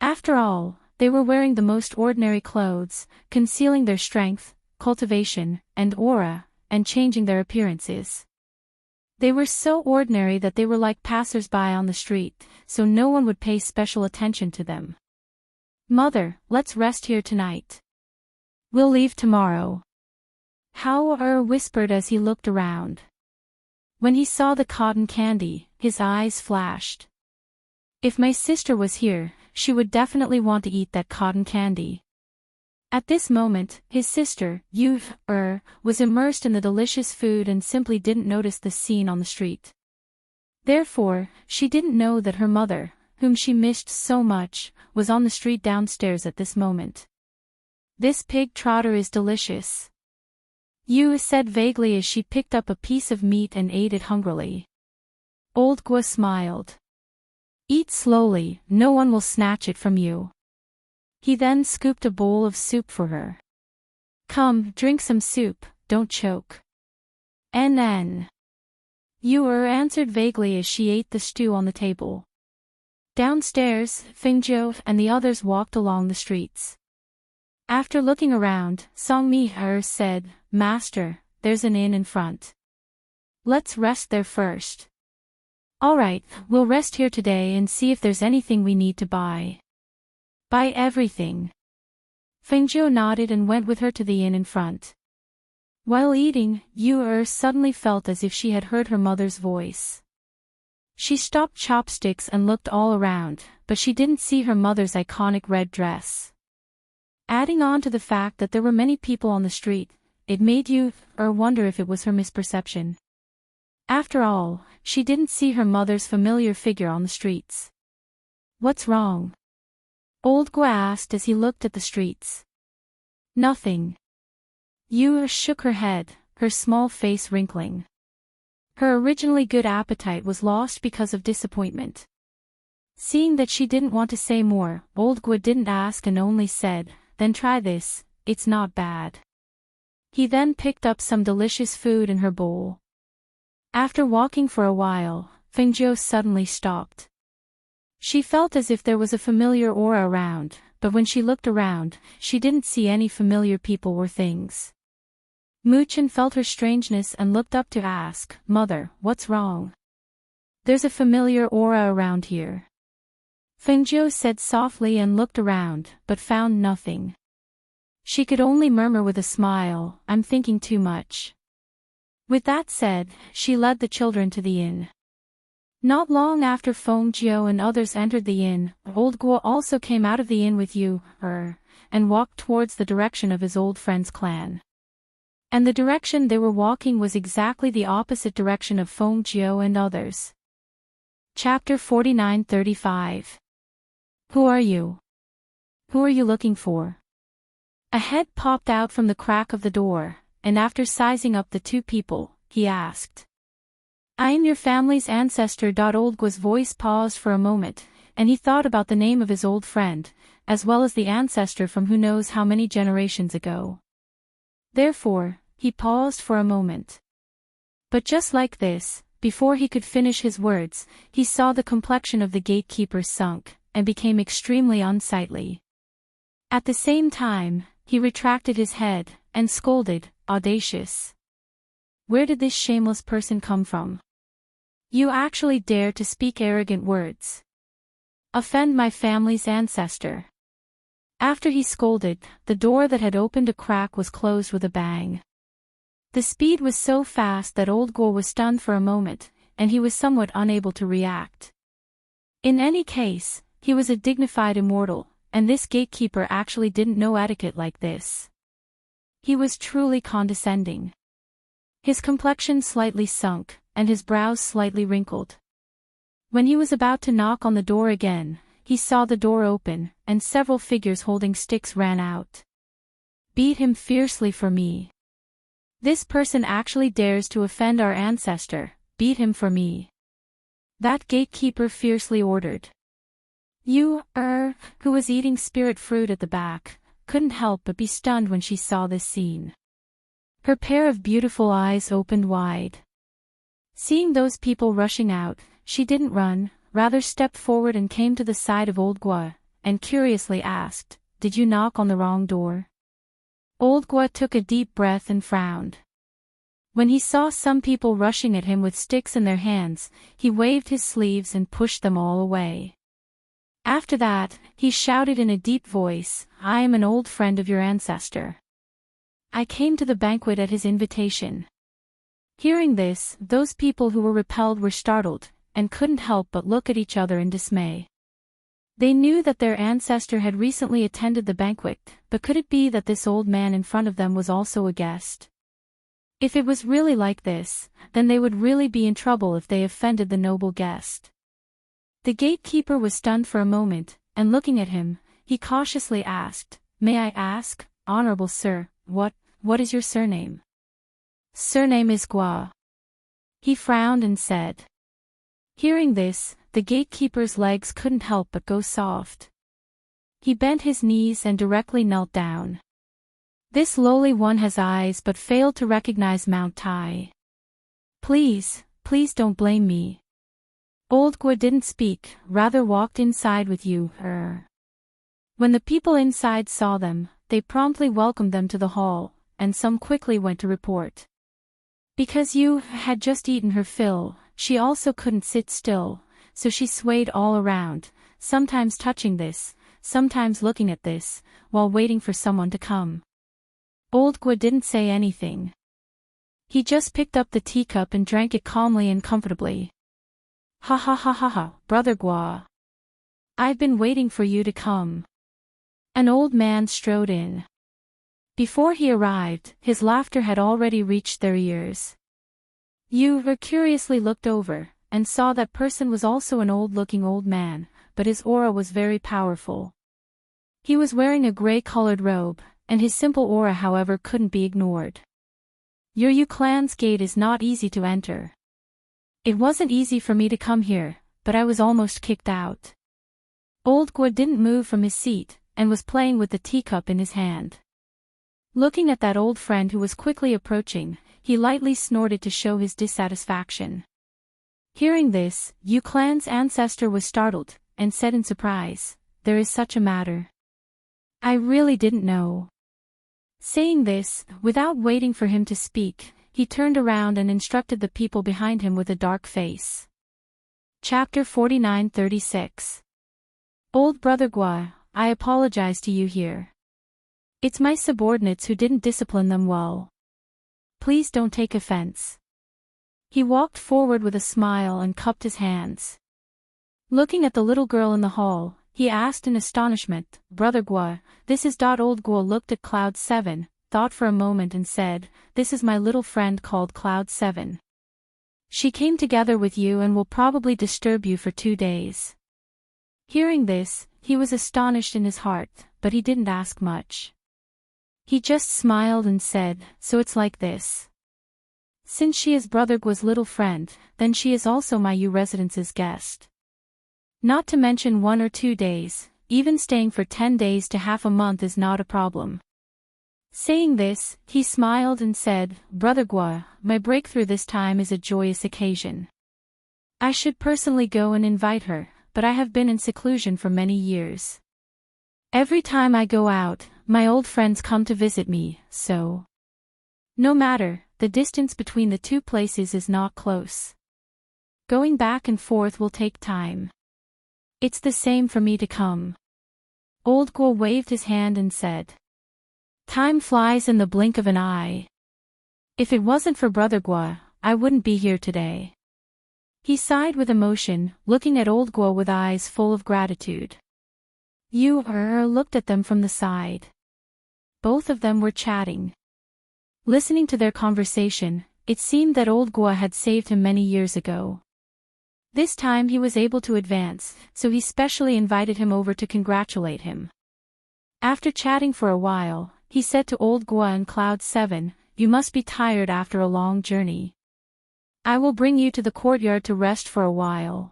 After all, they were wearing the most ordinary clothes, concealing their strength, cultivation, and aura, and changing their appearances. They were so ordinary that they were like passers-by on the street, so no one would pay special attention to them. Mother, let's rest here tonight. We'll leave tomorrow. Hao whispered as he looked around. When he saw the cotton candy, his eyes flashed. If my sister was here, she would definitely want to eat that cotton candy. At this moment, his sister, Yu, was immersed in the delicious food and simply didn't notice the scene on the street. Therefore, she didn't know that her mother, whom she missed so much, was on the street downstairs at this moment. This pig trotter is delicious. Yu said vaguely as she picked up a piece of meat and ate it hungrily. Old Gua smiled. Eat slowly, no one will snatch it from you. He then scooped a bowl of soup for her. Come, drink some soup, don't choke. Nen. Yu answered vaguely as she ate the stew on the table. Downstairs, Fingzhou and the others walked along the streets. After looking around, Songmi said, Master, there's an inn in front. Let's rest there first. Alright, we'll rest here today and see if there's anything we need to buy. Buy everything. Fingzhou nodded and went with her to the inn in front. While eating, Yu suddenly felt as if she had heard her mother's voice. She stopped chopsticks and looked all around, but she didn't see her mother's iconic red dress. Adding on to the fact that there were many people on the street, it made Yu wonder if it was her misperception. After all, she didn't see her mother's familiar figure on the streets. What's wrong? Old Gua asked as he looked at the streets. Nothing. Yu shook her head, her small face wrinkling. Her originally good appetite was lost because of disappointment. Seeing that she didn't want to say more, Old Gua didn't ask and only said, Then try this, it's not bad. He then picked up some delicious food in her bowl. After walking for a while, Fingzhou suddenly stopped. She felt as if there was a familiar aura around, but when she looked around, she didn't see any familiar people or things. Mu Qin felt her strangeness and looked up to ask, Mother, what's wrong? There's a familiar aura around here. Fingzhou said softly and looked around, but found nothing. She could only murmur with a smile, "I'm thinking too much." With that said, she led the children to the inn. Not long after Feng Jiu and others entered the inn, old Guo also came out of the inn with Yu, and walked towards the direction of his old friend's clan. And the direction they were walking was exactly the opposite direction of Feng Jiu and others. Chapter 49-35. Who are you? Who are you looking for? A head popped out from the crack of the door, and after sizing up the two people, he asked. I am your family's ancestor. Old Guo's voice paused for a moment, and he thought about the name of his old friend, as well as the ancestor from who knows how many generations ago. Therefore, he paused for a moment. But just like this, before he could finish his words, he saw the complexion of the gatekeeper sunk, and became extremely unsightly. At the same time, he retracted his head, and scolded, "Audacious! Where did this shameless person come from? You actually dare to speak arrogant words. Offend my family's ancestor." After he scolded, the door that had opened a crack was closed with a bang. The speed was so fast that old Guo was stunned for a moment, and he was somewhat unable to react. In any case, he was a dignified immortal, and this gatekeeper actually didn't know etiquette like this. He was truly condescending. His complexion slightly sunk, and his brows slightly wrinkled. When he was about to knock on the door again, he saw the door open, and several figures holding sticks ran out. Beat him fiercely for me. This person actually dares to offend our ancestor, beat him for me. That gatekeeper fiercely ordered. Yu, who was eating spirit fruit at the back, couldn't help but be stunned when she saw this scene. Her pair of beautiful eyes opened wide. Seeing those people rushing out, she didn't run, rather stepped forward and came to the side of old Guo, and curiously asked, "Did you knock on the wrong door?" Old Guo took a deep breath and frowned. When he saw some people rushing at him with sticks in their hands, he waved his sleeves and pushed them all away. After that, he shouted in a deep voice, "I am an old friend of your ancestor. I came to the banquet at his invitation." Hearing this, those people who were repelled were startled, and couldn't help but look at each other in dismay. They knew that their ancestor had recently attended the banquet, but could it be that this old man in front of them was also a guest? If it was really like this, then they would really be in trouble if they offended the noble guest. The gatekeeper was stunned for a moment, and looking at him, he cautiously asked, "May I ask, honorable sir, what is your surname?" "Surname is Guo." He frowned and said. Hearing this, the gatekeeper's legs couldn't help but go soft. He bent his knees and directly knelt down. This lowly one has eyes but failed to recognize Mount Tai. Please don't blame me." Old Guo didn't speak, rather walked inside with Yu. When the people inside saw them, they promptly welcomed them to the hall, and some quickly went to report. Because Yu had just eaten her fill, she also couldn't sit still, so she swayed all around, sometimes touching this, sometimes looking at this, while waiting for someone to come. Old Guo didn't say anything. He just picked up the teacup and drank it calmly and comfortably. Ha ha ha ha ha, brother Guo. I've been waiting for you to come." An old man strode in. Before he arrived, his laughter had already reached their ears. Yu curiously looked over, and saw that person was also an old-looking old man, but his aura was very powerful. He was wearing a gray-colored robe, and his simple aura however couldn't be ignored. "Your Yu clan's gate is not easy to enter. It wasn't easy for me to come here, but I was almost kicked out." Old Guo didn't move from his seat, and was playing with the teacup in his hand. Looking at that old friend who was quickly approaching, he lightly snorted to show his dissatisfaction. Hearing this, Yu clan's ancestor was startled, and said in surprise, "There is such a matter. I really didn't know." Saying this, without waiting for him to speak, he turned around and instructed the people behind him with a dark face. Chapter 49-36. Old Brother Guo, I apologize to you here. It's my subordinates who didn't discipline them well. Please don't take offense. He walked forward with a smile and cupped his hands. Looking at the little girl in the hall, he asked in astonishment, Brother Gua, this is. Old Gua looked at Cloud 7, thought for a moment and said, this is my little friend called Cloud 7. She came together with you and will probably disturb you for 2 days. Hearing this, he was astonished in his heart, but he didn't ask much. He just smiled and said, so it's like this. Since she is Brother Gua's little friend, then she is also my residence's guest. Not to mention 1 or 2 days, even staying for 10 days to half a month is not a problem. Saying this, he smiled and said, Brother Gua, my breakthrough this time is a joyous occasion. I should personally go and invite her, but I have been in seclusion for many years. Every time I go out, my old friends come to visit me, so. No matter, the distance between the 2 places is not close. Going back and forth will take time. It's the same for me to come. Old Gua waved his hand and said. Time flies in the blink of an eye. If it wasn't for Brother Gua, I wouldn't be here today. He sighed with emotion, looking at Old Gua with eyes full of gratitude. Yu looked at them from the side. Both of them were chatting. Listening to their conversation, it seemed that Old Gua had saved him many years ago. This time he was able to advance, so he specially invited him over to congratulate him. After chatting for a while, he said to Old Gua and Cloud 7, you must be tired after a long journey. I will bring you to the courtyard to rest for a while.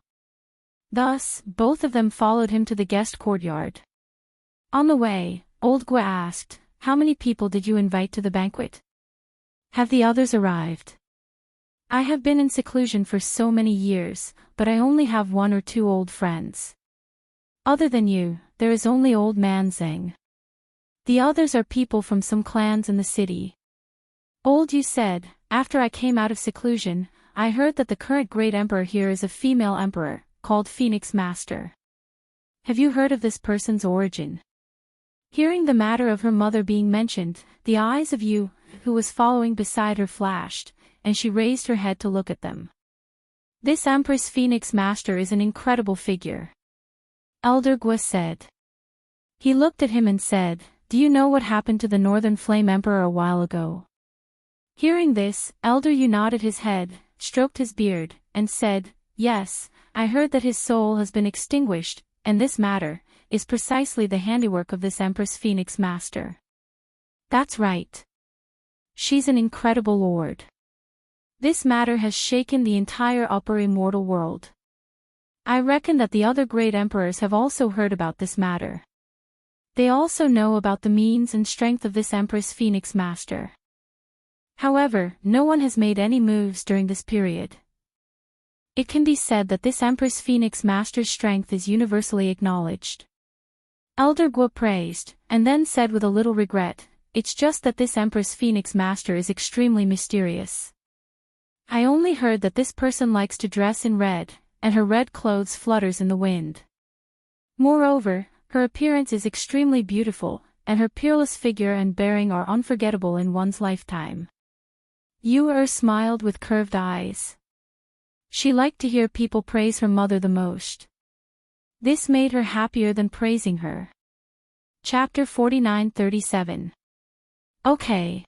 Thus, both of them followed him to the guest courtyard. On the way, Old Gua asked, how many people did you invite to the banquet? Have the others arrived? I have been in seclusion for so many years, but I only have 1 or 2 old friends. Other than you, there is only Old Man Zeng. The others are people from some clans in the city. Old Yu said, after I came out of seclusion, I heard that the current great emperor here is a female emperor, called Phoenix Master. Have you heard of this person's origin? Hearing the matter of her mother being mentioned, the eyes of Yu, who was following beside her, flashed, and she raised her head to look at them. This Empress Phoenix Master is an incredible figure. Elder Gua said. He looked at him and said, do you know what happened to the Northern Flame Emperor a while ago? Hearing this, Elder Yu nodded his head, stroked his beard, and said, yes, I heard that his soul has been extinguished, and this matter is precisely the handiwork of this Empress Phoenix Master. That's right. She's an incredible lord. This matter has shaken the entire upper immortal world. I reckon that the other great emperors have also heard about this matter. They also know about the means and strength of this Empress Phoenix Master. However, no one has made any moves during this period. It can be said that this Empress Phoenix Master's strength is universally acknowledged. Elder Gua praised, and then said with a little regret, it's just that this Empress Phoenix Master is extremely mysterious. I only heard that this person likes to dress in red, and her red clothes flutters in the wind. Moreover, her appearance is extremely beautiful, and her peerless figure and bearing are unforgettable in one's lifetime. Yu smiled with curved eyes. She liked to hear people praise her mother the most. This made her happier than praising her. Chapter 49-37. Okay.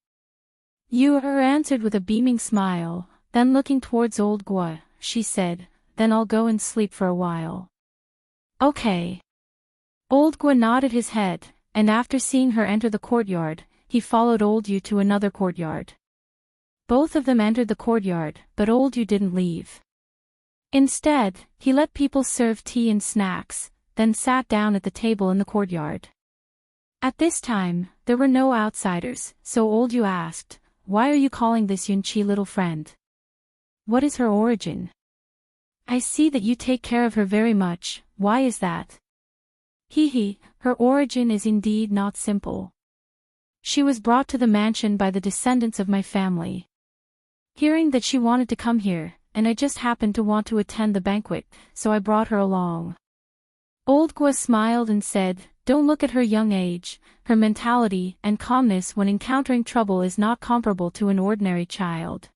Yu answered with a beaming smile, then looking towards Old Gua, she said, then I'll go and sleep for a while. Okay. Old Gua nodded his head, and after seeing her enter the courtyard, he followed Old Yu to another courtyard. Both of them entered the courtyard, but Old Yu didn't leave. Instead, he let people serve tea and snacks, then sat down at the table in the courtyard. At this time, there were no outsiders, so Old Yu asked, why are you calling this Yunqi little friend? What is her origin? I see that you take care of her very much, why is that? Her origin is indeed not simple. She was brought to the mansion by the descendants of my family. Hearing that she wanted to come here, and I just happened to want to attend the banquet, so I brought her along. Old Gua smiled and said, Don't look at her young age. Her mentality and calmness when encountering trouble is not comparable to an ordinary child.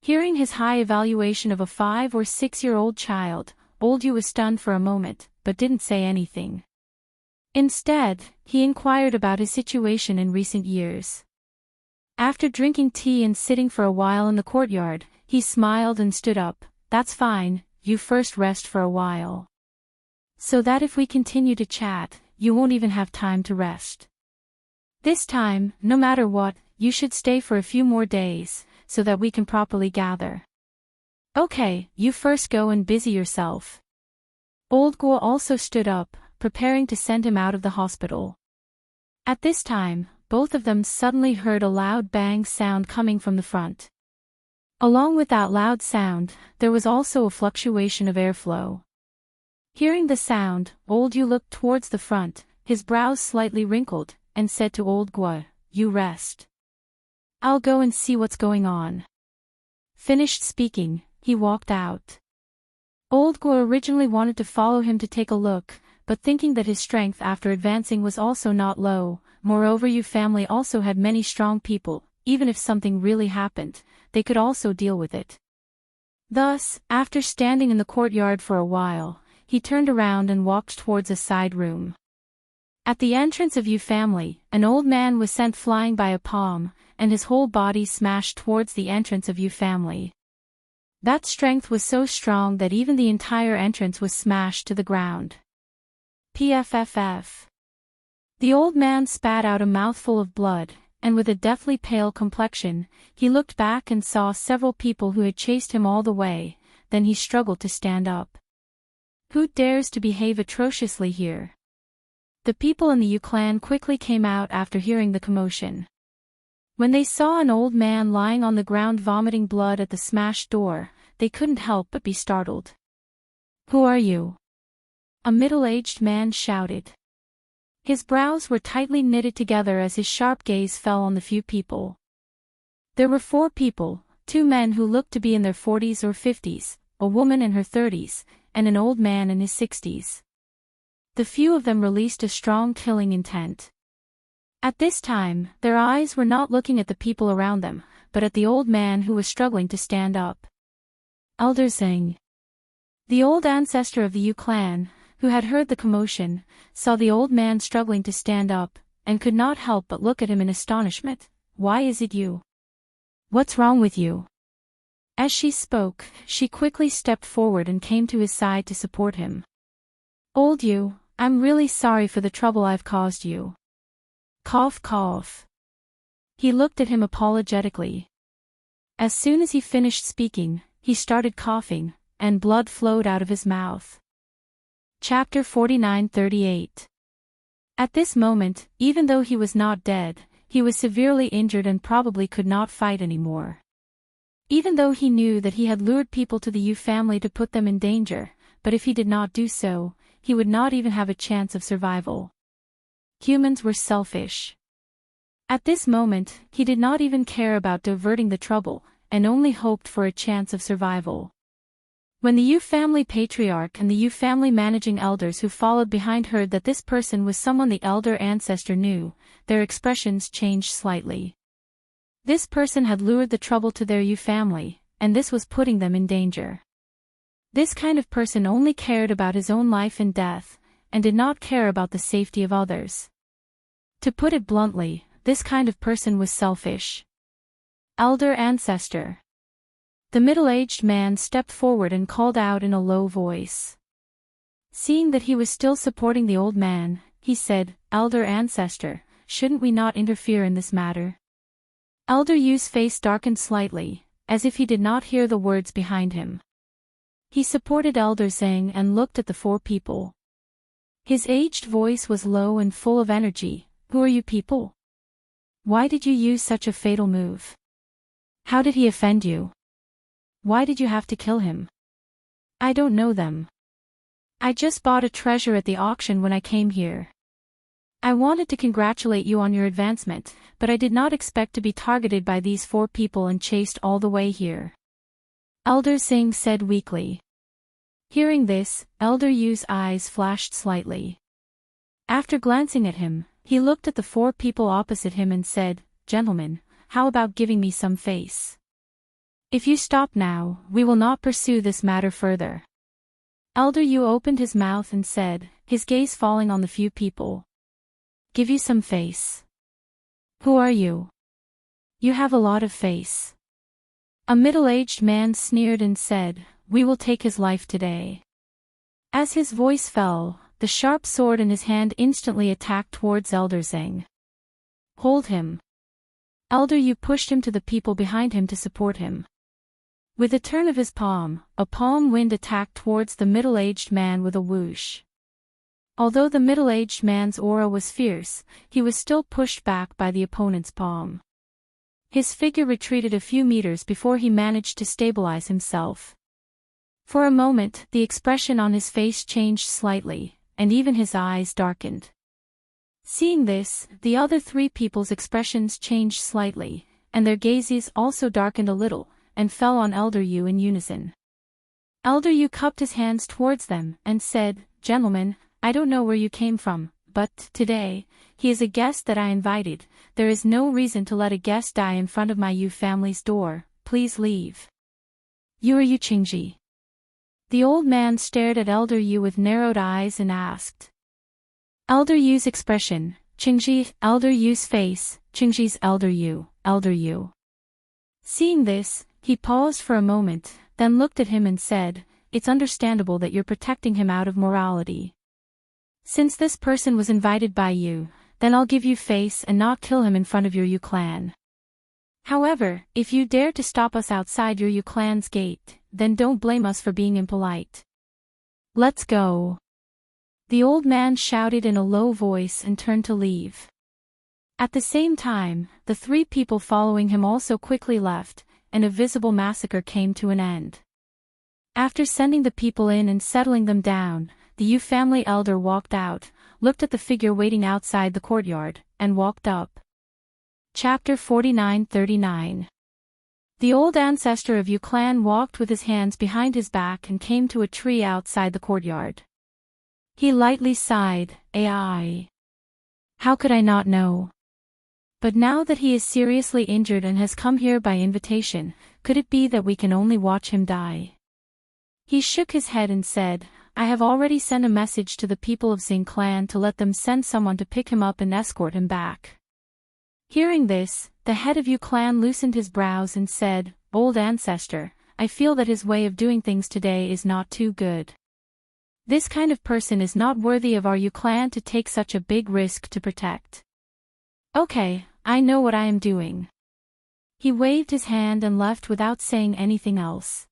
Hearing his high evaluation of a 5 or 6-year-old child, Old Yu was stunned for a moment, but didn't say anything. Instead, he inquired about his situation in recent years. After drinking tea and sitting for a while in the courtyard, he smiled and stood up. That's fine, you first rest for a while. So that if we continue to chat, you won't even have time to rest. This time, no matter what, you should stay for a few more days, so that we can properly gather. Okay, you first go and busy yourself. Old Guo also stood up, preparing to send him out of the hospital. At this time, both of them suddenly heard a loud bang sound coming from the front. Along with that loud sound, there was also a fluctuation of airflow. Hearing the sound, Old Yu looked towards the front, his brows slightly wrinkled, and said to Old Guo, "You rest. I'll go and see what's going on." Finished speaking, he walked out. Old Guo originally wanted to follow him to take a look, but thinking that his strength after advancing was also not low, moreover Yu family also had many strong people, even if something really happened, they could also deal with it. Thus, after standing in the courtyard for a while, he turned around and walked towards a side room. At the entrance of Yu family, an old man was sent flying by a palm, and his whole body smashed towards the entrance of Yu family. That strength was so strong that even the entire entrance was smashed to the ground. PFFF. The old man spat out a mouthful of blood, and with a deathly pale complexion, he looked back and saw several people who had chased him all the way, then he struggled to stand up. Who dares to behave atrociously here? The people in the Yu clan quickly came out after hearing the commotion. When they saw an old man lying on the ground vomiting blood at the smashed door, they couldn't help but be startled. "Who are you?" a middle-aged man shouted. His brows were tightly knitted together as his sharp gaze fell on the few people. There were 4 people, 2 men who looked to be in their 40s or 50s, a woman in her 30s, and an old man in his 60s. The few of them released a strong killing intent. At this time, their eyes were not looking at the people around them, but at the old man who was struggling to stand up. Elder Zheng, the old ancestor of the Yu clan, who had heard the commotion, saw the old man struggling to stand up, and could not help but look at him in astonishment. "Why is it you? What's wrong with you?" As she spoke, she quickly stepped forward and came to his side to support him. "Old Yu, I'm really sorry for the trouble I've caused you." Cough cough. He looked at him apologetically. As soon as he finished speaking, he started coughing, and blood flowed out of his mouth. Chapter 49-38. At this moment, even though he was not dead, he was severely injured and probably could not fight anymore. Even though he knew that he had lured people to the Yu family to put them in danger, but if he did not do so, he would not even have a chance of survival. Humans were selfish. At this moment, he did not even care about diverting the trouble, and only hoped for a chance of survival. When the Yu family patriarch and the Yu family managing elders who followed behind heard that this person was someone the elder ancestor knew, their expressions changed slightly. This person had lured the trouble to their Yu family, and this was putting them in danger. This kind of person only cared about his own life and death, and did not care about the safety of others. To put it bluntly, this kind of person was selfish. Elder ancestor. The middle-aged man stepped forward and called out in a low voice. Seeing that he was still supporting the old man, he said, "Elder ancestor, shouldn't we not interfere in this matter?" Elder Yu's face darkened slightly, as if he did not hear the words behind him. He supported Elder Zheng and looked at the 4 people. His aged voice was low and full of energy. "Who are you people? Why did you use such a fatal move? How did he offend you? Why did you have to kill him?" "I don't know them. I just bought a treasure at the auction when I came here. I wanted to congratulate you on your advancement, but I did not expect to be targeted by these 4 people and chased all the way here," Elder Zheng said weakly. Hearing this, Elder Yu's eyes flashed slightly. After glancing at him, he looked at the 4 people opposite him and said, "Gentlemen, how about giving me some face? If you stop now, we will not pursue this matter further." Elder Yu opened his mouth and said, his gaze falling on the few people. "Give you some face? Who are you? You have a lot of face." A middle-aged man sneered and said, "We will take his life today." As his voice fell, the sharp sword in his hand instantly attacked towards Elder Zhang. "Hold him." Elder Yu pushed him to the people behind him to support him. With a turn of his palm, a palm wind attacked towards the middle-aged man with a whoosh. Although the middle-aged man's aura was fierce, he was still pushed back by the opponent's palm. His figure retreated a few meters before he managed to stabilize himself. For a moment, the expression on his face changed slightly, and even his eyes darkened. Seeing this, the other 3 people's expressions changed slightly, and their gazes also darkened a little, and fell on Elder Yu in unison. Elder Yu cupped his hands towards them and said, "Gentlemen, I don't know where you came from, but today, he is a guest that I invited. There is no reason to let a guest die in front of my Yu family's door. Please leave." "You are Yu Qingji?" The old man stared at Elder Yu with narrowed eyes and asked. Elder Yu's expression, Qingji, Elder Yu's face, Qingji's Elder Yu, Elder Yu. Seeing this, he paused for a moment, then looked at him and said, "It's understandable that you're protecting him out of morality. Since this person was invited by you, then I'll give you face and not kill him in front of your Yu clan. However, if you dare to stop us outside your Yu clan's gate, then don't blame us for being impolite. Let's go." The old man shouted in a low voice and turned to leave. At the same time, the 3 people following him also quickly left, and a visible massacre came to an end. After sending the people in and settling them down, the Yu family elder walked out, looked at the figure waiting outside the courtyard, and walked up. Chapter 49-39. The old ancestor of Yu clan walked with his hands behind his back and came to a tree outside the courtyard. He lightly sighed, "Ai. How could I not know? But now that he is seriously injured and has come here by invitation, could it be that we can only watch him die?" He shook his head and said, "I have already sent a message to the people of Xing clan to let them send someone to pick him up and escort him back." Hearing this, the head of Yu clan loosened his brows and said, "Old ancestor, I feel that his way of doing things today is not too good. This kind of person is not worthy of our Yu clan to take such a big risk to protect. Okay, I know what I am doing." He waved his hand and left without saying anything else.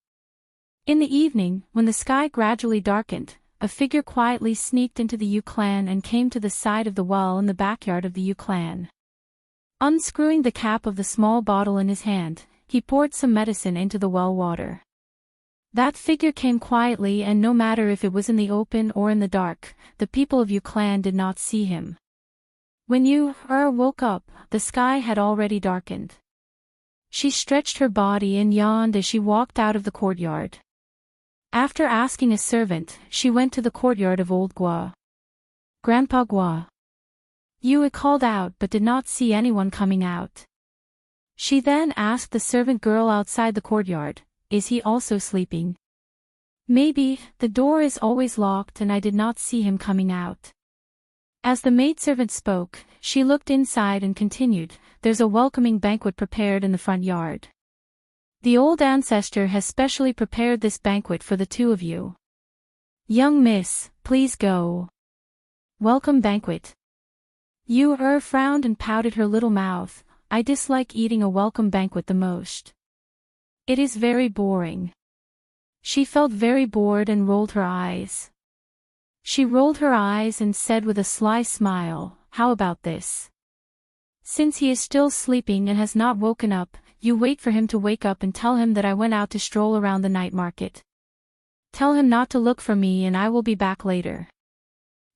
In the evening, when the sky gradually darkened, a figure quietly sneaked into the Yu clan and came to the side of the well in the backyard of the Yu clan. Unscrewing the cap of the small bottle in his hand, he poured some medicine into the well water. That figure came quietly, and no matter if it was in the open or in the dark, the people of Yu clan did not see him. When Yu woke up, the sky had already darkened. She stretched her body and yawned as she walked out of the courtyard. After asking a servant, she went to the courtyard of Old Gua. "Grandpa Gua." Yu called out but did not see anyone coming out. She then asked the servant girl outside the courtyard, "Is he also sleeping?" "Maybe, the door is always locked and I did not see him coming out." As the maidservant spoke, she looked inside and continued, "There's a welcoming banquet prepared in the front yard. The old ancestor has specially prepared this banquet for the 2 of you. Young miss, please go." "Welcome banquet." Yu frowned and pouted her little mouth. "I dislike eating a welcome banquet the most. It is very boring." She felt very bored and rolled her eyes. She rolled her eyes and said with a sly smile, "How about this? Since he is still sleeping and has not woken up, you wait for him to wake up and tell him that I went out to stroll around the night market. Tell him not to look for me and I will be back later."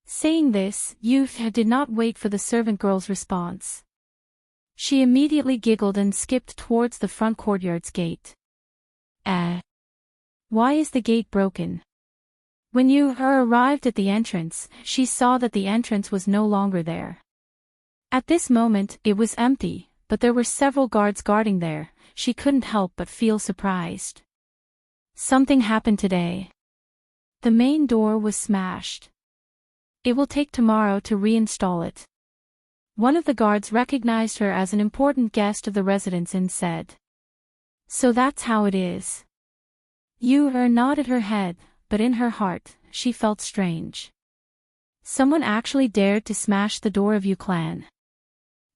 Saying this, Yu did not wait for the servant girl's response. She immediately giggled and skipped towards the front courtyard's gate. Why is the gate broken?" When Yu arrived at the entrance, she saw that the entrance was no longer there. At this moment, it was empty, but there were several guards guarding there. She couldn't help but feel surprised. Something happened today. The main door was smashed. It will take tomorrow to reinstall it. One of the guards recognized her as an important guest of the residence and said. So that's how it is. Yu nodded her head, but in her heart, she felt strange. Someone actually dared to smash the door of Yu clan.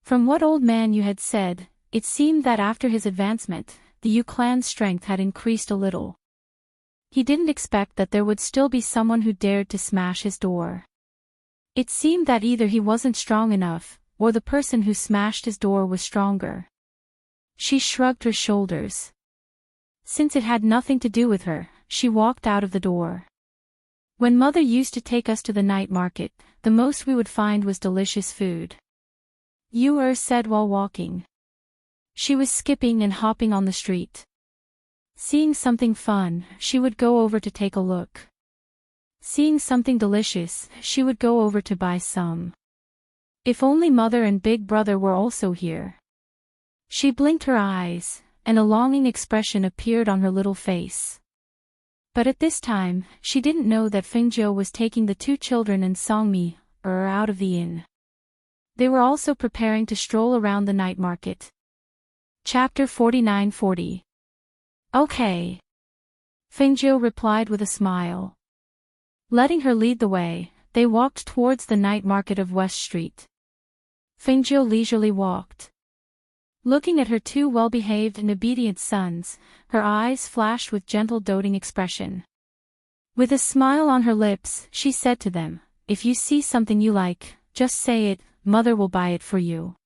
From what Old Man Yu had said, it seemed that after his advancement, the Yu clan's strength had increased a little. He didn't expect that there would still be someone who dared to smash his door. It seemed that either he wasn't strong enough, or the person who smashed his door was stronger. She shrugged her shoulders. Since it had nothing to do with her, she walked out of the door. When Mother used to take us to the night market, the most we would find was delicious food. Yu said while walking. She was skipping and hopping on the street. Seeing something fun, she would go over to take a look. Seeing something delicious, she would go over to buy some. If only Mother and Big Brother were also here. She blinked her eyes, and a longing expression appeared on her little face. But at this time, she didn't know that Fengjiu was taking the two children and Songmi out of the inn. They were also preparing to stroll around the night market. Chapter 49-40. Okay. Fengjiu replied with a smile. Letting her lead the way, they walked towards the night market of West Street. Fengjiu leisurely walked. Looking at her two well-behaved and obedient sons, her eyes flashed with gentle doting expression. With a smile on her lips, she said to them, if you see something you like, just say it, Mother will buy it for you.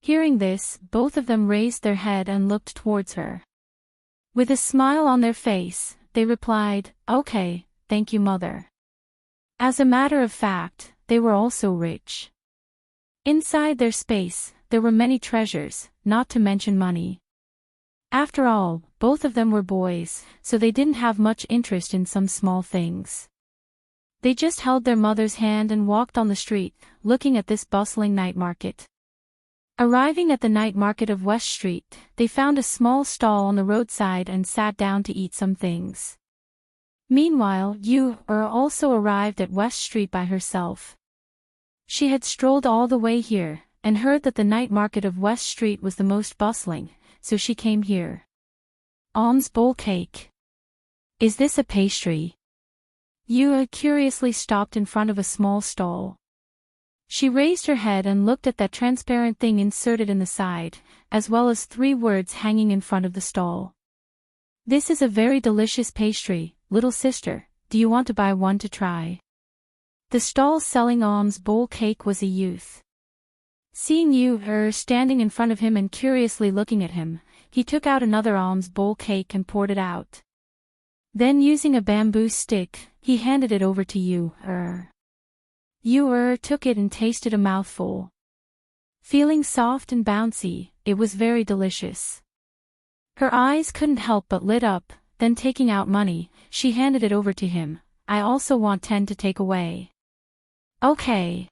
Hearing this, both of them raised their head and looked towards her. With a smile on their face, they replied, okay, thank you Mother. As a matter of fact, they were also rich. Inside their space, there were many treasures, not to mention money. After all, both of them were boys, so they didn't have much interest in some small things. They just held their mother's hand and walked on the street, looking at this bustling night market. Arriving at the night market of West Street, they found a small stall on the roadside and sat down to eat some things. Meanwhile, Yu also arrived at West Street by herself. She had strolled all the way here, and heard that the night market of West Street was the most bustling, so she came here. Alms bowl cake. Is this a pastry? Yu curiously stopped in front of a small stall. She raised her head and looked at that transparent thing inserted in the side, as well as 3 words hanging in front of the stall. This is a very delicious pastry, little sister, do you want to buy one to try? The stall selling alms bowl cake was a youth. Seeing Yu standing in front of him and curiously looking at him, he took out another alms bowl cake and poured it out. Then using a bamboo stick, he handed it over to Yu. Yu took it and tasted a mouthful. Feeling soft and bouncy, it was very delicious. Her eyes couldn't help but lit up, then taking out money, she handed it over to him. I also want 10 to take away. Okay.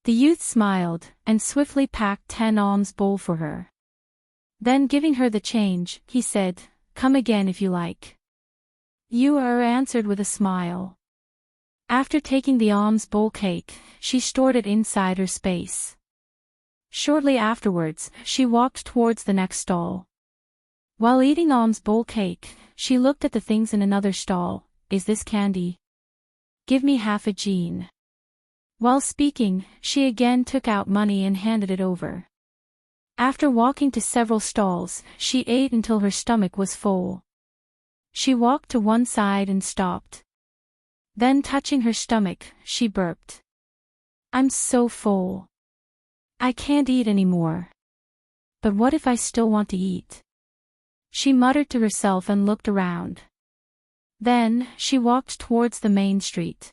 The youth smiled, and swiftly packed 10 alms bowl for her. Then giving her the change, he said, come again if you like. Yu answered with a smile. After taking the alms bowl cake, she stored it inside her space. Shortly afterwards, she walked towards the next stall. While eating alms bowl cake, she looked at the things in another stall. Is this candy? Give me half a jean. While speaking, she again took out money and handed it over. After walking to several stalls, she ate until her stomach was full. She walked to one side and stopped. Then touching her stomach, she burped. I'm so full. I can't eat anymore. But what if I still want to eat? She muttered to herself and looked around. Then, she walked towards the main street.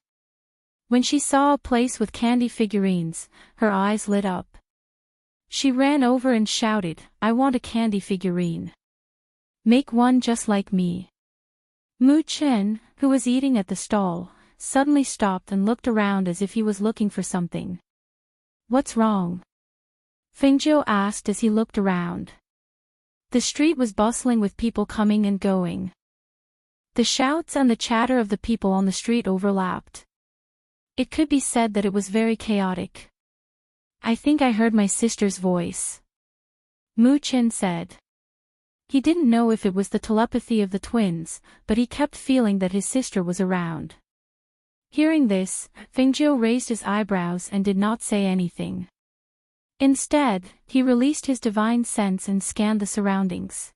When she saw a place with candy figurines, her eyes lit up. She ran over and shouted, I want a candy figurine. Make one just like me. Mu Chen, who was eating at the stall, suddenly stopped and looked around as if he was looking for something. "What's wrong?" Fengjiu asked as he looked around. The street was bustling with people coming and going. The shouts and the chatter of the people on the street overlapped. It could be said that it was very chaotic. "I think I heard my sister's voice," Mu Qin said. He didn't know if it was the telepathy of the twins, but he kept feeling that his sister was around. Hearing this, Fengjiu raised his eyebrows and did not say anything. Instead, he released his divine sense and scanned the surroundings.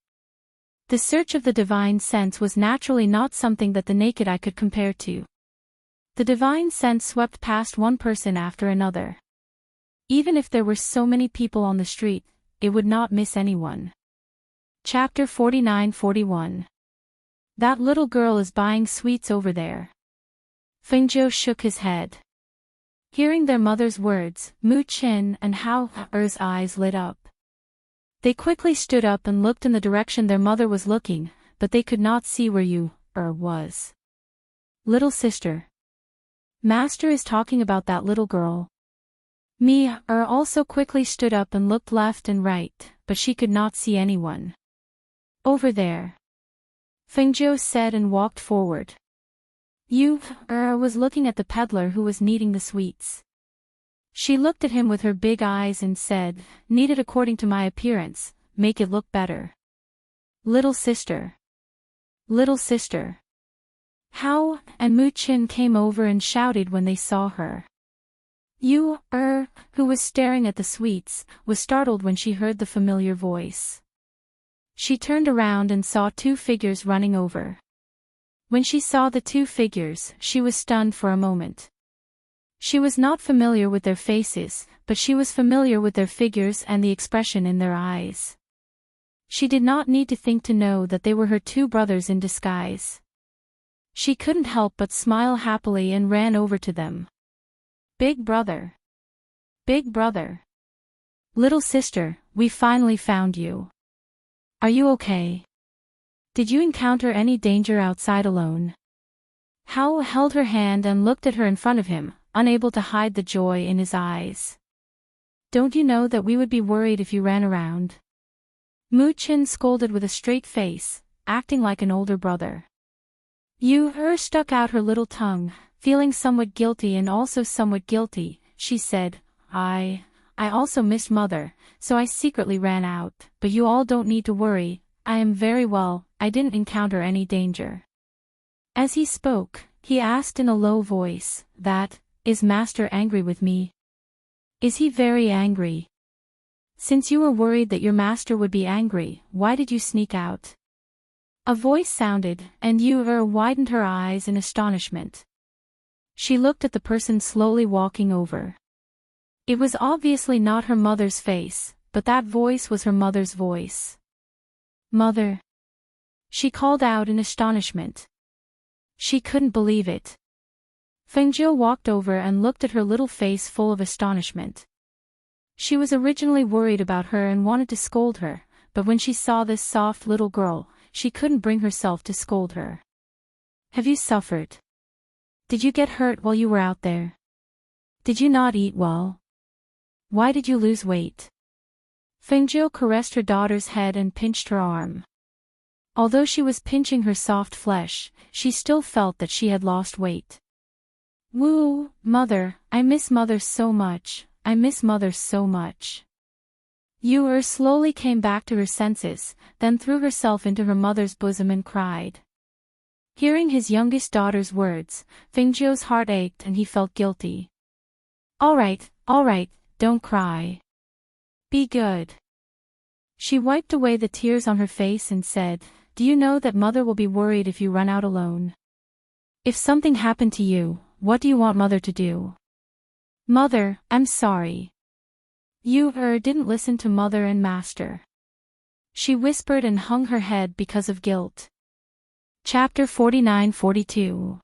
The search of the divine sense was naturally not something that the naked eye could compare to. The divine sense swept past one person after another. Even if there were so many people on the street, it would not miss anyone. Chapter 49-41. That little girl is buying sweets over there. Fengjiu shook his head. Hearing their mother's words, Mu Qin and Hao Er's eyes lit up. They quickly stood up and looked in the direction their mother was looking, but they could not see where Yu was. "Little sister. Master is talking about that little girl." Mi also quickly stood up and looked left and right, but she could not see anyone. "Over there," Fengjiu said and walked forward. Yu was looking at the peddler who was kneading the sweets. She looked at him with her big eyes and said, "Knead it according to my appearance, make it look better." "Little sister. Little sister." Hao and Mu Qin came over and shouted when they saw her. Yu who was staring at the sweets, was startled when she heard the familiar voice. She turned around and saw two figures running over. When she saw the two figures, she was stunned for a moment. She was not familiar with their faces, but she was familiar with their figures and the expression in their eyes. She did not need to think to know that they were her two brothers in disguise. She couldn't help but smile happily and ran over to them. "Big brother. Big brother. Little sister, we finally found you. Are you okay? Did you encounter any danger outside alone?" Hao held her hand and looked at her in front of him, unable to hide the joy in his eyes. "Don't you know that we would be worried if you ran around?" Mu Qin scolded with a straight face, acting like an older brother. Yu stuck out her little tongue, feeling somewhat guilty and also somewhat guilty. She said, I also missed Mother, so I secretly ran out, but you all don't need to worry, I am very well, I didn't encounter any danger." As he spoke, he asked in a low voice, "Is Master angry with me? Is he very angry? Since you were worried that your master would be angry, why did you sneak out?" A voice sounded, and Yu widened her eyes in astonishment. She looked at the person slowly walking over. It was obviously not her mother's face, but that voice was her mother's voice. "Mother!" she called out in astonishment. She couldn't believe it. Fengjiu walked over and looked at her little face full of astonishment. She was originally worried about her and wanted to scold her, but when she saw this soft little girl, she couldn't bring herself to scold her. "Have you suffered? Did you get hurt while you were out there? Did you not eat well? Why did you lose weight?" Fengjiu caressed her daughter's head and pinched her arm. Although she was pinching her soft flesh, she still felt that she had lost weight. "Woo, Mother, I miss Mother so much, I miss Mother so much." Yu slowly came back to her senses, then threw herself into her mother's bosom and cried. Hearing his youngest daughter's words, Fengjiu's heart ached and he felt guilty. All right, don't cry. Be good." She wiped away the tears on her face and said, "Do you know that Mother will be worried if you run out alone? If something happened to you, what do you want Mother to do?" "Mother, I'm sorry." Yu didn't listen to Mother and Master. She whispered and hung her head because of guilt. Chapter 49-42.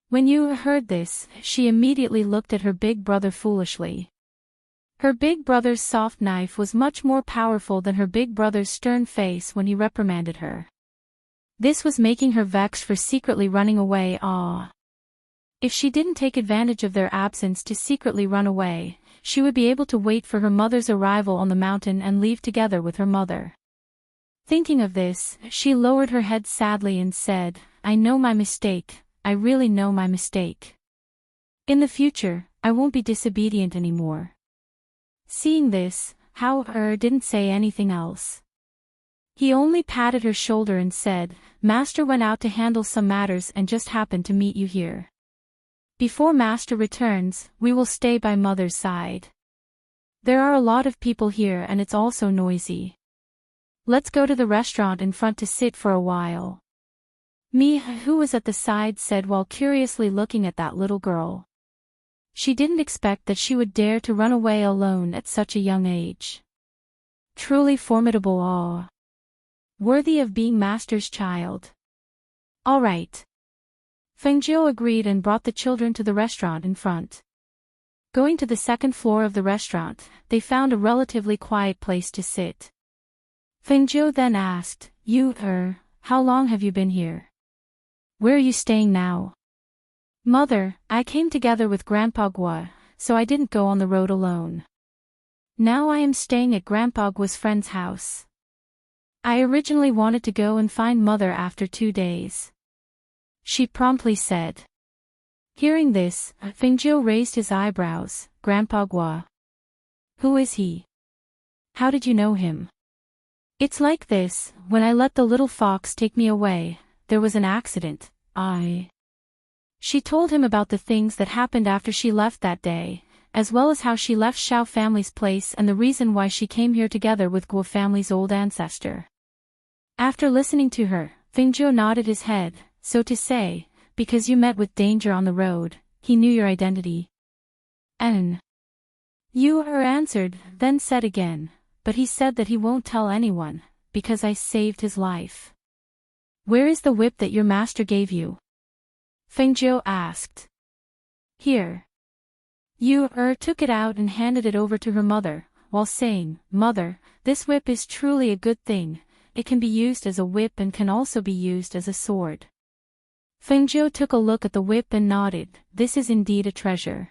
When Yu heard this, she immediately looked at her big brother foolishly. Her big brother's soft knife was much more powerful than her big brother's stern face when he reprimanded her. This was making her vexed for secretly running away. If she didn't take advantage of their absence to secretly run away, she would be able to wait for her mother's arrival on the mountain and leave together with her mother. Thinking of this, she lowered her head sadly and said, I know my mistake, I really know my mistake. In the future, I won't be disobedient anymore. Seeing this, Hao-er didn't say anything else. He only patted her shoulder and said, Master went out to handle some matters and just happened to meet you here. Before Master returns, we will stay by Mother's side. There are a lot of people here and it's also noisy. Let's go to the restaurant in front to sit for a while. Mi, who was at the side, said while curiously looking at that little girl. She didn't expect that she would dare to run away alone at such a young age. Truly formidable awe. Worthy of being Master's child. All right. Fengjiu agreed and brought the children to the restaurant in front. Going to the second floor of the restaurant, they found a relatively quiet place to sit. Fengjiu then asked, how long have you been here? Where are you staying now? Mother, I came together with Grandpa Gua, so I didn't go on the road alone. Now I am staying at Grandpa Gua's friend's house. I originally wanted to go and find Mother after 2 days. She promptly said. Hearing this, Fengjiu raised his eyebrows. Grandpa Gua. Who is he? How did you know him? It's like this, when I let the little fox take me away, there was an accident. She told him about the things that happened after she left that day, as well as how she left Xiao family's place and the reason why she came here together with Guo family's old ancestor. After listening to her, Fengjiu nodded his head, so to say, because you met with danger on the road, he knew your identity. You answered, then said again, but he said that he won't tell anyone, because I saved his life. Where is the whip that your master gave you? Fengjiu asked. Here. You took it out and handed it over to her mother, while saying, Mother, this whip is truly a good thing, it can be used as a whip and can also be used as a sword. Fengjiu took a look at the whip and nodded, this is indeed a treasure.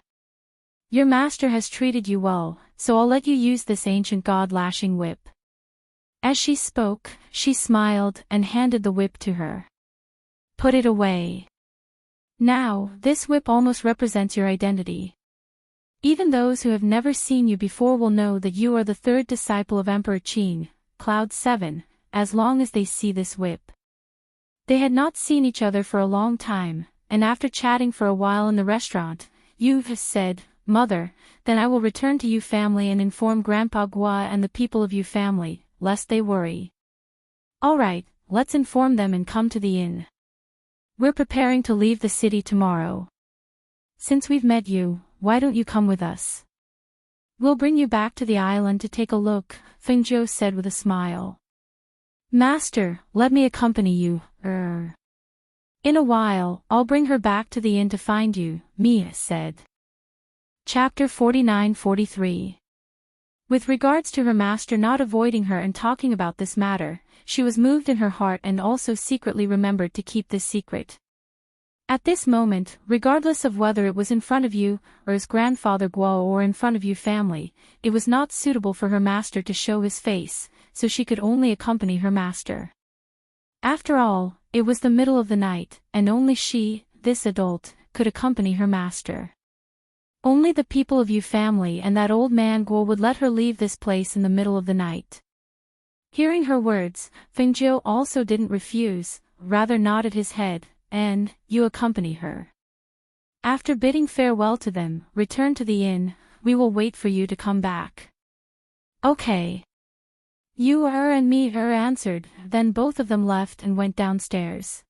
Your master has treated you well, so I'll let you use this ancient god-lashing whip. As she spoke, she smiled and handed the whip to her. Put it away. Now, this whip almost represents your identity. Even those who have never seen you before will know that you are the third disciple of Emperor Qing, Cloud 7, as long as they see this whip. They had not seen each other for a long time, and after chatting for a while in the restaurant, Yu said, Mother, then I will return to Yu family and inform Grandpa Gua and the people of Yu family, lest they worry. All right, let's inform them and come to the inn. We're preparing to leave the city tomorrow. Since we've met you, why don't you come with us? We'll bring you back to the island to take a look, Fengjiu said with a smile. Master, let me accompany you, In a while, I'll bring her back to the inn to find you, Mia said. Chapter 49-43. With regards to her master not avoiding her and talking about this matter, she was moved in her heart and also secretly remembered to keep this secret. At this moment, regardless of whether it was in front of you, or his grandfather Guo or in front of you family, it was not suitable for her master to show his face, so she could only accompany her master. After all, it was the middle of the night, and only she, this adult, could accompany her master. Only the people of Yu family and that old man Guo would let her leave this place in the middle of the night. Hearing her words, Fengjiu also didn't refuse, rather nodded his head, and, you accompany her. After bidding farewell to them, return to the inn, we will wait for you to come back. Okay. You and me answered, then both of them left and went downstairs.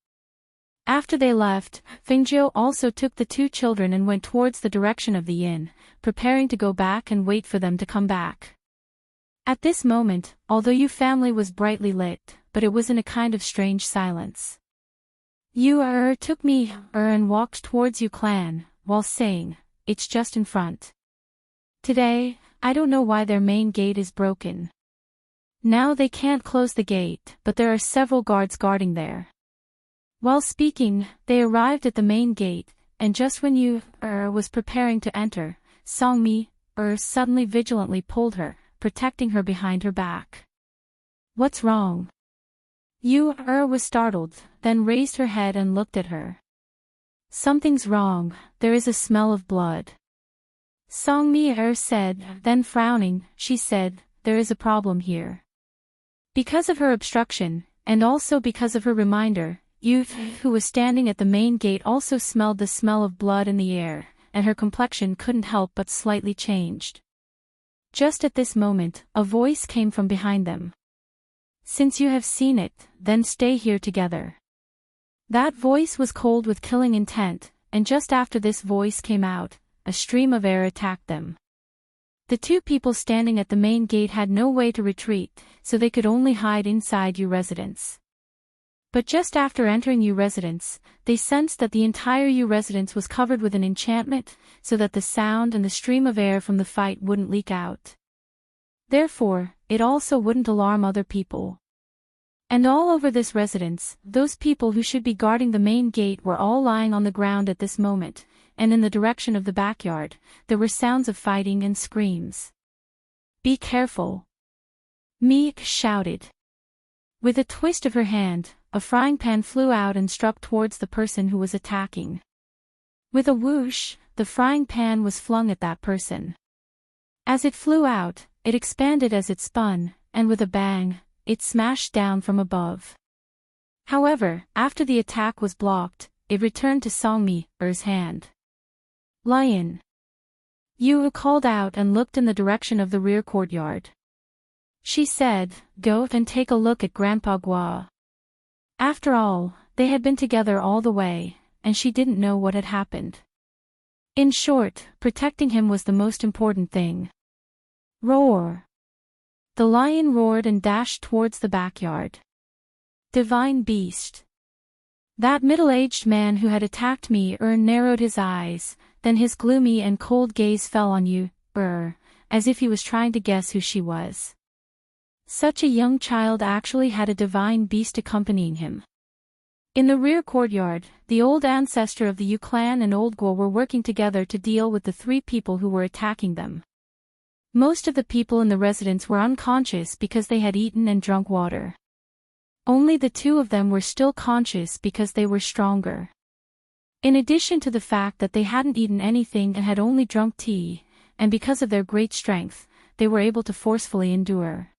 After they left, Fengjiu also took the 2 children and went towards the direction of the inn, preparing to go back and wait for them to come back. At this moment, although Yu family was brightly lit, but it was in a kind of strange silence. Yu took me and walked towards Yu clan, while saying, it's just in front. Today, I don't know why their main gate is broken. Now they can't close the gate, but there are several guards guarding there. While speaking, they arrived at the main gate, and just when was preparing to enter, Songmi suddenly vigilantly pulled her, protecting her behind her back. "What's wrong?" Was startled, then raised her head and looked at her. "Something's wrong, there is a smell of blood." Songmi said, then frowning, she said, "There is a problem here." Because of her obstruction, and also because of her reminder, who was standing at the main gate also smelled the smell of blood in the air, and her complexion couldn't help but slightly changed. Just at this moment, a voice came from behind them. "Since you have seen it, then stay here together." That voice was cold with killing intent, and just after this voice came out, a stream of air attacked them. The two people standing at the main gate had no way to retreat, so they could only hide inside residence. But just after entering residence, they sensed that the entire residence was covered with an enchantment, so that the sound and the stream of air from the fight wouldn't leak out. Therefore, it also wouldn't alarm other people. And all over this residence, those people who should be guarding the main gate were all lying on the ground at this moment, and in the direction of the backyard, there were sounds of fighting and screams. "Be careful!" Meek shouted. With a twist of her hand, a frying pan flew out and struck towards the person who was attacking. With a whoosh, the frying pan was flung at that person. As it flew out, it expanded as it spun, and with a bang, it smashed down from above. However, after the attack was blocked, it returned to Songmi's hand. "Lion!" Yu called out and looked in the direction of the rear courtyard. She said, "Go and take a look at Grandpa Gua." After all, they had been together all the way, and she didn't know what had happened. In short, protecting him was the most important thing. Roar! The lion roared and dashed towards the backyard. Divine beast! That middle-aged man who had attacked me narrowed his eyes, then his gloomy and cold gaze fell on Yu, as if he was trying to guess who she was. Such a young child actually had a divine beast accompanying him. In the rear courtyard, the old ancestor of the Yu clan and Old Guo were working together to deal with the three people who were attacking them. Most of the people in the residence were unconscious because they had eaten and drunk water. Only the two of them were still conscious because they were stronger. In addition to the fact that they hadn't eaten anything and had only drunk tea, and because of their great strength, they were able to forcefully endure.